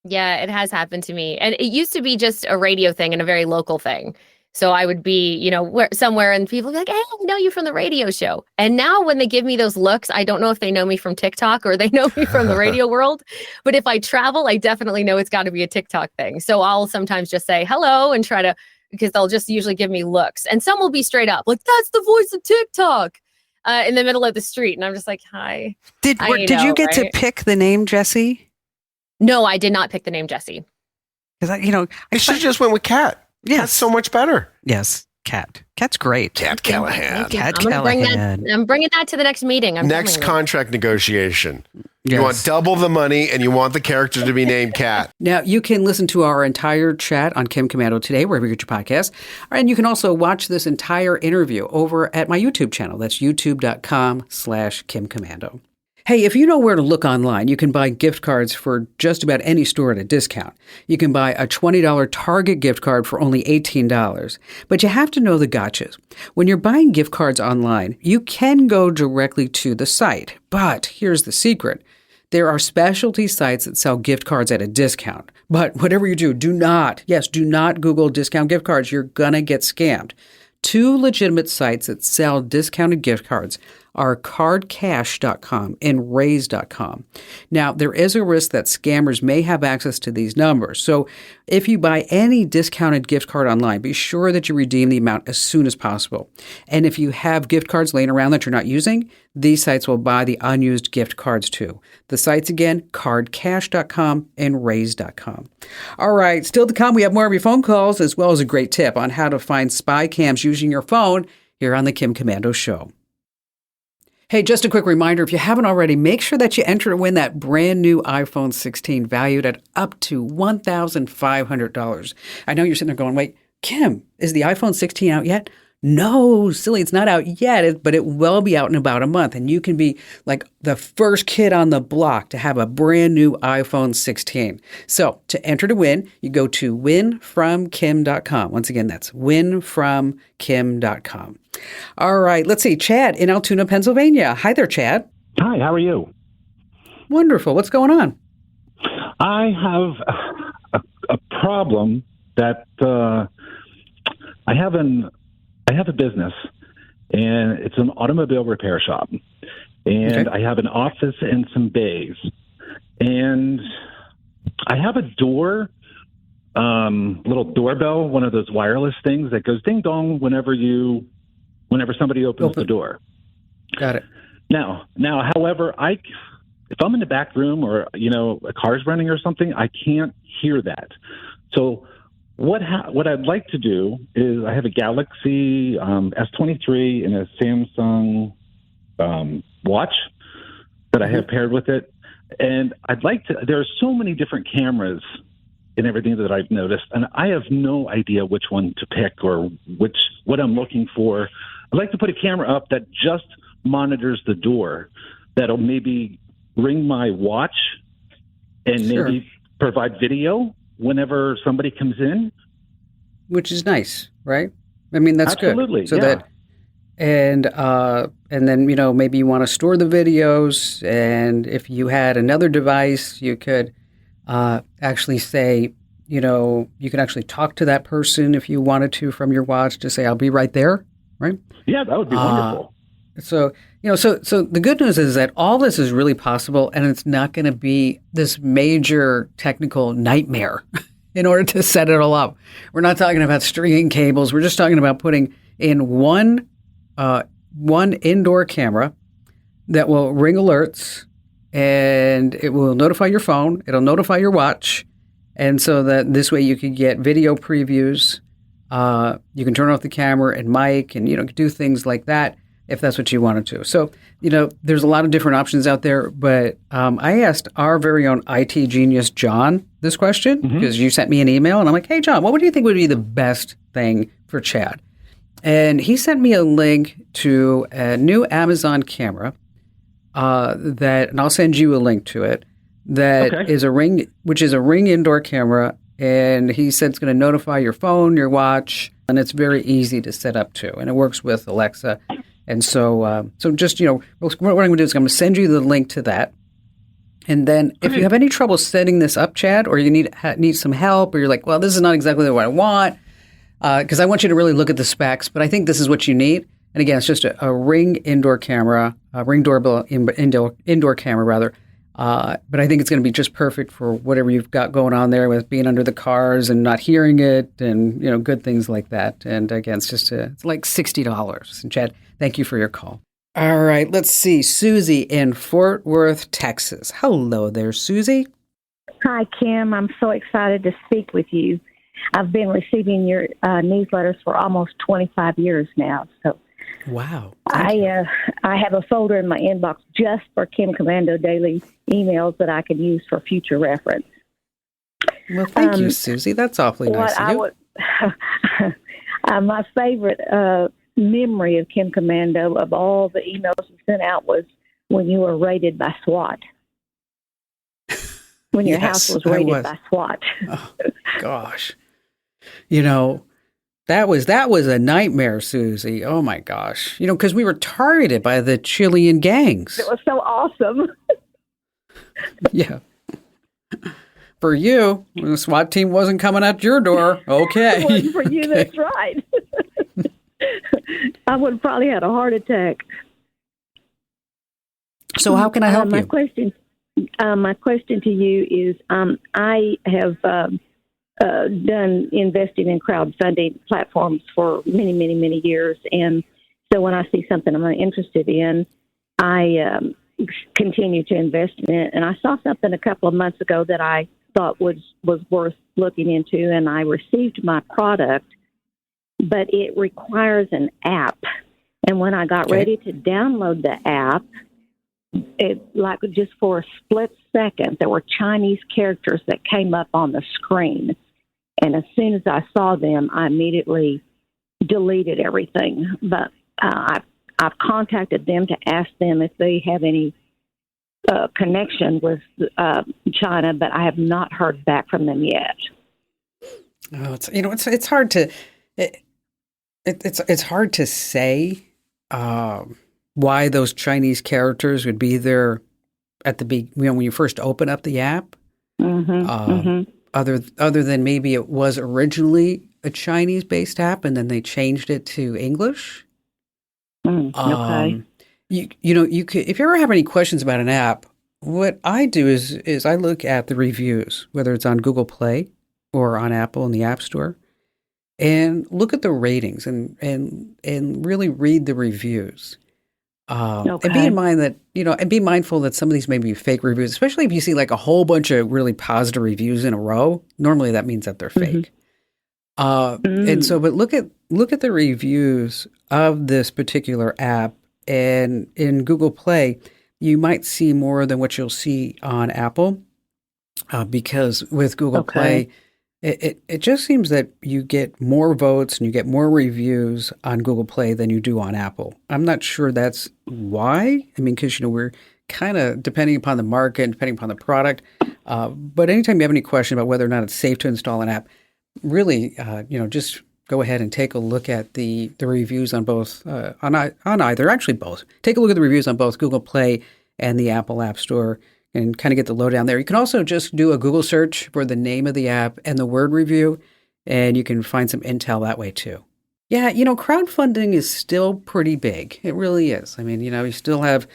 Yeah, it has happened to me. And it used to be just a radio thing and a very local thing. So I would be, somewhere and people would be like, hey, I know you from the radio show. And now when they give me those looks, I don't know if they know me from TikTok or they know me from the radio world. But if I travel, I definitely know it's got to be a TikTok thing. So I'll sometimes just say hello and try to, because they'll just usually give me looks. And some will be straight up like, that's the voice of TikTok in the middle of the street. And I'm just like, hi. Did you get to pick the name Jesse? No, I did not pick the name Jesse. Because I should have just went with Kat. Yes. That's so much better. Yes. Kat. Kat's great. Kat Callahan. Kat Callahan. I'm bringing that to the next meeting. Next contract negotiation. Yes. You want double the money and you want the character to be named Kat. Now, you can listen to our entire chat on Kim Commando today, wherever you get your podcast. And you can also watch this entire interview over at my YouTube channel. That's youtube.com/Kim Commando. Hey, if you know where to look online, you can buy gift cards for just about any store at a discount. You can buy a $20 Target gift card for only $18. But you have to know the gotchas. When you're buying gift cards online, you can go directly to the site. But here's the secret. There are specialty sites that sell gift cards at a discount. But whatever you do, do not Google discount gift cards. You're gonna get scammed. Two legitimate sites that sell discounted gift cards are cardcash.com and raise.com. Now, there is a risk that scammers may have access to these numbers. So if you buy any discounted gift card online, be sure that you redeem the amount as soon as possible. And if you have gift cards laying around that you're not using, these sites will buy the unused gift cards too. The sites again, cardcash.com and raise.com. All right, still to come, we have more of your phone calls as well as a great tip on how to find spy cams using your phone here on the Kim Komando Show. Hey, just a quick reminder, if you haven't already, make sure that you enter to win that brand new iPhone 16 valued at up to $1,500. I know you're sitting there going, wait, Kim, is the iPhone 16 out yet? No, silly, it's not out yet, but it will be out in about a month. And you can be like the first kid on the block to have a brand new iPhone 16. So to enter to win, you go to winfromkim.com. Once again, that's winfromkim.com. All right, let's see. Chad in Altoona, Pennsylvania. Hi there, Chad. Hi, how are you? Wonderful. What's going on? I have a problem that I have a business, and it's an automobile repair shop. And I have an office and some bays. And I have a door, little doorbell, one of those wireless things that goes ding dong whenever somebody opens the door. Got it. Now, however, if I'm in the back room or, a car's running or something, I can't hear that. So what I'd like to do is I have a Galaxy S23 and a Samsung watch that I have paired with it. And there are so many different cameras and everything that I've noticed, and I have no idea which one to pick or what I'm looking for. I'd like to put a camera up that just monitors the door, that'll maybe ring my watch and maybe provide video whenever somebody comes in. Which is nice, right? I mean, that's Absolutely, good. So yeah. and then, maybe you want to store the videos. And if you had another device, you could actually say, you could actually talk to that person if you wanted to from your watch to say, I'll be right there, right? Yeah, that would be wonderful. So the good news is that all this is really possible, and it's not going to be this major technical nightmare in order to set it all up. We're not talking about stringing cables. We're just talking about putting in one indoor camera that will ring alerts, and it will notify your phone. It'll notify your watch. And so that this way you can get video previews. You can turn off the camera and mic and, do things like that if that's what you wanted to. So, there's a lot of different options out there. But I asked our very own IT genius, John, this question because you sent me an email. And I'm like, hey, John, what would you think would be the best thing for Chad? And he sent me a link to a new Amazon camera and I'll send you a link to it, is a Ring indoor camera. And he said it's going to notify your phone, your watch, and it's very easy to set up too. And it works with Alexa. And so just, what I'm going to do is I'm going to send you the link to that. And then if you have any trouble setting this up, Chad, or you need some help, or you're like, well, this is not exactly what I want, because I want you to really look at the specs, but I think this is what you need. And again, it's just a Ring indoor camera, a Ring doorbell indoor camera rather. But I think it's going to be just perfect for whatever you've got going on there with being under the cars and not hearing it and, good things like that. And again, it's like $60. And Chad, thank you for your call. All right, let's see. Susie in Fort Worth, Texas. Hello there, Susie. Hi, Kim. I'm so excited to speak with you. I've been receiving your newsletters for almost 25 years now. So wow. I have a folder in my inbox just for Kim Komando daily emails that I can use for future reference. Well, thank you, Susie. That's awfully nice of you. My favorite memory of Kim Komando of all the emails we sent out was when you were raided by SWAT. When your house was raided by SWAT. Oh, gosh. You know, that was a nightmare, Susie. Oh, my gosh. You know, because we were targeted by the Chilean gangs. It was so awesome. Yeah. For you, when the SWAT team wasn't coming at your door. Okay. It wasn't for you, Okay. that's right. I would have probably had a heart attack. So how can I help my you? My question to you is, I have done investing in crowdfunding platforms for many, many, many years, and so when I see something I'm interested in, I continue to invest in it. And I saw something a couple of months ago that I thought was worth looking into, and I received my product, but it requires an app. And when I got ready to download the app, it, like, just for a split second, there were Chinese characters that came up on the screen. And as soon as I saw them, I immediately deleted everything. But I've contacted them to ask them if they have any connection with China, but I have not heard back from them yet. Oh, it's hard to it's hard to say why those Chinese characters would be there at the when you first open up the app. Other than maybe it was originally a Chinese-based app and then they changed it to English. Okay. You could, if you ever have any questions about an app, what I do is I look at the reviews, whether it's on Google Play or on Apple in the App Store, and look at the ratings and really read the reviews. And be in mind that, and be mindful that some of these may be fake reviews, especially if you see like a whole bunch of really positive reviews in a row. Normally that means that they're fake. And so, but look at the reviews of this particular app, and in Google Play, you might see more than what you'll see on Apple, because with Google Play, it just seems that you get more votes and you get more reviews on Google Play than you do on Apple. I'm not sure that's why. I mean, because, we're kind of depending upon the market and depending upon the product. But anytime you have any question about whether or not it's safe to install an app, really, just go ahead and take a look at the reviews on both, on either, actually both. Take a look at the reviews on both Google Play and the Apple App Store and kind of get the lowdown there. You can also just do a Google search for the name of the app and the word review, and you can find some intel that way too. Yeah, crowdfunding is still pretty big. It really is. I mean, you still have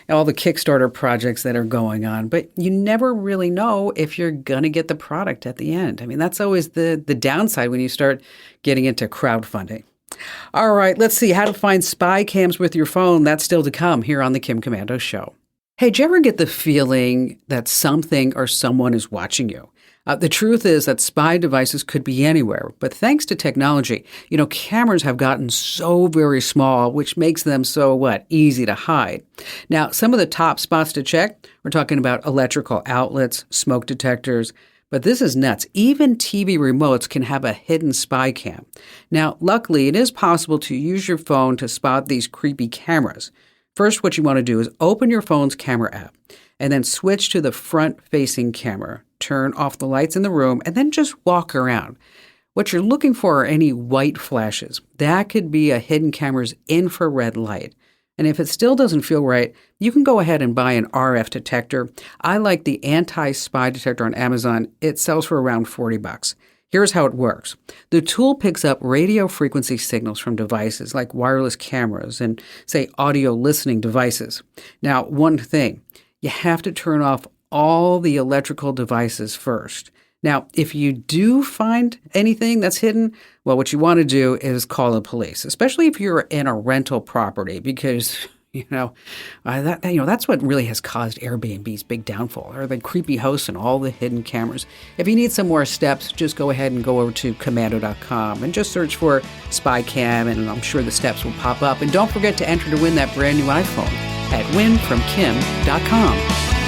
all the Kickstarter projects that are going on, but you never really know if you're going to get the product at the end. I mean, that's always the downside when you start getting into crowdfunding. All right, let's see how to find spy cams with your phone. That's still to come here on the Kim Komando Show. Hey, did you ever get the feeling that something or someone is watching you? The truth is that spy devices could be anywhere, but thanks to technology, cameras have gotten so very small, which makes them so, easy to hide. Now, some of the top spots to check, we're talking about electrical outlets, smoke detectors, but this is nuts. Even TV remotes can have a hidden spy cam. Now, luckily, it is possible to use your phone to spot these creepy cameras. First, what you want to do is open your phone's camera app and then switch to the front-facing camera. Turn off the lights in the room and then just walk around. What you're looking for are any white flashes. That could be a hidden camera's infrared light. And if it still doesn't feel right, you can go ahead and buy an RF detector. I like the anti-spy detector on Amazon. It sells for around $40. Here's how it works. The tool picks up radio frequency signals from devices like wireless cameras and, say, audio listening devices. Now, one thing, you have to turn off all the electrical devices first. Now, if you do find anything that's hidden, well, what you want to do is call the police, especially if you're in a rental property, because that's what really has caused Airbnb's big downfall, are the creepy hosts and all the hidden cameras. If you need some more steps, just go ahead and go over to Komando.com and just search for Spy Cam, and I'm sure the steps will pop up. And don't forget to enter to win that brand new iPhone at winfromkim.com.